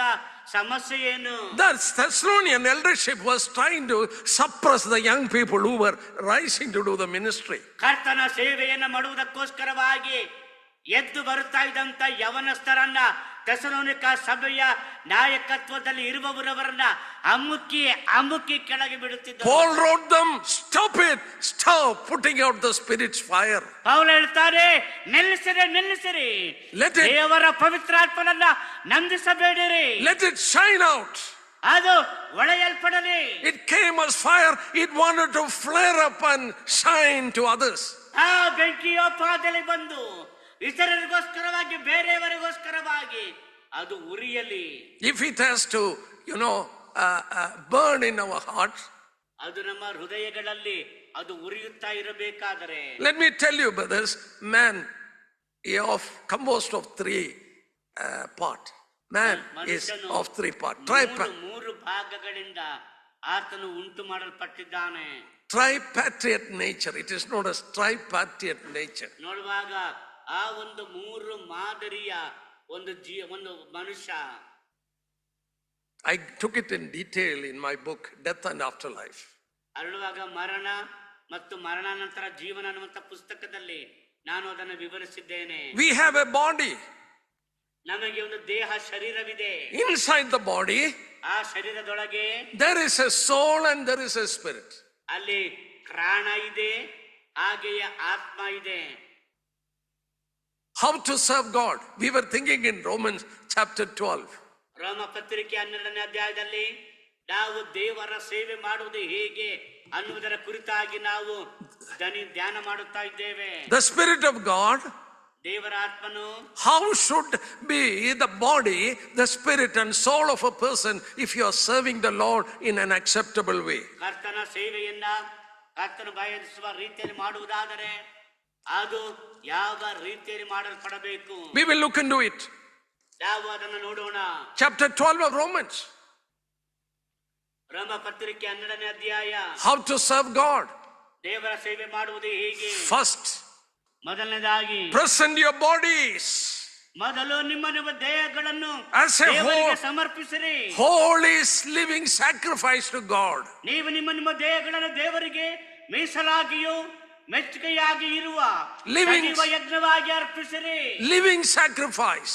ಸಮಸ್ಯೆ ಏನು? The Thessalonian eldership was trying to suppress the young people who were rising to do the ministry. ಕರ್ತನ ಸೇವೆಯನ್ನು ಮಾಡುವುದಕ್ಕೋಸ್ಕರವಾಗಿ ಎದ್ದು ಬರುತ್ತಾ ಇದ್ದಂತ ಯವನಸ್ಥರನ್ನ, ಥೆಸಲೋನಿಕ ಸಭೆಯ ನಾಯಕತ್ವದಲ್ಲಿ ಇರುವವರವರನ್ನ ಅಮುಕಿ ಕೆಳಗೆ ಬಿಡುತ್ತಿದ್ದರು. Paul wrote them, stop putting out the Spirit's fire. ಪೌಲ ಹೇಳ್ತಾರೆ, ನಿಲ್ಲಿಸಿರಿ, ದೇವರ ಪವಿತ್ರಾತ್ಮನನ್ನ ನಂದಿಸಬೇಡಿರಿ. Let it shine out. ಅದು ಹೊಳೆಯಲ್ಪಡಲಿ. It came as fire. It wanted to flare up and shine to others. ಆ ಬೆಂಕಿಯೋಪಾದಿಯಲ್ಲಿ ಬಂದು ಇತರರಿಗೋಸ್ಕರವಾಗಿ, ಬೇರೆಯವರಿಗೋಸ್ಕರವಾಗಿ ಅದು ಉರಿಯಲಿ. If it has to, burn in our hearts, ಅದು ನಮ್ಮ ಹೃದಯಗಳಲ್ಲಿ ಅದು ಉರಿಯುತ್ತಾ ಇರಬೇಕಾದರೆ, let me tell you, brothers, man composed of three parts. Man is of three parts. ಮೂರು ಭಾಗಗಳಿಂದ ಆತನು ಉಂಟು ಮಾಡಲ್ಪಟ್ಟಿದ್ದಾನೆ. Tripartite nature. It is not a tripartite nature. ನೋಡುವಾಗ ಆ ಒಂದು ಮೂರು ಮಾದರಿಯ ಒಂದು ಮನುಷ್ಯ. I took it in detail in my book, Death and Afterlife. ಅರಳುವಾಗ ಮರಣ ಮತ್ತು ಮರಣಾನಂತರ ಜೀವನ ಅನ್ನುವಂಥ ಪುಸ್ತಕದಲ್ಲಿ ನಾನು ಅದನ್ನು ವಿವರಿಸಿದ್ದೇನೆ. We have a body. ನಮಗೆ ಒಂದು ದೇಹ, ಶರೀರವಿದೆ. Inside the body, ಆ ಶರೀರದೊಳಗೆ there is a soul and there is a spirit. ಅಲ್ಲಿ ಪ್ರಾಣ ಇದೆ, ಹಾಗೆಯೇ ಆತ್ಮ ಇದೆ. How to serve God? We were thinking in Romans chapter 12. ರೋಮ ಪತ್ರಿಕೆ 12ನೇ ಅಧ್ಯಾಯದಲ್ಲಿ ನಾವು ದೇವರ ಸೇವೆ ಮಾಡುವುದು ಹೇಗೆ ಅನ್ನುವುದರ ಕುರಿತಾಗಿ ನಾವು ಧ್ಯಾನ ಮಾಡುತ್ತಾ ಇದ್ದೇವೆ. The Spirit of God, ದೇವರ ಆತ್ಮನು, how should be the body, the spirit and soul of a person if you are serving the Lord in an acceptable way? ಕರ್ತನ ಸೇವೆಯನ್ನ ಕರ್ತನ ಬಯಸುವ ರೀತಿಯಲ್ಲಿ ಮಾಡುವುದಾದರೆ ಅದು ಯಾವ ರೀತಿಯಲ್ಲಿ ಮಾಡಲ್ಪಡಬೇಕು? We will look into it. ನಾವು ಅದನ್ನು ನೋಡೋಣ. Chapter 12 of Romans. ರೋಮ ಪತ್ರಿಕೆ 12ನೇ ಅಧ್ಯಾಯ. How to serve God. ದೇವರ ಸೇವೆ ಮಾಡುವುದು ಹೇಗೆ? First, ಮೊದಲನೇದಾಗಿ present your bodies ಮೊದಲು ನಿಮ್ಮ ದೇಹಗಳನ್ನು as a ದೇವರಿಗೆ ಸಮರ್ಪಿಸಿರಿ. holy living sacrifice to God. ನೀವು ನಿಮ್ಮ ದೇಹಗಳನ್ನು ದೇವರಿಗೆ ಮೀಸಲಾಗಿಯೂ ಮೆಚ್ಚುಗೆಯಾಗಿ ಇರುವ ಸಜೀವ ಯಜ್ಞವಾಗಿ ಅರ್ಪಿಸಿರಿ. Living sacrifice.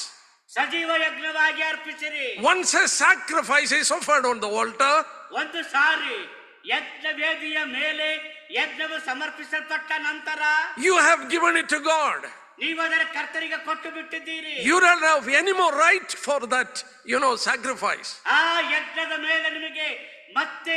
ಸಜೀವ ಯಜ್ಞವಾಗಿ ಅರ್ಪಿಸಿರಿ. Once a sacrifice is offered on the altar, ಒಂದು ಸಾರಿ ಯಜ್ಞ ವೇದಿಯ ಮೇಲೆ ಯಜ್ಞವು ಸಮರ್ಪಿಸಲ್ಪಟ್ಟ ನಂತರ you have given it to God. ನೀವು ಅದರ ಕರ್ತರಿಗೆ ಕೊಟ್ಟು ಬಿಟ್ಟಿದ್ದೀರಿ. You don't have any more right for that, sacrifice. ಆ ಯಜ್ಞದ ಮೇಲೆ ನಿಮಗೆ ಮತ್ತೆ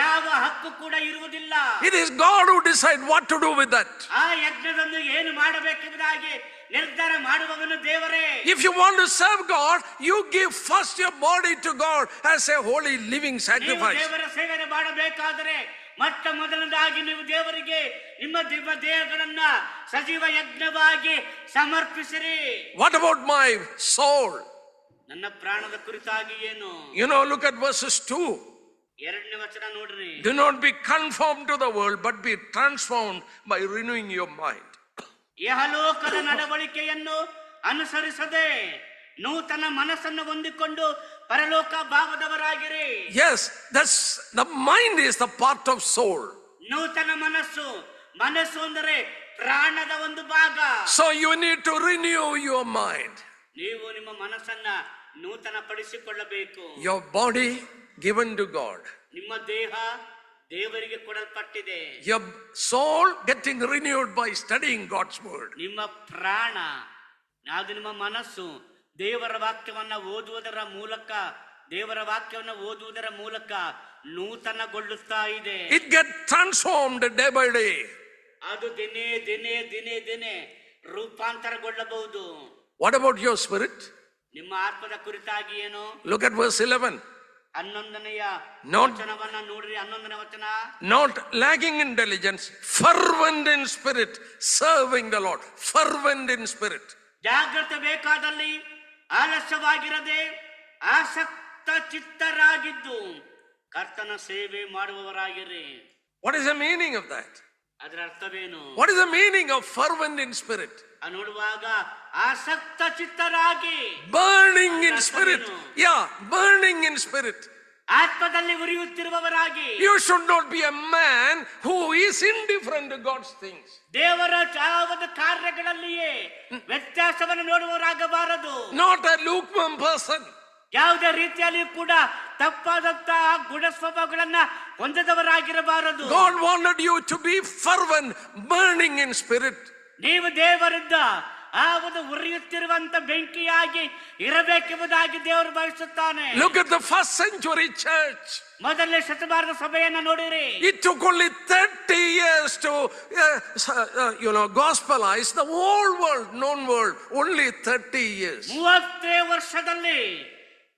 ಯಾವ ಹಕ್ಕು ಕೂಡ ಇರುವುದಿಲ್ಲ. It is God who decides what to do with that. ಆ ಯಜ್ಞದೊಂದಿಗೆ ಏನು ಮಾಡಬೇಕೆಂಬುದಾಗಿ ನಿರ್ಧಾರ ಮಾಡುವವನು ದೇವರೇ. If you want to serve God, you give first your body to God as a holy living sacrifice. ದೇವರ ಸೇವೆ ಮಾಡಬೇಕಾದರೆ ಮೊಟ್ಟ ಮೊದಲನೇದಾಗಿ ನೀವು ದೇವರಿಗೆ ನಿಮ್ಮ ದಿವ್ಯ ದೇಹಗಳನ್ನ ಸಜೀವ ಯಜ್ಞವಾಗಿ ಸಮರ್ಪಿಸಿರಿ. What about my soul? ನನ್ನ ಪ್ರಾಣದ ಕುರಿತಾಗಿ ಏನು? You know, look at verses 2. ಎರಡನೇ ವಚನ ನೋಡ್ರಿ. Do not be conformed to the world, but be transformed by renewing your mind. ಯಹಲೋಕದ ನಡವಳಿಕೆಯನ್ನು ಅನುಸರಿಸದೆ ನೂತನ ಮನಸ್ಸನ್ನು ಹೊಂದಿಕೊಂಡು ಪರಲೋಕ ಭಾವದವರಾಗಿರಿ. Yes, that's the mind is the part of soul. ನೂತನ ಮನಸ್ಸು ಅಂದರೆ ಪ್ರಾಣದ ಒಂದು ಭಾಗ. So you need to renew your mind. ನೀವು ನಿಮ್ಮ ಮನಸ್ಸನ್ನ ನೂತನ ಪಡಿಸಿಕೊಳ್ಳಬೇಕು. Your body given to God. ನಿಮ್ಮ ದೇಹ ದೇವರಿಗೆ ಕೊಡಲ್ಪಟ್ಟಿದೆ. Your soul getting renewed by studying God's word. ನಿಮ್ಮ ಪ್ರಾಣ ಅದು ನಿಮ್ಮ ಮನಸ್ಸು ದೇವರ ವಾಕ್ಯವನ್ನ ಓದುವುದರ ಮೂಲಕ ನೂತನಗೊಳ್ಳುತ್ತಾ ಇದೆ. It gets transformed day by day. ಅದು ದಿನೇ ರೂಪಾಂತರಗೊಳ್ಳಬಹುದು. What about your spirit? ನಿಮ್ಮ ಆತ್ಮದ ಕುರಿತಾಗಿ ಏನು? Look at verse 11. 11ನೆಯ ವಚನವನ್ನ ನೋಡ್ರಿ. 11ನೇ ವಚನ. Not lacking in diligence, fervent in spirit, serving the Lord. Fervent in spirit. ಜಾಗೃತ ಬೇಕಾದಲ್ಲಿ ಆಲಸ್ಯವಾಗಿರದೆ ಆಸಕ್ತ ಚಿತ್ತರಾಗಿದ್ದು ಕರ್ತನ ಸೇವೆ ಮಾಡುವವರಾಗಿರಿ. What is the meaning of that? ಅದರ ಅರ್ಥವೇನು? What is the meaning of fervent in spirit? ನೋಡುವಾಗ ಆಸಕ್ತ ಚಿತ್ತರಾಗಿ, burning in spirit. Yeah, burning in spirit. ಆತ್ಮದಲ್ಲಿ ಉರಿಯುತ್ತಿರುವವರಾಗಿ. You should not be a man who is indifferent to God's things. ದೇವರ ಯಾವದ ಕಾರ್ಯಗಳಲ್ಲಿಯೇ ವ್ಯತ್ಯಾಸವನ್ನು ನೋಡುವವರಾಗಬಾರದು. Not a lukewarm person. ಯಾವುದೇ ರೀತಿಯಲ್ಲಿ ಕೂಡ ತಪ್ಪಾದಂತ ಗುಣ ಸ್ವಭಾವಗಳನ್ನ ಹೊಂದದವರಾಗಿರಬಾರದು. God wanted you to be fervent, burning in spirit. ನೀವು ದೇವರಿದ್ದ ಆ ಒಂದು ಉರಿಯುತ್ತಿರುವಂತ ಬೆಂಕಿಯಾಗಿ ಇರಬೇಕೆಂಬುದಾಗಿ ದೇವರು ಬಯಸುತ್ತಾನೆ. Look at the first century church. ಮೊದಲನೇ ಶತಮಾನದ ಸಭೆಯನ್ನ ನೋಡಿರಿ. It took only 30 years to gospelize the whole world, known world. Only 30 years. 30 ವರ್ಷದಲ್ಲಿ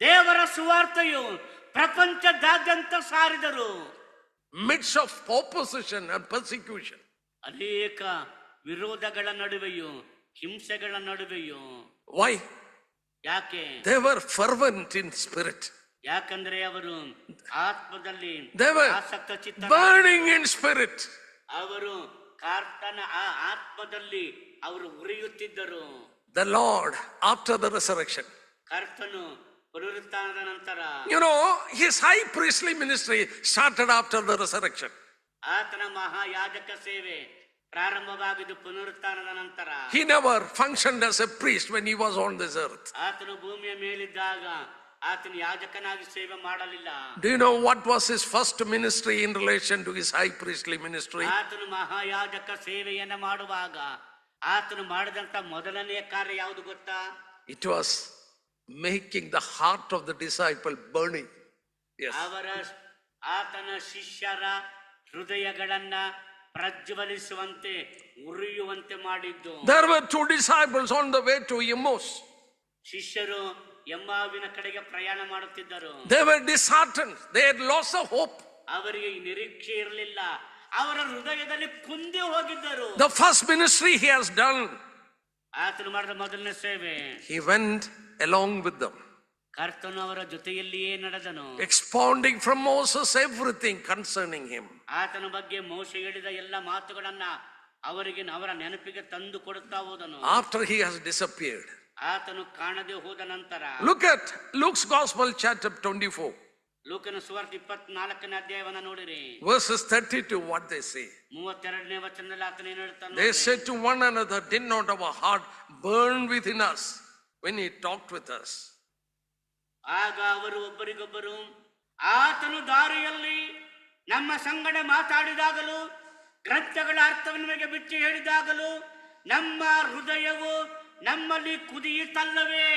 ದೇವರ ಸುವಾರ್ತೆಯು ಪ್ರಪಂಚದಾದ್ಯಂತ ಸಾರಿದರು. Midst of opposition and persecution. ಅನೇಕ ವಿರೋಧಗಳ ನಡುವೆಯೂ ಹಿಂಸೆಗಳ ನಡುವೆಯೂ. Why? ಯಾಕೆ? They were fervent in spirit. ಯಾಕಂದ್ರೆ ಅವರು ಆತ್ಮದಲ್ಲಿ They were burning in spirit. ಅವರು ಕರ್ತನ ಆ ಆತ್ಮದಲ್ಲಿ ಅವರು ಉರಿಯುತ್ತಿದ್ದರು. The Lord after the resurrection. ಕರ್ತನು ಪುನರುತ್ಥಾನದ ನಂತರ. His high priestly ministry started after the resurrection. ಆತನ ಮಹಾಯಾಜಕ ಸೇವೆ ಪ್ರಾರಂಭವಾಗಿದ್ದು ಪುನರುತ್ಥಾನದ ನಂತರ. He never functioned as a priest when he was on this earth. ಆತನು ಭೂಮಿಯ ಮೇಲಿದ್ದಾಗ ಆತನು ಯಾಜಕನಾಗಿ ಸೇವೆ ಮಾಡಲಿಲ್ಲ. Do you know what was his first ministry in relation to his high priestly ministry? ಆತನು ಮಹಾಯಾಜಕ ಸೇವೆಯನ್ನ ಮಾಡುವಾಗ ಆತನು ಮಾಡಿದಂತ ಮೊದಲನೆಯ ಕಾರ್ಯ ಯಾವುದು ಗೊತ್ತಾ? It was making the heart of the disciple burning. Yes. ಆತನ ಶಿಷ್ಯರ ಹೃದಯಗಳನ್ನ ಪ್ರಜ್ವಲಿಸುವಂತೆ ಉರಿಯುವಂತೆ ಮಾಡಿದ್ದು. There were 2 disciples on the way to Emmaus. ಶಿಷ್ಯರು ಎಮ್ಮಾವಿನ ಕಡೆಗೆ ಪ್ರಯಾಣ ಮಾಡುತ್ತಿದ್ದರು. They were disheartened. They had lost the hope. ಅವರಿಗೆ ನಿರೀಕ್ಷೆ ಇರಲಿಲ್ಲ. ಅವರ ಹೃದಯದಲ್ಲಿ ಕುಂದಿ ಹೋಗಿದ್ದರು. The first ministry he has done. ಆತನು ಮಾಡಿದ ಮೊದಲನೇ ಸೇವೆ. He went along with them. ಕರ್ತನು ಅವರ ಜೊತೆಯಲ್ಲಿಯೇ ನಡೆದನು. Expounding from Moses everything concerning him. ಆತನ ಬಗ್ಗೆ ಮೋಶೆ ಹೇಳಿದ ಎಲ್ಲ ಮಾತುಗಳನ್ನ ಅವರಿಗೆ ಅವರ ನೆನಪಿಗೆ ತಂದು ಕೊಡುತ್ತಾ ಹೋದನು. After he has disappeared. ಆತನು ಕಾಣದೆ ಹೋದ ನಂತರ. Look at Luke's Gospel chapter 24. ಲೂಕನ ಸುವಾರ್ತೆ 24ನೇ ಅಧ್ಯಾಯವನ್ನು ನೋಡಿರಿ. Verses 32, what they say. 32ನೇ ವಚನದಲ್ಲಿ ಆತನು ಏನು ಹೇಳ್ತಾನೆ? They said to one another, did not our heart burn within us when he talked with us? ಆಗ ಅವರು ಒಬ್ಬರಿಗೊಬ್ಬರು ಆತನು ದಾರಿಯಲ್ಲಿ ನಮ್ಮ ಸಂಗಡ ಮಾತಾಡಿದಾಗಲೂ ಗ್ರಂಥಗಳ ಅರ್ಥವನ್ನು ನಮಗೆ ಬಿಚ್ಚಿ ಹೇಳಿದಾಗಲೂ ನಮ್ಮ ಹೃದಯವು ನಮ್ಮಲ್ಲಿ ಕುದಿಯಿತಲ್ಲವೇ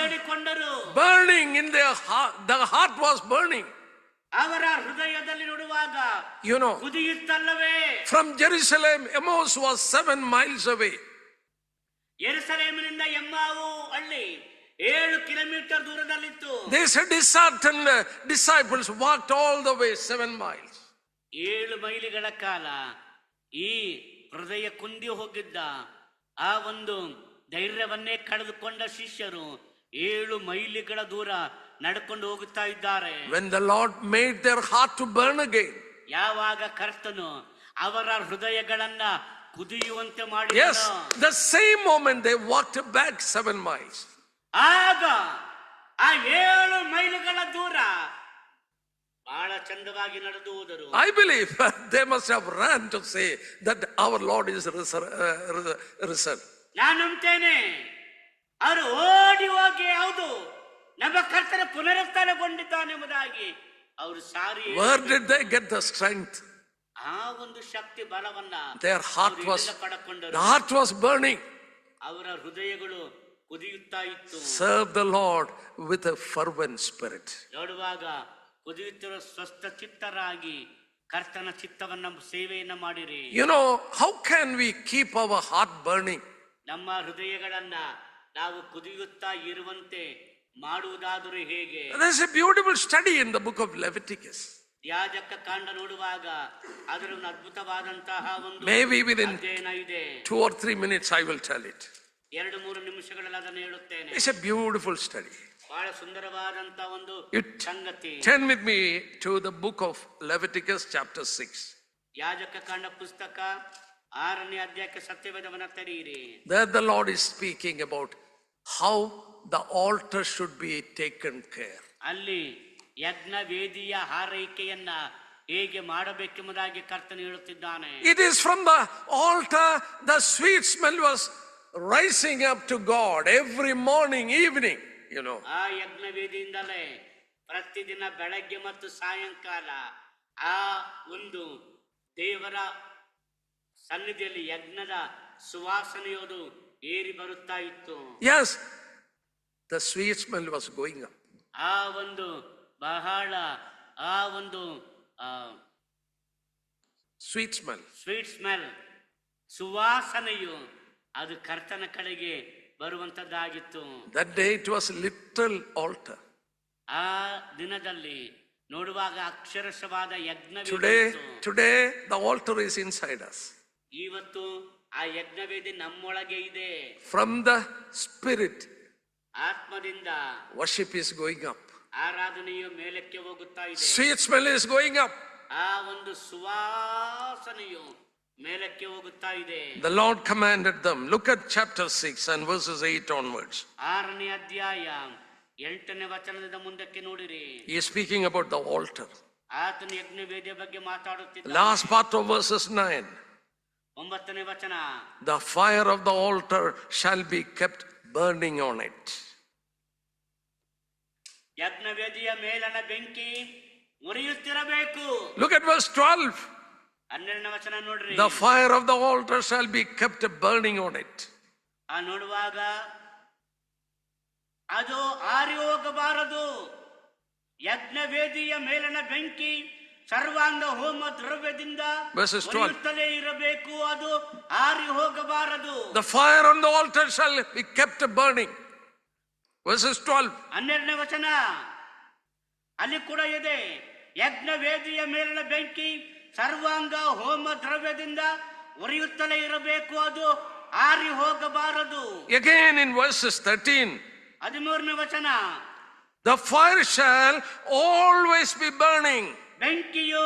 ಹೇಳಿಕೊಂಡರು. Burning in their heart, the heart was burning. ಅವರ ಹೃದಯದಲ್ಲಿ ನೋಡುವಾಗ ಕುದಿಯಿತಲ್ಲವೇ. From Jerusalem, Emmaus was 7 miles away. ಯೆರೂಸಲೇಮಿನಿಂದ ಎಮ್ಮಾವು ಹಳ್ಳಿ 7 kilometre ದೂರದಲ್ಲಿತ್ತು. These disheartened disciples walked all the way 7 miles. 7 ಮೈಲಿಗಳ ಕಾಲ ಈ ಹೃದಯ ಕುಂದಿ ಹೋಗಿದ್ದ ಆ ಒಂದು ಧೈರ್ಯವನ್ನೇ ಕಳೆದುಕೊಂಡ ಶಿಷ್ಯರು 7 ಮೈಲಿಗಳ ದೂರ ನಡ್ಕೊಂಡು ಹೋಗುತ್ತಾ ಇದ್ದಾರೆ. When the Lord made their heart to burn again. ಯಾವಾಗ ಕರ್ತನು ಅವರ ಹೃದಯಗಳನ್ನ ಕುದಿಯುವಂತೆ Yes, ಮಾಡಿದನು, the same moment they walked back 7 miles. ಆಗ ಆ 7 ಮೈಲುಗಳ ದೂರ ಬಹಳ ಚಂದವಾಗಿ ನಡೆದು ಹೋದರು. I believe they must have run to say that our Lord is risen. ನಾನು ನಂಬ್ತೇನೆ ಅವರು ಓಡಿ ಹೋಗಿ ಹೌದು ನಮ್ಮ ಕರ್ತನ ಪುನರುತ್ಥಾನಗೊಂಡಿದ್ದಾನೆಂಬುದಾಗಿ ಅವರು ಸಾರಿ. Where did they get the strength? ಆ ಒಂದು ಶಕ್ತಿ ಬಲವನ್ನ Their heart ಅವರು was, ಇಲ್ಲೆಲ್ಲ ಪಡಕೊಂಡರು. the heart was burning. ಅವರ ಹೃದಯಗಳು ಕುದಿಯುತ್ತಾ ಇತ್ತು. Serve the Lord with a fervent spirit. ನೋಡುವಾಗ ಕುದಿಯುತ್ತಿರುವ ಸ್ವಸ್ಥ ಚಿತ್ತರಾಗಿ ಕರ್ತನ ಚಿತ್ತವನ್ನ ಸೇವೆಯನ್ನ ಮಾಡಿರಿ. You know, how can we keep our heart burning? ನಮ್ಮ ಹೃದಯಗಳನ್ನ ನಾವು ಕುದಿಯುತ್ತಾ ಇರುವಂತೆ ಮಾಡುವುದಾದರೂ ಹೇಗೆ? There's a beautiful study in the book of Leviticus. ಯಾಜಕ ಕಾಂಡ ನೋಡುವಾಗ ಅದರ ಒಂದು ಅದ್ಭುತವಾದಂತಹ ಒಂದು Maybe within ಅಧ್ಯಯನ ಇದೆ. 2 or 3 minutes I will tell it. 2-3 ನಿಮಿಷಗಳಲ್ಲಿ ಅದನ್ನು ಹೇಳುತ್ತೇನೆ. It's a beautiful study. ಬಹಳ ಸುಂದರವಾದಂತ ಒಂದು ಸಂಗತಿ. Turn with me to the book of Leviticus chapter 6. ಯಾಜಕ ಕಾಂಡ ಪುಸ್ತಕ 6ನೇ ಅಧ್ಯಾಯಕ್ಕೆ ಸತ್ಯವೇದವನ್ನ ತೆರೆಯಿರಿ. There the Lord is speaking about how the altar should be taken care. ಅಲ್ಲಿ ಯಜ್ಞ ವೇದಿಯ ಹಾರೈಕೆಯನ್ನ ಹೇಗೆ ಮಾಡಬೇಕೆಂಬುದಾಗಿ ಕರ್ತನು ಹೇಳುತ್ತಿದ್ದಾನೆ. It is from the altar the sweet smell was rising up to God every morning, evening, you know. ಆ ಯಜ್ಞ ವೇದಿಯಿಂದಲೇ ಪ್ರತಿದಿನ ಬೆಳಗ್ಗೆ ಮತ್ತು ಸಾಯಂಕಾಲ ಆ ಒಂದು ದೇವರ ಸನ್ನಿಧಿಯಲ್ಲಿ ಯಜ್ಞದ ಸುವಾಸನೆಯೋದು ಏರಿ ಬರುತ್ತಾ ಇತ್ತು. Yes, the sweet smell was going up. ಆ ಒಂದು ಬಹಳ ಆ ಒಂದು Sweet smell. ಸ್ವೀಟ್ ಸ್ಮೆಲ್ ಸುವಾಸನೆಯು ಅದು ಕರ್ತನ ಕಡೆಗೆ ಬರುವಂತದ್ದಾಗಿತ್ತು. That day it was a little altar. ಆ ದಿನದಲ್ಲಿ ನೋಡುವಾಗ ಅಕ್ಷರಶವಾದ ಯಜ್ಞ Today the altar is inside us. ಇವತ್ತು ಆ ಯಜ್ಞವೇದಿ ನಮ್ಮೊಳಗೆ ಇದೆ. From the spirit, ಆತ್ಮದಿಂದ worship is going up. ಆರಾಧನೆಯು ಮೇಲಕ್ಕೆ ಹೋಗುತ್ತಾ ಇದೆ. Sweet smell is going up. ಆ ಒಂದು ಸುವಾಸನೆಯು ಮೇಲಕ್ಕೆ ಹೋಗುತ್ತಾ ಇದೆ. The Lord commanded them. Look at chapter 6 and verses 8 onwards. 6ನೇ ಅಧ್ಯಾಯ 8ನೇ ವಚನದಿಂದ ಮುಂದಕ್ಕೆ ನೋಡಿರಿ. He is speaking about the altar. ಆತನ ಯಜ್ಞವೇದಿಯ ಬಗ್ಗೆ ಮಾತಾಡುತ್ತಿದ್ದಾನೆ. Last part of verses 9. 9ನೇ ವಚನ. The fire of the altar shall be kept burning on it. ಯಜ್ಞವೇದಿಯ ಮೇಲಣ ಬೆಂಕಿ ಉರಿಯುತ್ತಿರಬೇಕು. Look at verse 12. 12ನೇ ವಚನ ನೋಡ್ರಿ. The fire of the altar shall be kept burning on it. ಆ ನೋಡುವಾಗ ಅದು ಆರಿ ಹೋಗಬಾರದು. ಯಜ್ಞವೇದಿಯ ಮೇಲಣ ಬೆಂಕಿ ಸರ್ವಾಂಗ ಹೋಮ ದ್ರವ್ಯದಿಂದ ಉರಿಯುತ್ತಲೇ ಇರಬೇಕು, ಅದು ಆರಿ ಹೋಗಬಾರದು. The fire on the altar shall be kept burning. Verses 12. 12ನೇ ವಚನ ಅಲ್ಲಿ ಕೂಡ ಇದೆ. ಯಜ್ಞವೇದಿಯ ಮೇಲಿನ ಬೆಂಕಿ ಸರ್ವಾಂಗ ಹೋಮ ದ್ರವ್ಯದಿಂದ ಉರಿಯುತ್ತಲೇ ಇರಬೇಕು, ಅದು ಆರಿ ಹೋಗಬಾರದು. Again in verses 13. 13ನೇ ವಚನ. The fire shall always be burning. ಬೆಂಕಿಯು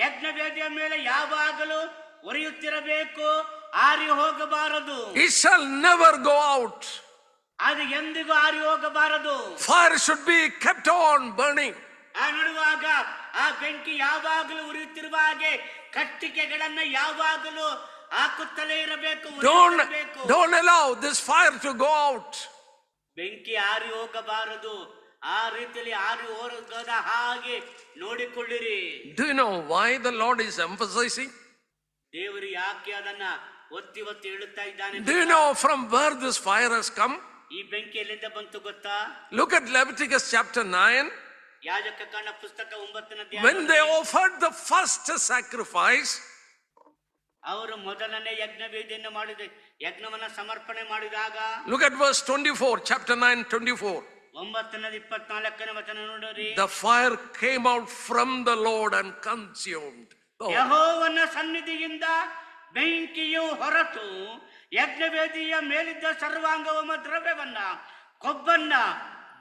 ಯಜ್ಞವೇದಿಯ ಮೇಲೆ ಯಾವಾಗಲೂ ಉರಿಯುತ್ತಿರಬೇಕು, ಆರಿ ಹೋಗಬಾರದು. It shall never go out. ಅದು ಎಂದಿಗೂ ಆರಿ ಹೋಗಬಾರದು. Fire should be kept on burning. ಆ ನೋಡುವಾಗ ಆ ಬೆಂಕಿ ಯಾವಾಗಲೂ ಉರಿಯುತ್ತಿರುವ ಹಾಗೆ ಕಟ್ಟಿಗೆಗಳನ್ನ ಯಾವಾಗಲೂ ಹಾಕುತ್ತಲೇ ಇರಬೇಕು. Don't allow this fire to go out. ಬೆಂಕಿ ಆರಿ ಹೋಗಬಾರದು. ಆ ರೀತಿಯಲ್ಲಿ ಆರಿ ಹೋಗದ ಹಾಗೆ ನೋಡಿಕೊಳ್ಳಿರಿ. Do you know why the Lord is emphasizing? ದೇವರು ಯಾಕೆ ಅದನ್ನ ಒತ್ತಿ ಒತ್ತಿ ಹೇಳುತ್ತಾ ಇದ್ದಾನೆ? Do you know from where this fire has come? ಈ ಬೆಂಕಿ ಎಲ್ಲಿಂದ ಬಂತು ಗೊತ್ತಾ? Look at Leviticus chapter 9. ಯಾಜಕ ಕಾಂಡ ಪುಸ್ತಕ 9ನೇ ಅಧ್ಯಾಯ. When they offered the first sacrifice, ಅವರು ಮೊದಲನೇ ಯಜ್ಞವೇದಿಯನ್ನು ಮಾಡಿದ ಯಜ್ಞವನ್ನ ಸಮರ್ಪಣೆ ಮಾಡಿದಾಗ, look at verse 24, chapter 9, 24. 9:24 ವಚನ ನೋಡಿರಿ. The fire came out from the Lord and consumed Oh. ಯೆಹೋವನ ಸನ್ನಿಧಿಯಿಂದ ಬೆಂಕಿಯು ಹೊರಟು ಯಜ್ಞವೇದಿಯ ಮೇಲಿದ್ದ ಸರ್ವಾಂಗವಮ ದ್ರವ್ಯವನ್ನ ಕೊಬ್ಬನ್ನ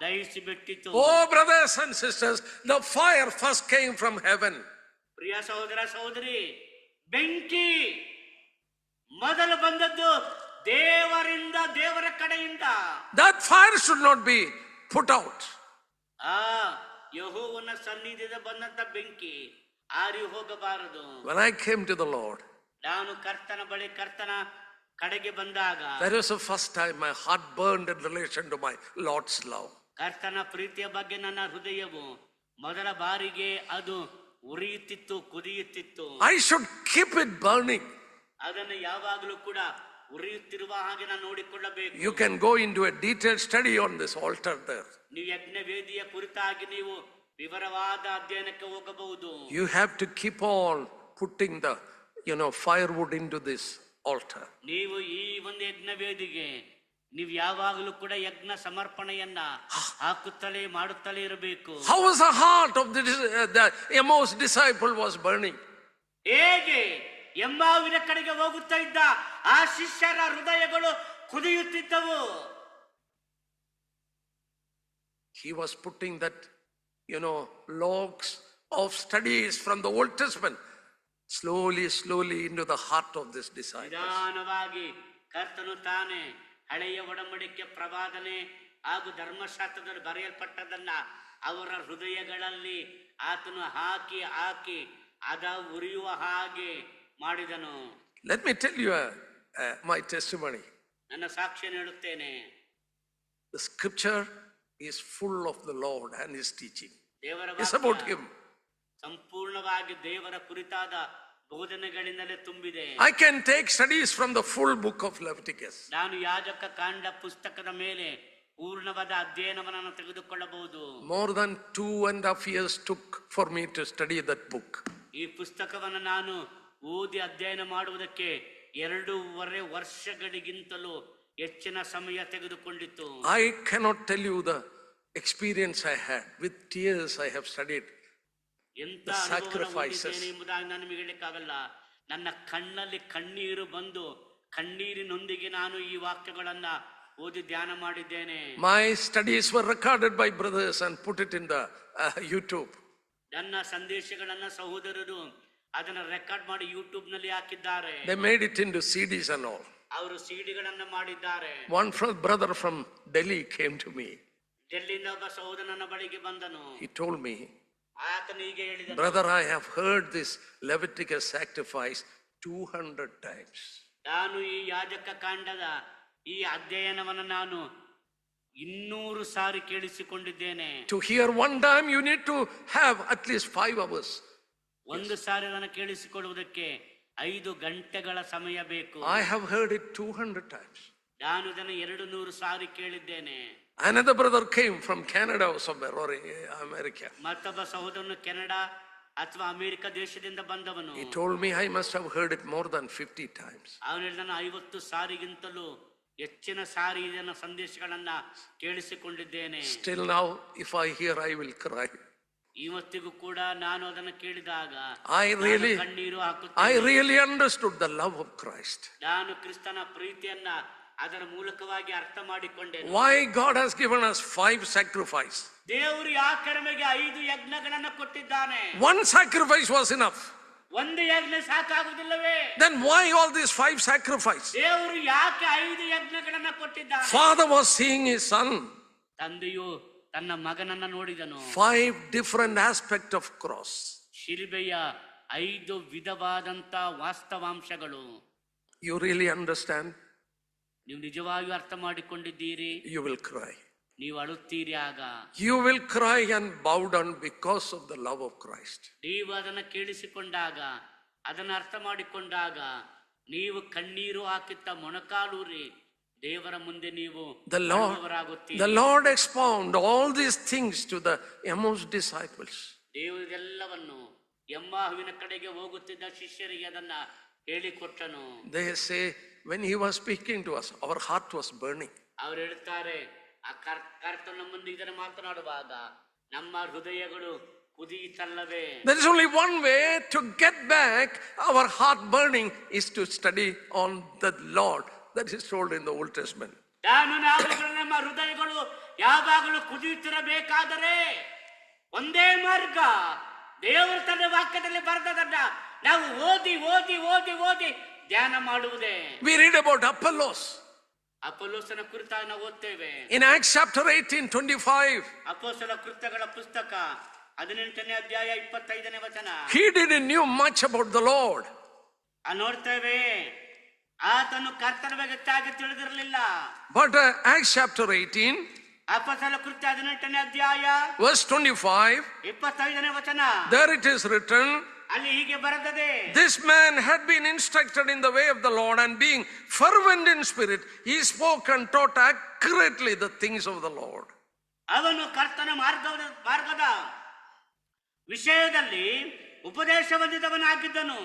ದಹಿಸಿ ಬಿಟ್ಟಿತು. Oh, brothers and sisters, the fire first came from heaven. ಪ್ರಿಯ ಸಹೋದರ ಸಹೋದರಿ, ಬೆಂಕಿ ಮೊದಲು ಬಂದದ್ದು ದೇವರಿಂದ, ದೇವರ ಕಡೆಯಿಂದ. That fire should not be put out. ಯೆಹೋವನ ಸನ್ನಿಧಿಯಿಂದ ಬಂದಂತ ಬೆಂಕಿ ಆರಿ ಹೋಗಬಾರದು. When I came to the Lord, ನಾನು ಕರ್ತನ ಬಳಿ, ಕರ್ತನ ಕಡೆಗೆ ಬಂದಾಗ, that was the first time my heart burned in relation to my Lord's love. ಕರ್ತನ ಪ್ರೀತಿಯ ಬಗ್ಗೆ ನನ್ನ ಹೃದಯವು ಮೊದಲ ಬಾರಿಗೆ ಅದು ಉರಿಯುತ್ತಿತ್ತು, ಕುದಿಯುತ್ತಿತ್ತು. I should keep it burning. ಅದನ್ನು ಯಾವಾಗಲೂ ಕೂಡ ಉರಿಯುತ್ತಿರುವ ಹಾಗೆ ನಾನು ನೋಡಿಕೊಳ್ಳಬೇಕು. You can go into a detailed study on this altar there. ನೀವು ಯಜ್ಞ ವೇದಿಯ ಕುರಿತಾಗಿ ನೀವು ವಿವರವಾದ ಅಧ್ಯಯನಕ್ಕೆ ಹೋಗಬಹುದು. You have to keep on putting the firewood into this altar. ನೀವು ಈ ಒಂದು ಯಜ್ಞ ವೇದಿಗೆ ನೀವು ಯಾವಾಗಲೂ ಕೂಡ ಯಜ್ಞ ಸಮರ್ಪಣೆಯನ್ನ ಹಾಕುತ್ತಲೇ ಮಾಡುತ್ತಲೇ ಇರಬೇಕು. How was the heart of the Emmaus disciple was burning? ಹೇಗೆ ಎಮ್ಮಾವಿನ ಕಡೆಗೆ ಹೋಗುತ್ತಾ ಇದ್ದ ಆ ಶಿಷ್ಯರ ಹೃದಯಗಳು ಕುದಿಯುತ್ತಿದ್ದವು. He was putting that logs of studies from the Old Testament slowly into the heart of this disciple. ನಿಧಾನವಾಗಿ ಕರ್ತನು ತಾನೇ ಹಳೆಯ ಒಡಂಬಡಿಕೆ ಪ್ರವಾದನೆ ಹಾಗೂ ಧರ್ಮಶಾಸ್ತ್ರದಲ್ಲಿ ಬರೆಯಲ್ಪಟ್ಟದನ್ನ ಅವರ ಹೃದಯಗಳಲ್ಲಿ ಆತನು ಹಾಕಿ ಅದ ಉರಿಯುವ ಹಾಗೆ ಮಾಡಿದನು. Let me tell you my testimony. ನನ್ನ ಸಾಕ್ಷಿಯನ್ನು ಹೇಳುತ್ತೇನೆ. The scripture is full of the Lord and his teaching. ದೇವರ It's about him. ಸಂಪೂರ್ಣವಾಗಿ ದೇವರ ಕುರಿತಾದ ಬೋಧನೆಗಳಿಂದಲೇ ತುಂಬಿದೆ. I can take studies from the full book of Leviticus. ನಾನು ಯಾಜಕ ಕಾಂಡ ಪುಸ್ತಕದ ಮೇಲೆ ಪೂರ್ಣವಾದ ಅಧ್ಯಯನವನ್ನು ತೆಗೆದುಕೊಳ್ಳಬಹುದು. More than 2.5 years took for me to study that book. ಈ ಪುಸ್ತಕವನ್ನು ನಾನು ಓದಿ ಅಧ್ಯಯನ ಮಾಡುವುದಕ್ಕೆ 2.5 ವರ್ಷಗಳಿಗಿಂತಲೂ ಹೆಚ್ಚಿನ ಸಮಯ ತೆಗೆದುಕೊಂಡಿತ್ತು. I cannot tell you the experience I had. With tears I have studied ಎಂತ the sacrifices. ಎಂಬುದಾಗಿ ನಾನು ನಿಮಗೆ ಹೇಳಕ್ಕಾಗಲ್ಲ. ನನ್ನ ಕಣ್ಣಲ್ಲಿ ಕಣ್ಣೀರು ಬಂದು ಕಣ್ಣೀರಿನೊಂದಿಗೆ ನಾನು ಈ ವಾಕ್ಯಗಳನ್ನ ಓದಿ ಧ್ಯಾನ ಮಾಡಿದ್ದೇನೆ. My studies were recorded by brothers and put it in the YouTube. ನನ್ನ ಸಂದೇಶಗಳನ್ನ ಸಹೋದರರು ಅದನ್ನ ರೆಕಾರ್ಡ್ ಮಾಡಿ ಯೂಟ್ಯೂಬ್ ನಲ್ಲಿ ಹಾಕಿದ್ದಾರೆ. They made it into CDs and all. ಅವರು ಸಿಡಿಗಳನ್ನ ಮಾಡಿದ್ದಾರೆ. One brother from Delhi came to me. ಡೆಲ್ಲಿಯಿಂದ ಒಬ್ಬ ಸಹೋದರನ ಬಳಿಗೆ ಬಂದನು. He told me, ಆತನು ಹೀಗೆ ಹೇಳಿದನು, brother, I have heard this Leviticus sacrifice 200 times. ನಾನು ಈ ಯಾಜಕ ಕಾಂಡದ ಈ ಅಧ್ಯಯನವನ್ನು ನಾನು 200 ಸಾರಿ ಕೇಳಿಸಿಕೊಂಡಿದ್ದೇನೆ. To hear one time you need to have at least 5 hours. ಒಂದು ಸಾರಿ ಅದನ್ನು ಕೇಳಿಸಿಕೊಳ್ಳುವುದಕ್ಕೆ 5 ಗಂಟೆಗಳ ಸಮಯ ಬೇಕು. I have heard it 200 times. ನಾನು ಇದನ್ನು 200 ಸಾರಿ ಕೇಳಿದ್ದೇನೆ. Another brother came from Canada or somewhere or America. ಮತ್ತೊಬ್ಬ ಸಹೋದರನು ಕೆನಡಾ ಅಥವಾ ಅಮೆರಿಕ ದೇಶದಿಂದ ಬಂದವನು. He told me I must have heard it more than 50 times. ಅವನು ಹೇಳಿದನು 50 ಸಾರಿಗಿಂತಲೂ ಹೆಚ್ಚಿನ ಸಾರಿ ಇದನ್ನ ಸಂದೇಶಗಳನ್ನ ಕೇಳಿಸಿಕೊಂಡಿದ್ದೇನೆ. Still now if I hear I will cry. ಇವತ್ತಿಗೂ ಕೂಡ ನಾನು ಅದನ್ನು ಕೇಳಿದಾಗ ಕಣ್ಣೀರು ಹಾಕುತ್ತೇನೆ. I really understood the love of Christ. ನಾನು ಕ್ರಿಸ್ತನ ಪ್ರೀತಿಯನ್ನ ಅದರ ಮೂಲಕವಾಗಿ ಅರ್ಥ ಮಾಡಿಕೊಂಡೆ. Why God has given us 5 sacrifices. ದೇವರು ಯಾಕೆ ನಮಗೆ 5 ಯಜ್ಞಗಳನ್ನು ಕೊಟ್ಟಿದ್ದಾನೆ. One sacrifice was enough. ಒಂದು ಯಜ್ಞ ಸಾಕಾಗುವುದಿಲ್ಲವೇ? Then why all these 5 sacrifices? ದೇವರು ಯಾಕೆ 5 ಯಜ್ಞಗಳನ್ನು ಕೊಟ್ಟಿದ್ದಾನೆ? Father was seeing his son. ತಂದೆಯು ತನ್ನ ಮಗನನ್ನ ನೋಡಿದನು. 5 different aspects of cross. ಶಿಲುಬೆಯ 5 ವಿಧವಾದಂತ ವಾಸ್ತವಾಂಶಗಳು. You really understand? ನೀವು ನಿಜವಾಗಿಯೂ ಅರ್ಥ ಮಾಡಿಕೊಂಡಿದ್ದೀರಿ. You will cry. ನೀವು ಅಳುತ್ತೀರಿ. ಆಗ you will cry and bow down because of the love of Christ. ನೀವು ಅದನ್ನು ಕೇಳಿಸಿಕೊಂಡಾಗ, ಅದನ್ನು ಅರ್ಥ ಮಾಡಿಕೊಂಡಾಗ ನೀವು ಕಣ್ಣೀರು ಹಾಕಿತ್ತ ಮೊಣಕಾಲೂರಿ ದೇವರ ಮುಂದೆ ನೀವು ಅಳುವವರಾಗುತ್ತೀರಿ. The Lord expound all these things to the Emmaus disciples. ದೇವರು ಇದೆಲ್ಲವನ್ನು ಎಮ್ಮಾಹುವಿನ ಕಡೆಗೆ ಹೋಗುತ್ತಿದ್ದ ಶಿಷ್ಯರಿಗೆ ಅದನ್ನ ಹೇಳಿಕೊಟ್ಟನು. They say when he was speaking to us our heart was burning. ಅವರು ಹೇಳ್ತಾರೆ, ಆ ಕರ್ತನ ಮುಂದೆ ಇದನ್ನು ಮಾತನಾಡುವಾಗ ನಮ್ಮ ಹೃದಯಗಳು ಕುದೀತಲ್ಲವೇ? There is only one way to get back our heart burning is to study on the Lord. That is told in the Old Testament. ನಮ್ಮ ಹೃದಯಗಳು ಯಾವಾಗಲೂ ಕುದಿಯುತ್ತಿರಬೇಕಾದರೆ ಒಂದೇ ಮಾರ್ಗ, ದೇವರು ತನ್ನ ವಾಕ್ಯದಲ್ಲಿ ಬರೆದದನ್ನ ನಾವು ಓದಿ ಓದಿ ಓದಿ ಓದಿ ಧ್ಯಾನ ಮಾಡುವುದೇ. We read about Apollos. ಅಪೊಲ್ಲೋಸನ ಕುರಿತಾಗಿ ನಾವು ಓದ್ತೇವೆ. In Acts chapter 18:25. ಅಪೊಸ್ತಲರ ಕೃತ್ಯಗಳ ಪುಸ್ತಕ 18ನೇ ಅಧ್ಯಾಯ 25ನೇ ವಚನ. He didn't knew much about the Lord. ನೋಡ್ತೇವೆ, ಆತನು ಕರ್ತನ ಬಗ್ಗೆ ಹೆಚ್ಚಾಗಿ ತಿಳಿದಿರಲಿಲ್ಲ. But Acts chapter 18 ಅಪೊಸ್ತಲರ ಕೃತ್ಯ 18ನೇ ಅಧ್ಯಾಯ verse 25, 25ನೇ ವಚನ. there it is written, ಅಲ್ಲಿ ಹೀಗೆ ಬರೆದದೆ, this man had been instructed in the way of the Lord, and being fervent in spirit, he spoke and taught accurately the things of the Lord. ಅವನು ಕರ್ತನ ಮಾರ್ಗದ ವಿಷಯದಲ್ಲಿ ಉಪದೇಶ ಹೊಂದಿದವನಾಗಿದ್ದನು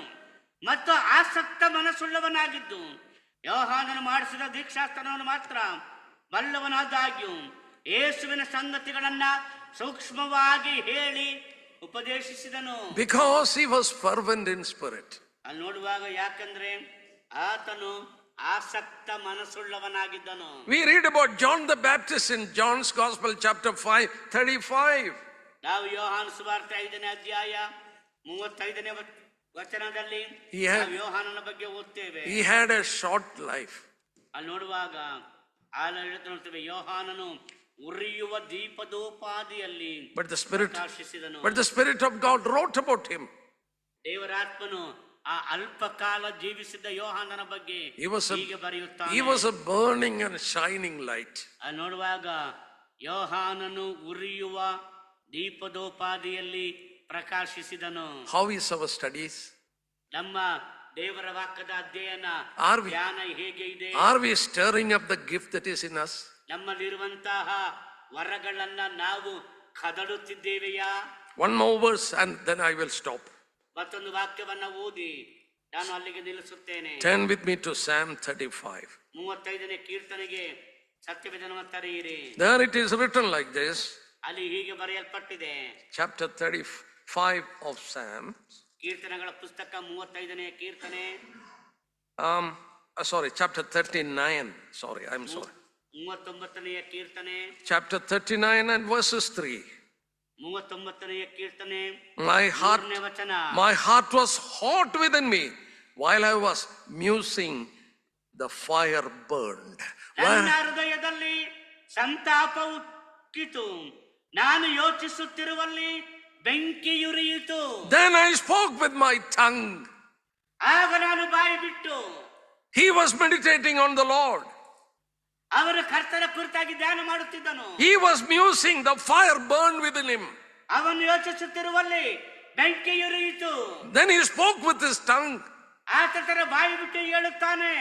ಮತ್ತು ಆಸಕ್ತ ಮನಸ್ಸುಳ್ಳವನಾಗಿದ್ದು, ಯೋಹಾನನು ಮಾಡಿಸಿದ ದೀಕ್ಷಾಸ್ನಾನವನ್ನು ಮಾತ್ರ ಬಲ್ಲವನಾದಾಗ್ಯೂ ಯೇಸುವಿನ ಸಂಗತಿಗಳನ್ನ ಸೂಕ್ಷ್ಮವಾಗಿ ಹೇಳಿ ಉಪದೇಶಿಸಿದನು. Because he was fervent in spirit. ಅಲ್ಲಿ ನೋಡುವಾಗ ಯಾಕಂದ್ರೆ ಆತನು ಆಸಕ್ತ ಮನಸ್ಸುಳ್ಳವನಾಗಿದ್ದನು. We read about John the Baptist in John's Gospel chapter 5:35. ನಾವು ಯೋಹಾನ ಸುವಾರ್ತೆ 5ನೇ ಅಧ್ಯಾಯ 35ನೇ ವಚನದಲ್ಲಿ ಯೋಹಾನನ ಬಗ್ಗೆ ಓದ್ತೇವೆ. He had a short life. ಅಲ್ಲಿ ನೋಡುವಾಗ ನೋಡ್ತೇವೆ, ಯೋಹಾನನು ಉರಿಯುವ ದೀಪದೋಪಾದಿಯಲ್ಲಿ ಪ್ರಕಾಶಿಸಿದನು. But the Spirit of God wrote about him. ದೇವರಾತ್ಮನು ಆ ಅಲ್ಪಕಾಲ ಜೀವಿಸಿದ ಯೋಹಾನನ ಬಗ್ಗೆ ಹೀಗೆ ಬರೆಯುತ್ತಾನೆ. He was a burning and shining light. ಅಲ್ಲಿ ನೋಡುವಾಗ ಯೋಹಾನನು ಉರಿಯುವ ದೀಪದೋಪಾದಿಯಲ್ಲಿ ಪ್ರಕಾಶಿಸಿದನು. How is our studies? ನಮ್ಮ ದೇವರ ವಾಕ್ಯದ ಅಧ್ಯಯನ ಧ್ಯಾನ ಹೇಗೆ ಇದೆ? Are we stirring up the gift that is in us? ನಮ್ಮಲ್ಲಿರುವಂತಹ ವರಗಳನ್ನ ನಾವು ಕದಡುತ್ತಿದ್ದೇವೆಯಾ? One more verse and then I will stop. ಮತ್ತೊಂದು ವಾಕ್ಯವನ್ನ ಓದಿ ನಾನು ಅಲ್ಲಿಗೆ ನಿಲ್ಲಿಸುತ್ತೇನೆ. Turn with me to Psalm 35. 35ನೇ ಕೀರ್ತನೆಗೆ ಸತ್ಯವೇದವನ್ನು ತೆರೆಯಿರಿ. There it is written like this. ಅಲ್ಲಿ ಹೀಗೆ ಬರೆಯಲ್ಪಟ್ಟಿದೆ. Chapter 35 of Psalm. ಕೀರ್ತನೆಗಳ ಪುಸ್ತಕ 35ನೇ ಕೀರ್ತನೆ. Chapter 39. Sorry, I'm sorry. 39ನೇ ಕೀರ್ತನೆ. Chapter 39 and verses 3. 39ನೇ ಕೀರ್ತನೆ. My heart was hot within me while I was musing, the fire burned. ನನ್ನ ಹೃದಯದಲ್ಲಿ ಸಂತಾಪವು ಕಿತ್ತು, ನಾನು ಯೋಚಿಸುತ್ತಿರುವಲ್ಲಿ ಬೆಂಕಿಯುರಿಯಿತು. Then I spoke with my tongue. ಆಗ ನಾನು ಬಾಯಿ ಬಿಟ್ಟು. He was meditating on the Lord. ಅವನು ಕರ್ತನ ಕುರಿತಾಗಿ ಧ್ಯಾನ ಮಾಡುತ್ತಿದ್ದನು. He was musing, the fire burned within him. ಅವನು ಯೋಚಿಸುತ್ತಿರುವಲ್ಲಿ ಬೆಂಕಿಯುರಿಯಿತು. Then he spoke with his tongue. ಆತನ ಬಾಯಿ ಬಿಟ್ಟು ಹೇಳುತ್ತಾನೆ,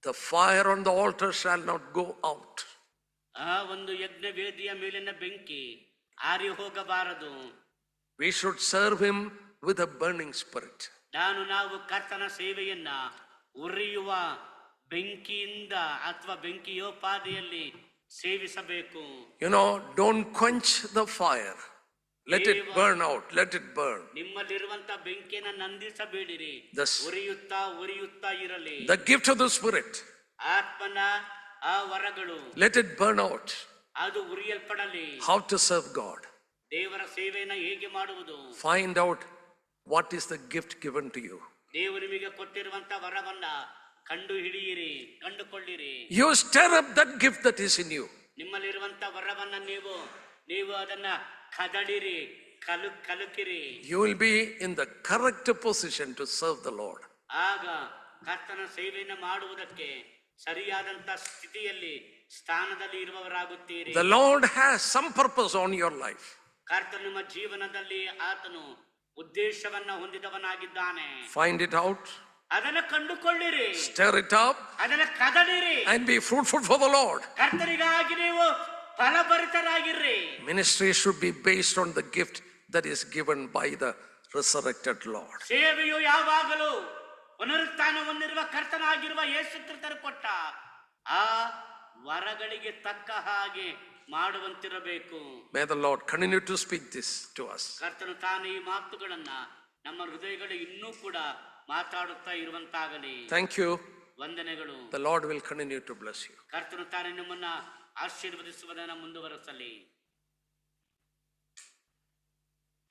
the fire on the altar shall not go out. ಆ ಒಂದು ಯಜ್ಞ ವೇದಿಯ ಮೇಲಿನ ಬೆಂಕಿ ಆರಿ ಹೋಗಬಾರದು. We should serve him with a burning spirit. ನಾವು ಕರ್ತನ ಸೇವೆಯನ್ನ ಉರಿಯುವ ಬೆಂಕಿಯಿಂದ ಅಥವಾ ಬೆಂಕಿಯೋಪಾದಿಯಲ್ಲಿ ಸೇವಿಸಬೇಕು. Don't quench the fire. Let it burn out. Let it burn. ನಿಮ್ಮಲ್ಲಿರುವಂತ ಬೆಂಕಿಯನ್ನು ನಂದಿಸಬೇಡಿರಿ. ಉರಿಯುತ್ತಾ ಉರಿಯುತ್ತಾ ಇರಲಿ. The gift of the Spirit. ಆತ್ಮನ ಆ ವರಗಳು. Let it burn out. ಅದು ಉರಿಯಲ್ಪಡಲಿ. How to serve God. ದೇವರ ಸೇವೆಯನ್ನು ಹೇಗೆ ಮಾಡುವುದು? Find out what is the gift given to you. ದೇವರು ನಿಮಗೆ ಕೊಟ್ಟಿರುವಂತ ವರವನ್ನ ಕಂಡು ಹಿಡಿಯಿರಿ, ಕಂಡುಕೊಳ್ಳಿರಿ. You stir up that gift that is in you. ನಿಮ್ಮಲ್ಲಿರುವಂತ ವರವನ್ನ ನೀವು ಅದನ್ನ ಕದಡಿರಿ, ಕಲುಕಿರಿ. You will be in the correct position to serve the Lord. ಆಗ ಕರ್ತನ ಸೇವೆಯನ್ನು ಮಾಡುವುದಕ್ಕೆ ಸರಿಯಾದಂತ ಸ್ಥಿತಿಯಲ್ಲಿ ಸ್ಥಾನದಲ್ಲಿ ಇರುವವರಾಗುತ್ತೀರಿ. The Lord has some purpose on your life. ಕರ್ತನು ನಿಮ್ಮ ಜೀವನದಲ್ಲಿ ಆತನು ಉದ್ದೇಶವನ್ನ ಹೊಂದಿದವನಾಗಿದ್ದಾನೆ. Find it out. ಅದನ್ನ ಕಂಡುಕೊಳ್ಳಿರಿ. Stir it up. ಅದನ್ನ ಕದಡಿರಿ. And be fruitful for the Lord. ಕರ್ತನಿಗಾಗಿ ನೀವು ಫಲಭರಿತರಾಗಿರ್ರಿ. Ministry should be based on the gift that is given by the resurrected Lord. ಸೇವೆಯು ಯಾವಾಗಲೂ ಪುನರುತ್ಥಾನ ಹೊಂದಿರುವ ಕರ್ತನಾಗಿರುವ ಯೇಸು ಕ್ರಿಸ್ತರು ಕೊಟ್ಟ ಆ ವರಗಳಿಗೆ ತಕ್ಕ ಹಾಗೆ ಮಾಡುವಂತಿರಬೇಕು. May the Lord continue to speak this to us. ಕರ್ತನು ತಾನು ಈ ಮಾತುಗಳನ್ನ ನಮ್ಮ ಹೃದಯಗಳು ಇನ್ನೂ ಕೂಡ ಮಾತಾಡುತ್ತಾ ಇರುವಂತಾಗಲಿ. Thank you. ವಂದನೆಗಳು. The Lord will continue to bless you. ಕರ್ತನು ತಾನು ನಿಮ್ಮನ್ನ ಆಶೀರ್ವದಿಸುವುದನ್ನು ಮುಂದುವರೆಸಲಿ.